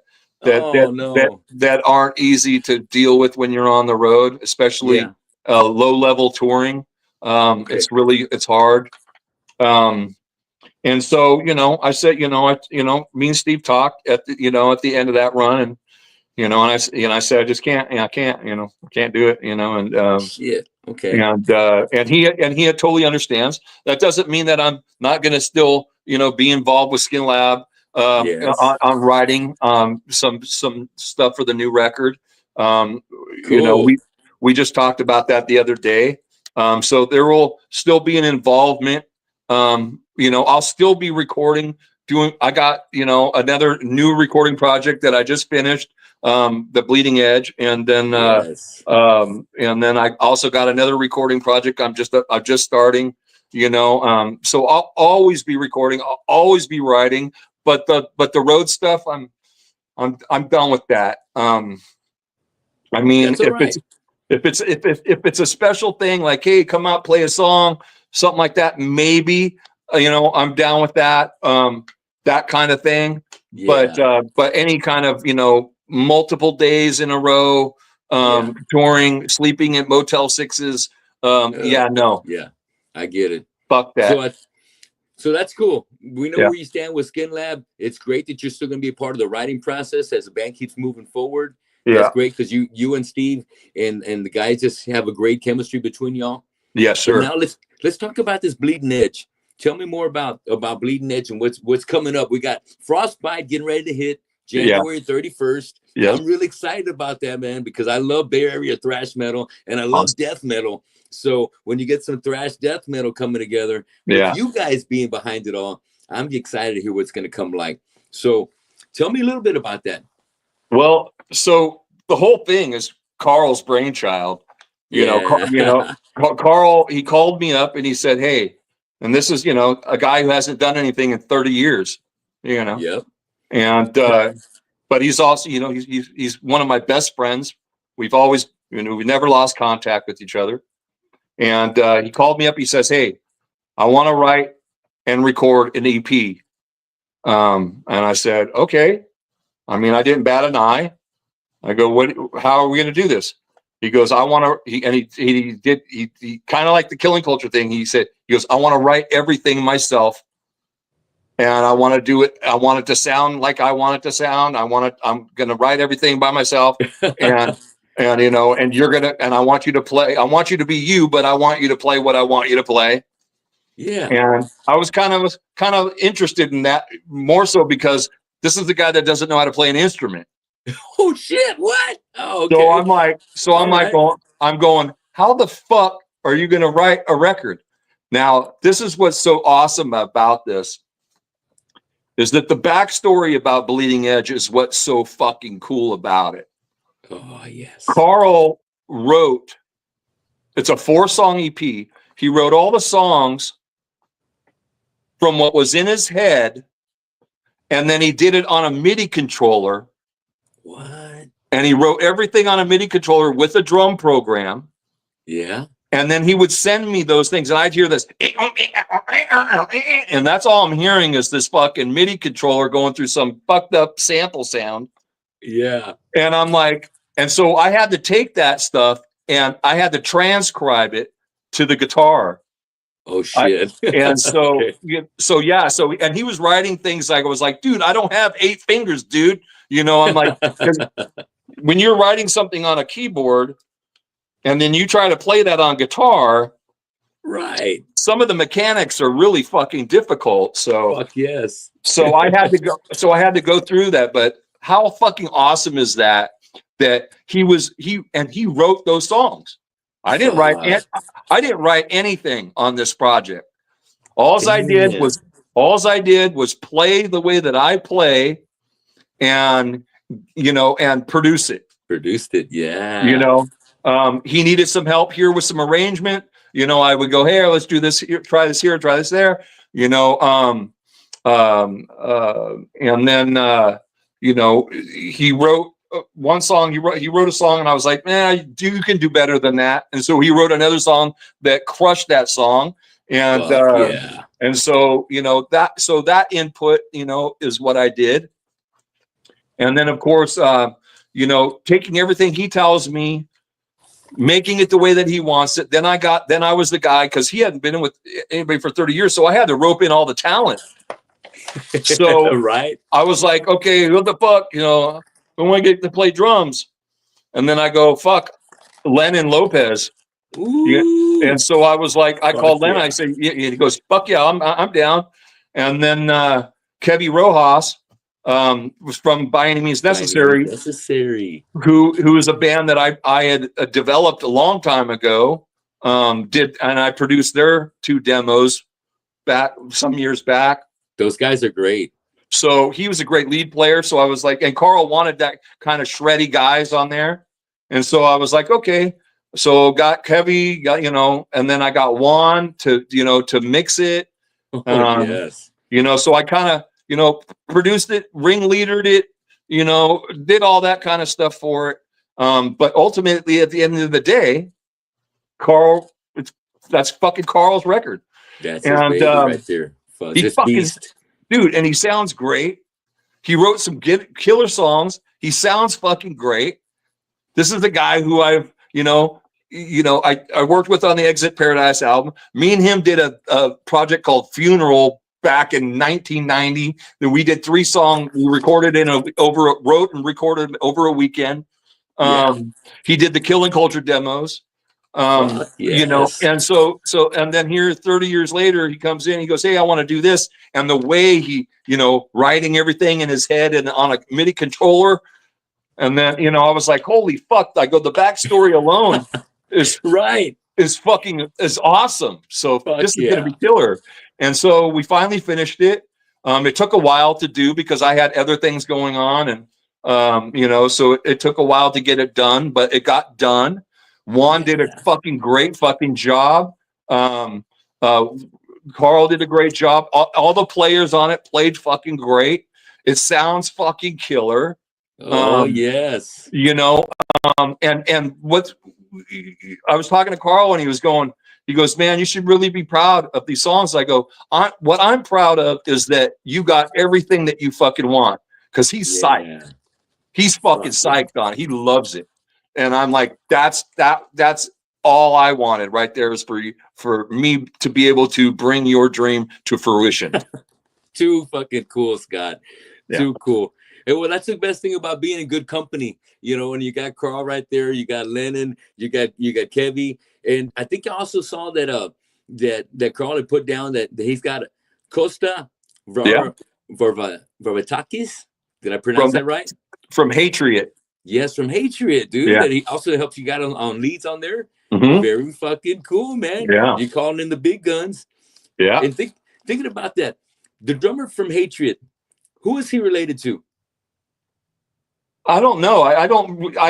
aren't easy to deal with when you're on the road, especially low level touring. It's hard. And so, you know, I said, you know, me and Steve talked at the end of that run, and, you know, and I said, I just can't, I can't do it, you know, and, shit. Okay. And he totally understands. That doesn't mean that I'm not going to still, you know, be involved with Skinlab, on writing, some stuff for the new record. Cool. You know, we just talked about that the other day. So there will still be an involvement. You know, I'll still be recording, I got, you know, another new recording project that I just finished, the Bleeding Edge. And then, I also got another recording project. I'm just starting, you know, so I'll always be recording. I'll always be writing, but the road stuff, I'm done with that. I mean, if it's a special thing, like, hey, come out, play a song, something like that, maybe, you know, I'm down with that, that kind of thing. Yeah. But any kind of, you know, multiple days in a row, touring, sleeping at Motel 6s, no. Yeah, I get it. Fuck that. So that's cool. We know where you stand with Skinlab. It's great that you're still going to be a part of the writing process as the band keeps moving forward. Yeah. That's great because you and Steve and the guys just have a great chemistry between y'all. Yes, sir. But now let's talk about this Bleeding Edge. Tell me more about Bleeding Edge and what's coming up. We got Frostbite getting ready to hit January 31st. Yeah. I'm really excited about that, man, because I love Bay Area thrash metal and I love death metal. So when you get some thrash death metal coming together, with you guys being behind it all, I'm excited to hear what's going to come like. So tell me a little bit about that. Well, so the whole thing is Carl's brainchild. You know, Carl, he called me up and he said, hey, and this is, you know, a guy who hasn't done anything in 30 years, you know. Yep. And but he's also, you know, he's one of my best friends. We've always, you know, we never lost contact with each other. And he called me up. He says, hey, I want to write and record an EP. And I said, okay. I mean, I didn't bat an eye. I go, how are we going to do this? He goes, I want to, he kind of like the Killing Culture thing. He goes, I want to write everything myself and I want to do it. I want it to sound like I want it to sound. I'm going to write everything by myself, and you know, and you're gonna, and I want you to play. I want you to be you, but I want you to play what I want you to play. Yeah. And I was kind of interested in that more so because this is the guy that doesn't know how to play an instrument. Oh shit! What? Oh, okay. So I'm like, going, how the fuck are you going to write a record? Now, this is what's so awesome about this is that the backstory about Bleeding Edge is what's so fucking cool about it. Oh, yes. Carl wrote, it's a 4-song EP. He wrote all the songs from what was in his head, and then he did it on a MIDI controller. What? And he wrote everything on a MIDI controller with a drum program. Yeah. And then he would send me those things, and I'd hear this, and that's all I'm hearing is this fucking MIDI controller going through some fucked up sample sound. Yeah. And I'm like, and so I had to take that stuff and I had to transcribe it to the guitar. Oh shit. And so, Okay. so and he was writing things like, I was like, dude, I don't have 8 fingers, dude. You know, I'm like, when you're writing something on a keyboard and then you try to play that on guitar, right, some of the mechanics are really fucking difficult. So fuck yes. So I had to go through that. But how fucking awesome is that he wrote those songs. I didn't write anything on this project. All I did was play the way that I play, and you know, and produce it. Produced it, yeah. You know, he needed some help here with some arrangement. You know, I would go, here, let's do this here, try this here, try this there. You know, and then you know, he wrote one song. He wrote a song, and I was like, man, you can do better than that. And so he wrote another song that crushed that song. And yeah. And so, you know, that input, you know, is what I did. And then of course, you know, taking everything he tells me, making it the way that he wants it. Then I was the guy, because he hadn't been in with anybody for 30 years. So I had to rope in all the talent. So right. I was like, okay, what the fuck? You know, I want to get to play drums. And then I go, fuck, Lennon Lopez. Ooh. And so I was like, I called Len. Yeah. I said, he goes, fuck yeah, I'm down. And then Kevy Rojas was from By Any Means Necessary. Who is a band that I had developed a long time ago. And I produced their 2 demos back some years back. Those guys are great. So he was a great lead player. So I was like, and Carl wanted that kind of shreddy guys on there. And so I was like, okay. So got Kevy, you know, and then I got Juan to, you know, to mix it. Yes. You know, so I kind of, you know, produced it, ringleadered it, you know, did all that kind of stuff for it. But ultimately, at the end of the day, that's fucking Carl's record. That's his baby right there. Dude, and he sounds great. He wrote some killer songs. He sounds fucking great. This is the guy who I've, I worked with on the Exit Paradise album. Me and him did a project called Funeral back in 1990. That we did 3 songs. We recorded wrote and recorded over a weekend. He did the Killing Culture demos. Yes. You know, and so and then here 30 years later, he comes in, he goes, hey, I want to do this. And the way he, you know, writing everything in his head and on a MIDI controller. And then, you know, I was like, holy fuck. I go, the backstory alone is awesome. So this is going to be killer. And so we finally finished it. It took a while to do because I had other things going on. And, you know, so it took a while to get it done, but it got done. Juan did a fucking great fucking job. Carl did a great job. All the players on it played fucking great. It sounds fucking killer. Oh, yes. You know, and what I was talking to Carl and he goes, man, you should really be proud of these songs. I go, what I'm proud of is that you got everything that you fucking want, because he's psyched. He's fucking psyched on it. He loves it. And I'm like, that's all I wanted right there, is for me to be able to bring your dream to fruition. Too fucking cool, Scott. Yeah. Too cool. And well, that's the best thing about being in good company, you know. And you got Carl right there, you got Lennon, you got Kevy, and I think I also saw that that Carl had put down that he's got Costa Varvatakis. Did I pronounce that right? From Hatriot. Yes, from Hatriot, dude. Yeah. And he also helps you got on leads on there. Mm-hmm. Very fucking cool, man. Yeah. You calling in the big guns. Yeah. And thinking about that, the drummer from Hatriot, who is he related to? I don't know. I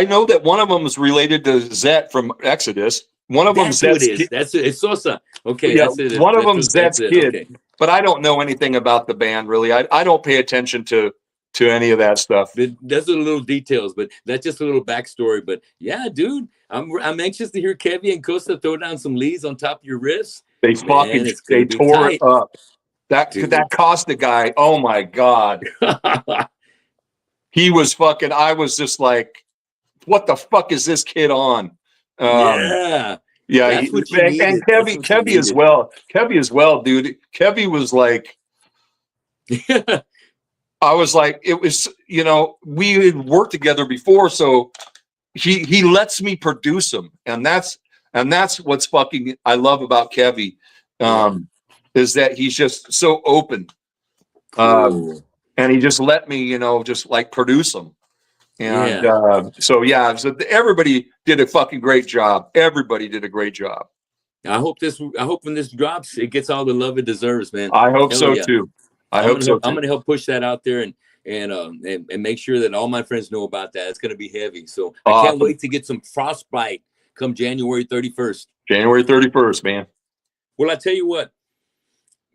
know that one of them is related to Zet from Exodus. One of them Zet's kid. That's it. It's Sosa. Okay, yeah, that's it. One of them Zet's kid. Okay. But I don't know anything about the band really. I don't pay attention to any of that stuff. That's the little details, but that's just a little backstory. But yeah, dude, I'm anxious to hear Kevy and Costa throw down some leads on top of your riffs. They tore it up. That Costa guy, oh my God. He was fucking, I was just like, what the fuck is this kid on? Yeah. That's what you needed. And Kevy as well. Kevy as well, dude. Kevy was like, I was like, it was, you know, we had worked together before, so he lets me produce him. And that's what's fucking I love about Kevy. Is that he's just so open. Cool. And he just let me, you know, just like produce them. And so everybody did a fucking great job. Everybody did a great job. I hope when this drops, it gets all the love it deserves, man. I hope so too. I'm gonna help push that out there and make sure that all my friends know about that. It's gonna be heavy. So I can't wait to get some Frostbite come January 31st. January 31st, man. Well, I tell you what.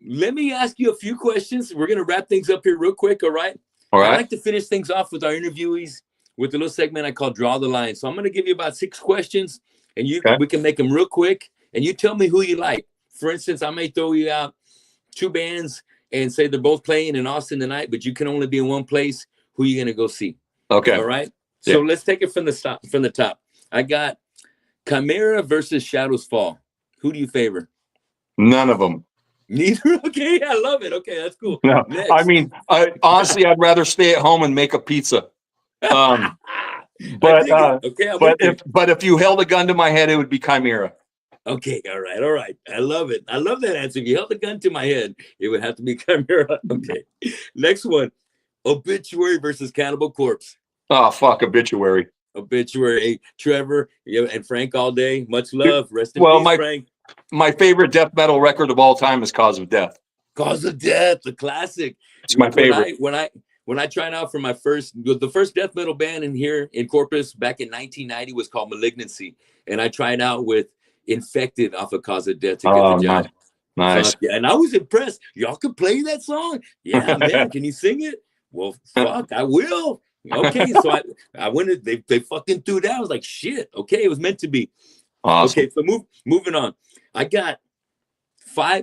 Let me ask you a few questions. We're going to wrap things up here real quick, all right? All right. I like to finish things off with our interviewees with a little segment I call Draw the Line. So I'm going to give you about 6 questions, and we can make them real quick, and you tell me who you like. For instance, I may throw you out 2 bands and say they're both playing in Austin tonight, but you can only be in one place. Who are you going to go see? Okay. All right? So let's take it from the top. I got Chimera versus Shadows Fall. Who do you favor? None of them. Neither. Okay, I love it. Okay, that's cool. No, next. I mean, honestly, I'd rather stay at home and make a pizza. But if you held a gun to my head, it would be Chimera. Okay, all right. I love it. I love that answer. If you held a gun to my head, it would have to be Chimera. Okay. Next one, Obituary versus Cannibal Corpse. Oh, fuck, Obituary. Obituary. Trevor and Frank all day. Much love. Rest in peace, Frank. My favorite death metal record of all time is Cause of Death. Cause of Death, the classic. It's my favorite. When I tried out for the first death metal band in here in Corpus back in 1990 was called Malignancy, and I tried out with Infected off of Cause of Death to get the job. Nice. Yeah, and I was impressed. Y'all could play that song? Yeah, man. Can you sing it? Well, fuck, I will. Okay, so I went. They fucking threw that. I was like, shit. Okay, it was meant to be. Awesome. Okay, so moving on. I got 4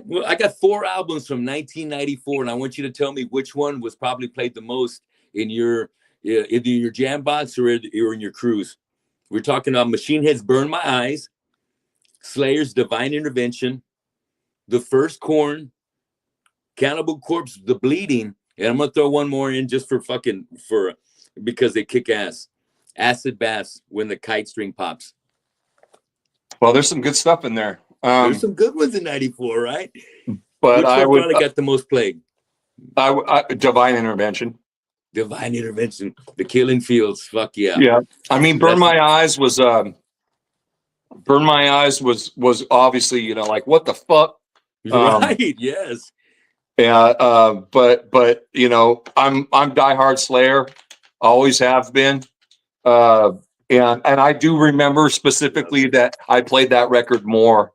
albums from 1994, and I want you to tell me which one was probably played the most in either your jam box or in your cruise. We're talking about Machine Head's Burn My Eyes, Slayer's Divine Intervention, The First Corn, Cannibal Corpse, The Bleeding, and I'm gonna throw one more in just because they kick ass. Acid Bass, When the Kite String Pops. Well, there's some good stuff in there. There's some good ones in '94, right? But which one probably got the most played? Divine Intervention. Divine Intervention. The Killing Fields. Fuck yeah. Yeah. I mean, Burn My Eyes was obviously, you know, like what the fuck. Right. Yes. Yeah. But you know, I'm diehard Slayer. Always have been. And I do remember specifically that I played that record more.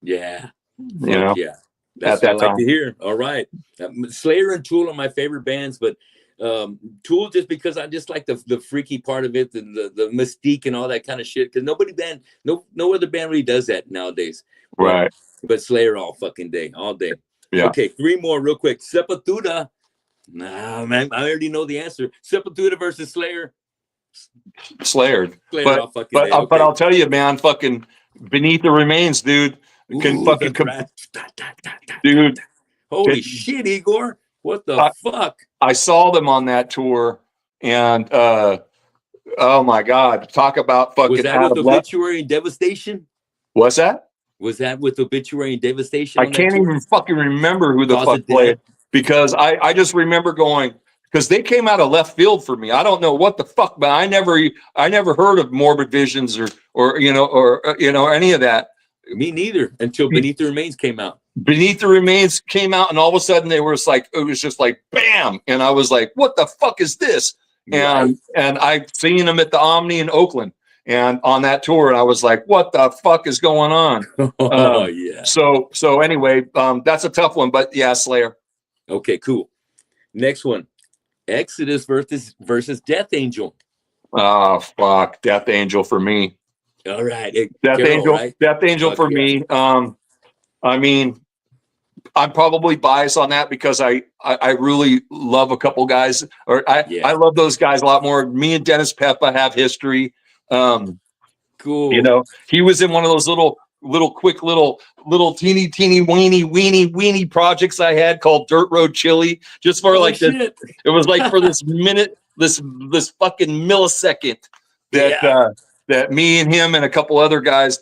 Yeah. You know, yeah. That's what I like to hear. All right. Slayer and Tool are my favorite bands, but Tool just because I just like the freaky part of it, the mystique and all that kind of shit. Because no other band really does that nowadays. Right. But Slayer all fucking day, all day. Yeah. Okay, 3 more real quick. Sepultura. Nah, man, I already know the answer. Sepultura versus Slayer. Slayer. But I'll tell you, man, fucking Beneath the Remains, dude. Dude. Holy shit, Igor. What the fuck? I saw them on that tour, and oh my God, talk about fucking Was that out with of left. Obituary and Devastation? What's that? Was that with Obituary and Devastation I on that can't tour? even fucking remember who the Cause fuck of played, Death? because I just remember going, because they came out of left field for me. I don't know what the fuck, but I never heard of Morbid Visions or any of that. Me neither, until Beneath the Remains came out. Beneath the Remains came out, and all of a sudden it was just like bam, and I was like, what the fuck is this? Right. And I've seen them at the Omni in Oakland and on that tour, and I was like, what the fuck is going on? Oh yeah. So anyway, that's a tough one, but yeah, Slayer. Okay, cool. Next one, Exodus versus Death Angel. Oh fuck, Death Angel for me. All right, Death Carol, Angel, right? Death Angel Fuck for yeah. me. I mean, I'm probably biased on that because I really love a couple guys, or I love those guys a lot more. Me and Dennis Peppa have history. Cool. You know, he was in one of those quick teeny weeny projects I had called Dirt Road Chili, just for shit. It was like for this minute, this fucking millisecond that me and him and a couple other guys,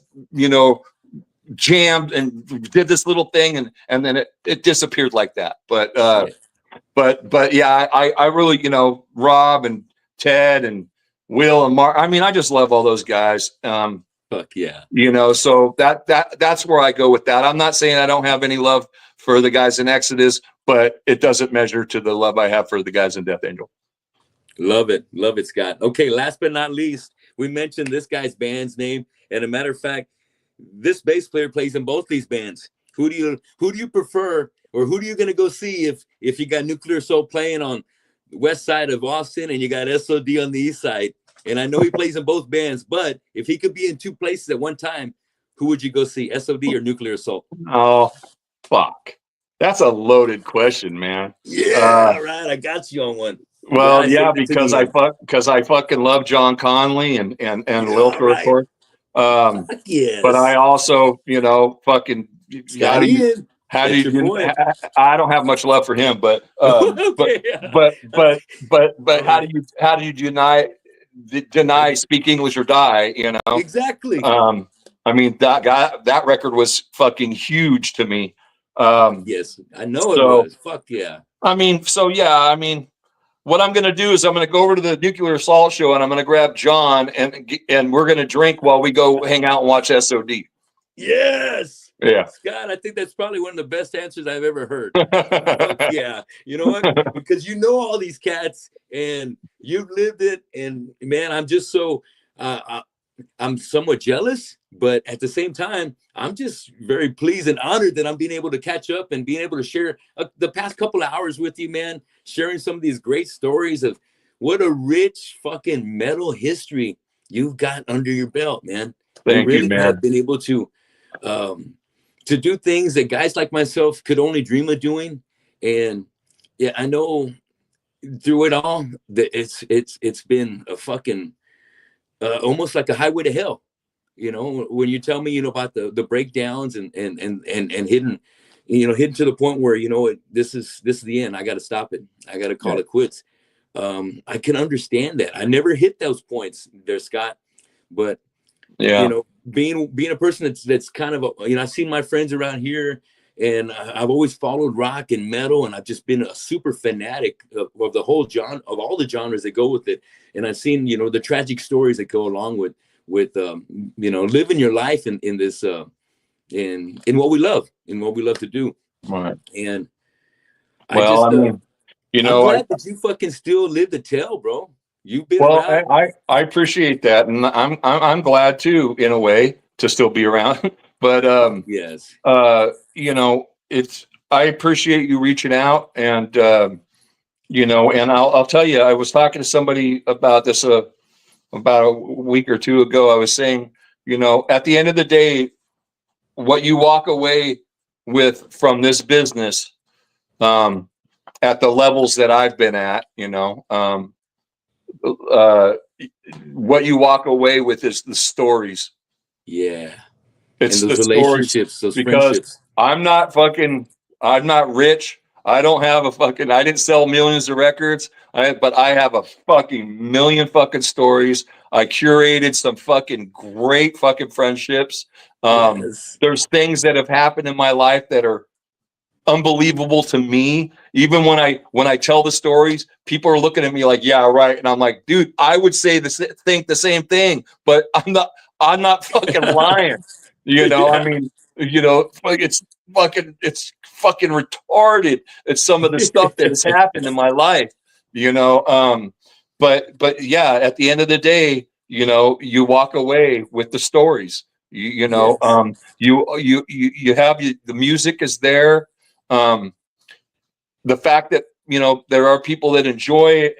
jammed and did this little thing, and then it disappeared like that. But yeah, I really, Rob and Ted and Will and Mark, I mean, I just love all those guys. Fuck yeah. So that's where I go with that. I'm not saying I don't have any love for the guys in Exodus, but it doesn't measure to the love I have for the guys in Death Angel. Love it, Scott. Okay, last but not least, we mentioned this guy's band's name, and a matter of fact, this bass player plays in both these bands. Who do you prefer, or who are you gonna go see if you got Nuclear Soul playing on the west side of Austin and you got SOD on the east side? And I know he plays in both bands, but if he could be in two places at one time, who would you go see, SOD or Nuclear Assault? Oh, fuck. That's a loaded question, man. Yeah, all right, I got you on one. Well, yeah, because I fucking love John Conley and Lilfer, right. Of course. Yes. But I also, fucking how do you I don't have much love for him, but okay, but how do you deny Speak English or Die, Exactly. I mean, that record was fucking huge to me. Yes, I know it was. Fuck yeah. I mean, what I'm going to do is I'm going to go over to the Nuclear Assault show and I'm going to grab John and we're going to drink while we go hang out and watch SOD. Yes. Yeah. Scott, I think that's probably one of the best answers I've ever heard. Yeah. You know what? Because you know all these cats and you've lived it. And man, I'm just so, I'm somewhat jealous, but at the same time, I'm just very pleased and honored that I'm being able to catch up and being able to share the past couple of hours with you, man, sharing some of these great stories of what a rich fucking metal history you've got under your belt, man. Thank you, man. Have been able to do things that guys like myself could only dream of doing. And yeah, I know through it all that it's been a fucking almost like a highway to hell. When you tell me, about the breakdowns and hidden, hidden to the point where, this is the end. I got to stop it. I got to call it quits. I can understand that. I never hit those points there, Scott, but being a person that's kind of, I've seen my friends around here and I've always followed rock and metal. And I've just been a super fanatic of the whole genre, of all the genres that go with it. And I've seen, the tragic stories that go along with living your life in this, in what we love to do. Right. And I'm glad that you fucking still live to tell, bro. You've been around. I appreciate that. And I'm glad too, in a way, to still be around. But, yes, I appreciate you reaching out and, and I'll tell you, I was talking to somebody about this, about a week or two ago. I was saying, at the end of the day, what you walk away with from this business, at the levels that I've been at, what you walk away with is the stories. Yeah. It's and those the relationships, stories, those because friendships. I'm not rich. I don't have a fucking, I didn't sell millions of records, but I have a fucking million fucking stories. I curated some fucking great fucking friendships. Yes. There's things that have happened in my life that are unbelievable to me. Even when I tell the stories, people are looking at me like, yeah, right. And I'm like, dude, I would say think the same thing, but I'm not fucking lying. You know, I mean, you know, it's fucking retarded. It's some of the stuff that has happened in my life, you know. But yeah, at the end of the day, you know, you walk away with the stories. You know, Yes. you have the music is there. The fact that, you know, there are people that enjoy it,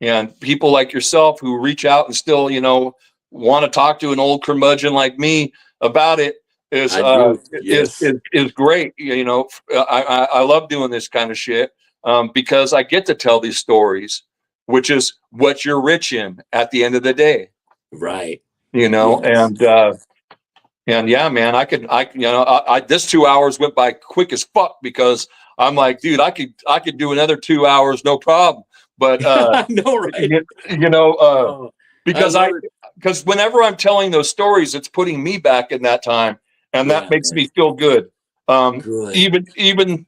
and people like yourself who reach out and still, you know, want to talk to an old curmudgeon like me about it is I do. Yes. is great. You know, I love doing this kind of shit, because I get to tell these stories, which is what you're rich in at the end of the day. Right. You know, Yes. and yeah, man, you know, this 2 hours went by quick as fuck because I'm like, dude, I could do another 2 hours, no problem. But I know, right? you know, Oh, I because love it. because whenever I'm telling those stories, it's putting me back in that time, and that Yeah, makes man. me feel good. Good. Even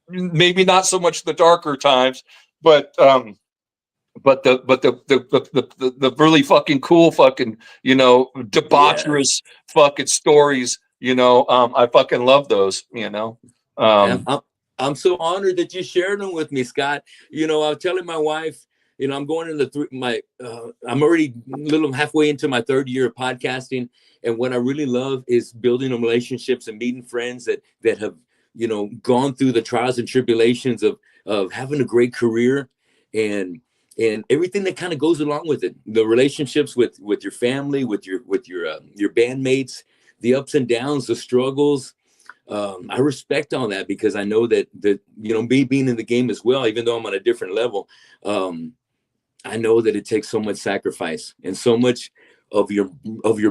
maybe not so much the darker times, but the really fucking cool fucking, you know, Yes. debaucherous fucking stories, you know, I fucking love those, you know. I'm, um I'm, I'm so honored that you shared them with me, Scott. You know, I was telling my wife, you know, I'm going into I'm already a little halfway into my third year of podcasting. And what I really love is building relationships and meeting friends that have, you know, gone through the trials and tribulations of having a great career and everything that kind of goes along with it. The relationships with your family, with your bandmates, the ups and downs, the struggles. I respect all that because I know that you know, me being in the game as well, even though I'm on a different level, I know that it takes so much sacrifice and so much of your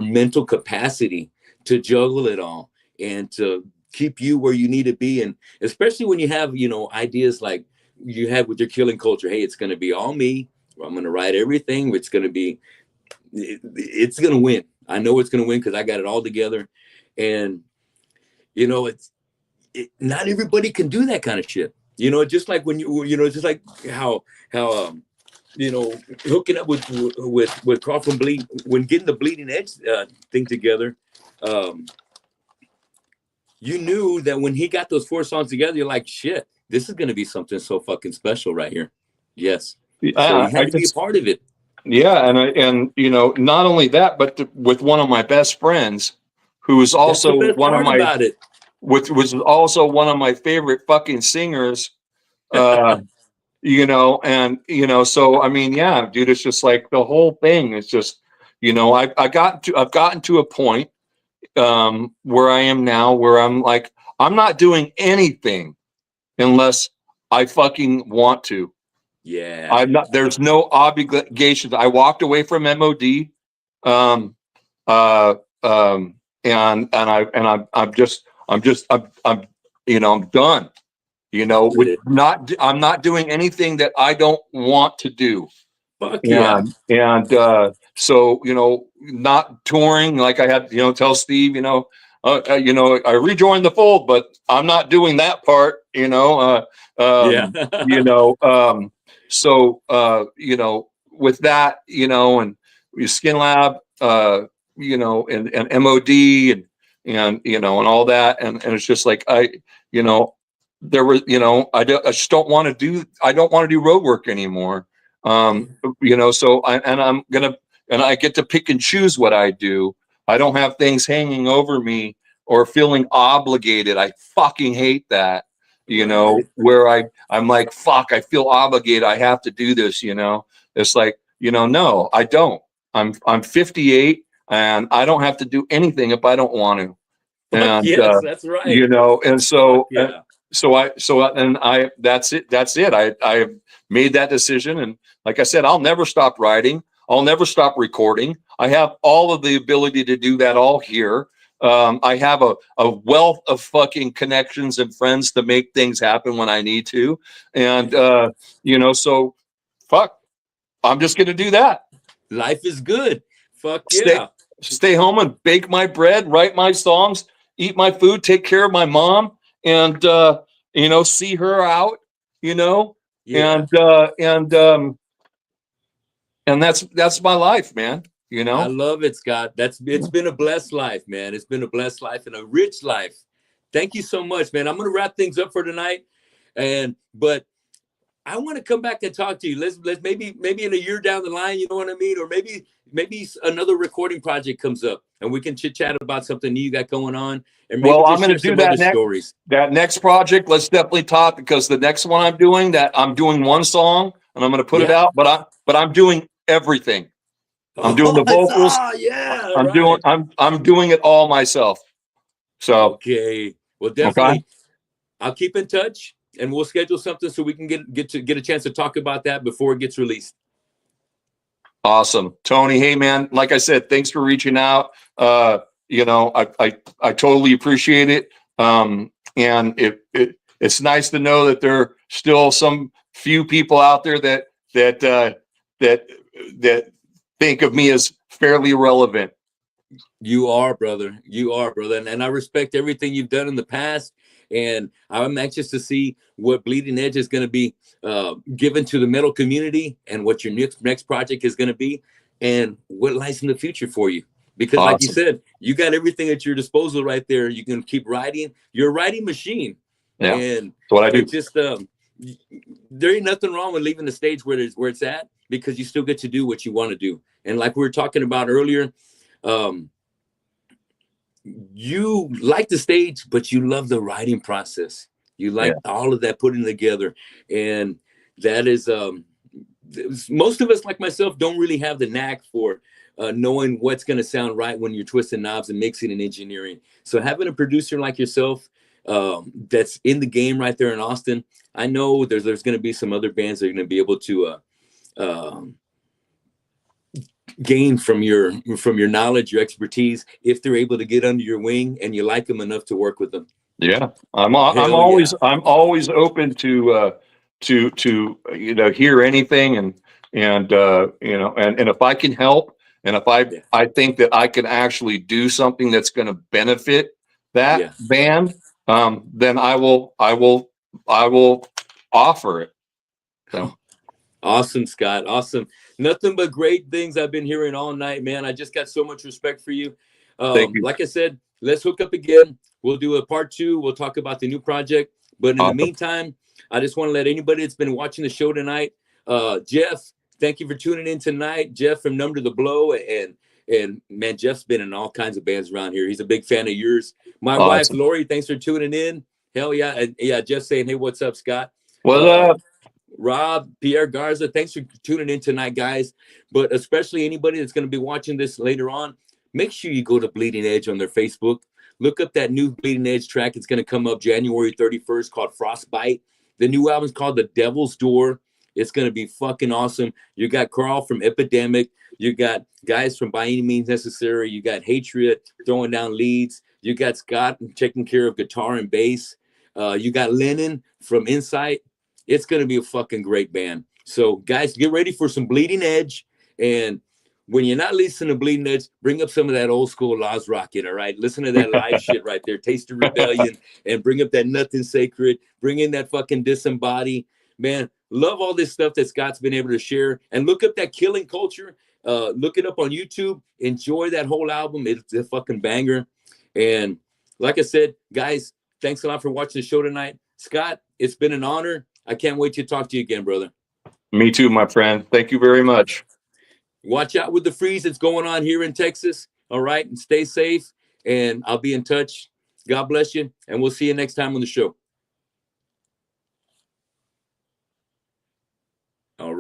mental capacity to juggle it all and to keep you where you need to be. And especially when you have, you know, ideas like you have with your killing culture. Hey, it's going to be all me. I'm going to write everything. It's going to win. I know it's going to win because I got it all together. And you know, not everybody can do that kind of shit. You know, just like when you know, just like how you know, hooking up with Crawford Bleed, when getting the Bleeding Edge thing together, um, you knew that when he got those 4 songs together, you're like, shit, this is gonna be something so fucking special right here. Yes. So yeah, you had to be a part of it. yeah, and you know, not only that, but with one of my best friends, who is That's the also best one of part my, about it. which was also one of my favorite fucking singers. uh you know, and you know, so I mean, yeah, dude, it's just like the whole thing is just, you know, I've gotten to a point where I am now where I'm like, I'm not doing anything unless I fucking want to. Yeah. I'm not, there's no obligations. I walked away from MOD. um uh I'm you know, I'm done, you I know, get with it. I'm not doing anything that I don't want to do. Fuck yeah. And so, you know, not touring like I had, you know, tell Steve, you know, I rejoined the fold, but I'm not doing that part, you know. Yeah. You know, you know, with that, you know, and Skinlab, you know, and MOD and you know, and all that, and it's just like you know, there was, you know, I just don't want to do, I don't want to do road work anymore. You know, so I get to pick and choose what I do. I don't have things hanging over me or feeling obligated. I fucking hate that, you know, Right. where I'm like, fuck, I feel obligated. I have to do this, you know. It's like, you know, no, I don't. I'm 58 and I don't have to do anything if I don't want to. Fuck And yes, that's right. you know, and Fuck so yeah. that's it. I made that decision, and like I said, I'll never stop writing. I'll never stop recording. I have all of the ability to do that all here. I have a wealth of fucking connections and friends to make things happen when I need to. And, you know, so fuck, I'm just going to do that. Life is good. Fuck Stay, yeah. stay home and bake my bread, write my songs, eat my food, take care of my mom, and, you know, see her out, you know, Yeah. and that's my life, man. You I know, love it, Scott. It's been a blessed life, man. It's been a blessed life and a rich life. Thank you so much, man. I'm gonna wrap things up for tonight. But I want to come back and talk to you. Let's maybe in a year down the line, you know what I mean? Or maybe another recording project comes up and we can chit chat about something new you got going on, and maybe well, I'm just going to share do some other that stories. next project. Let's definitely talk, because the next one I'm doing one song and I'm going to put it Yeah. out, but I'm doing everything. I'm doing the vocals. Yeah, right. I'm doing it all myself. So, Okay. Well, okay. definitely. I'll keep in touch and we'll schedule something so we can get a chance to talk about that before it gets released. Awesome. Tony, hey man, like I said, thanks for reaching out. You know, I totally appreciate it. And it's nice to know that there are still some few people out there that think of me as fairly relevant. You are, brother. You are, brother. And I respect everything you've done in the past. And I'm anxious to see what Bleeding Edge is going to be given to the metal community, and what your next project is going to be, and what lies in the future for you. Because like you Awesome. said, you got everything at your disposal right there. You can keep writing. You're a writing machine. Yeah, And that's what I do. it just, there ain't nothing wrong with leaving the stage where it's at, because you still get to do what you want to do. And like we were talking about earlier, you like the stage, but you love the writing process. You like all of that putting together. And that is, most of us, like myself, don't really have the knack for knowing what's going to sound right when you're twisting knobs and mixing and engineering. So having a producer like yourself that's in the game right there in Austin, I know there's going to be some other bands that are going to be able to gain from your knowledge, your expertise, if they're able to get under your wing and you like them enough to work with them. Yeah, I'm Yeah. always open to you know, hear anything, and you know, and if I can help, and if I think that I can actually do something that's going to benefit that band, then I will offer it. So. Awesome, Scott. Awesome. Nothing but great things I've been hearing all night, man. I just got so much respect for you. Thank you. Like I said, let's hook up again. We'll do a part 2. We'll talk about the new project. But in the meantime, I just want to let anybody that's been watching the show tonight, Jeff, thank you for tuning in tonight. Jeff from Numb to the Blow. And man, Jeff's been in all kinds of bands around here. He's a big fan of yours. My wife, Lori, thanks for tuning in. Hell yeah. And yeah, Jeff saying, hey, what's up, Scott? What's up? Rob, Pierre Garza, thanks for tuning in tonight, guys. But especially anybody that's going to be watching this later on, make sure you go to Bleeding Edge on their Facebook. Look up that new Bleeding Edge track. It's going to come up January 31st, called Frostbite. The new album's called The Devil's Door. It's going to be fucking awesome. You got Carl from Epidemic. You got guys from By Any Means Necessary. You got Hatred throwing down leads. You got Scott taking care of guitar and bass. You got Lennon from Insight. It's going to be a fucking great band. So, guys, get ready for some Bleeding Edge. And when you're not listening to Bleeding Edge, bring up some of that old school Laaz Rockit, all right? Listen to that live shit right there, Taste of Rebellion, and bring up that Nothing Sacred. Bring in that fucking Disembody. Man, love all this stuff that Scott's been able to share. And look up that Killing Culture. Look it up on YouTube. Enjoy that whole album. It's a fucking banger. And like I said, guys, thanks a lot for watching the show tonight. Scott, it's been an honor. I can't wait to talk to you again, brother. Me too, my friend. Thank you very much. Watch out with the freeze that's going on here in Texas. All right. And stay safe. And I'll be in touch. God bless you. And we'll see you next time on the show. All right.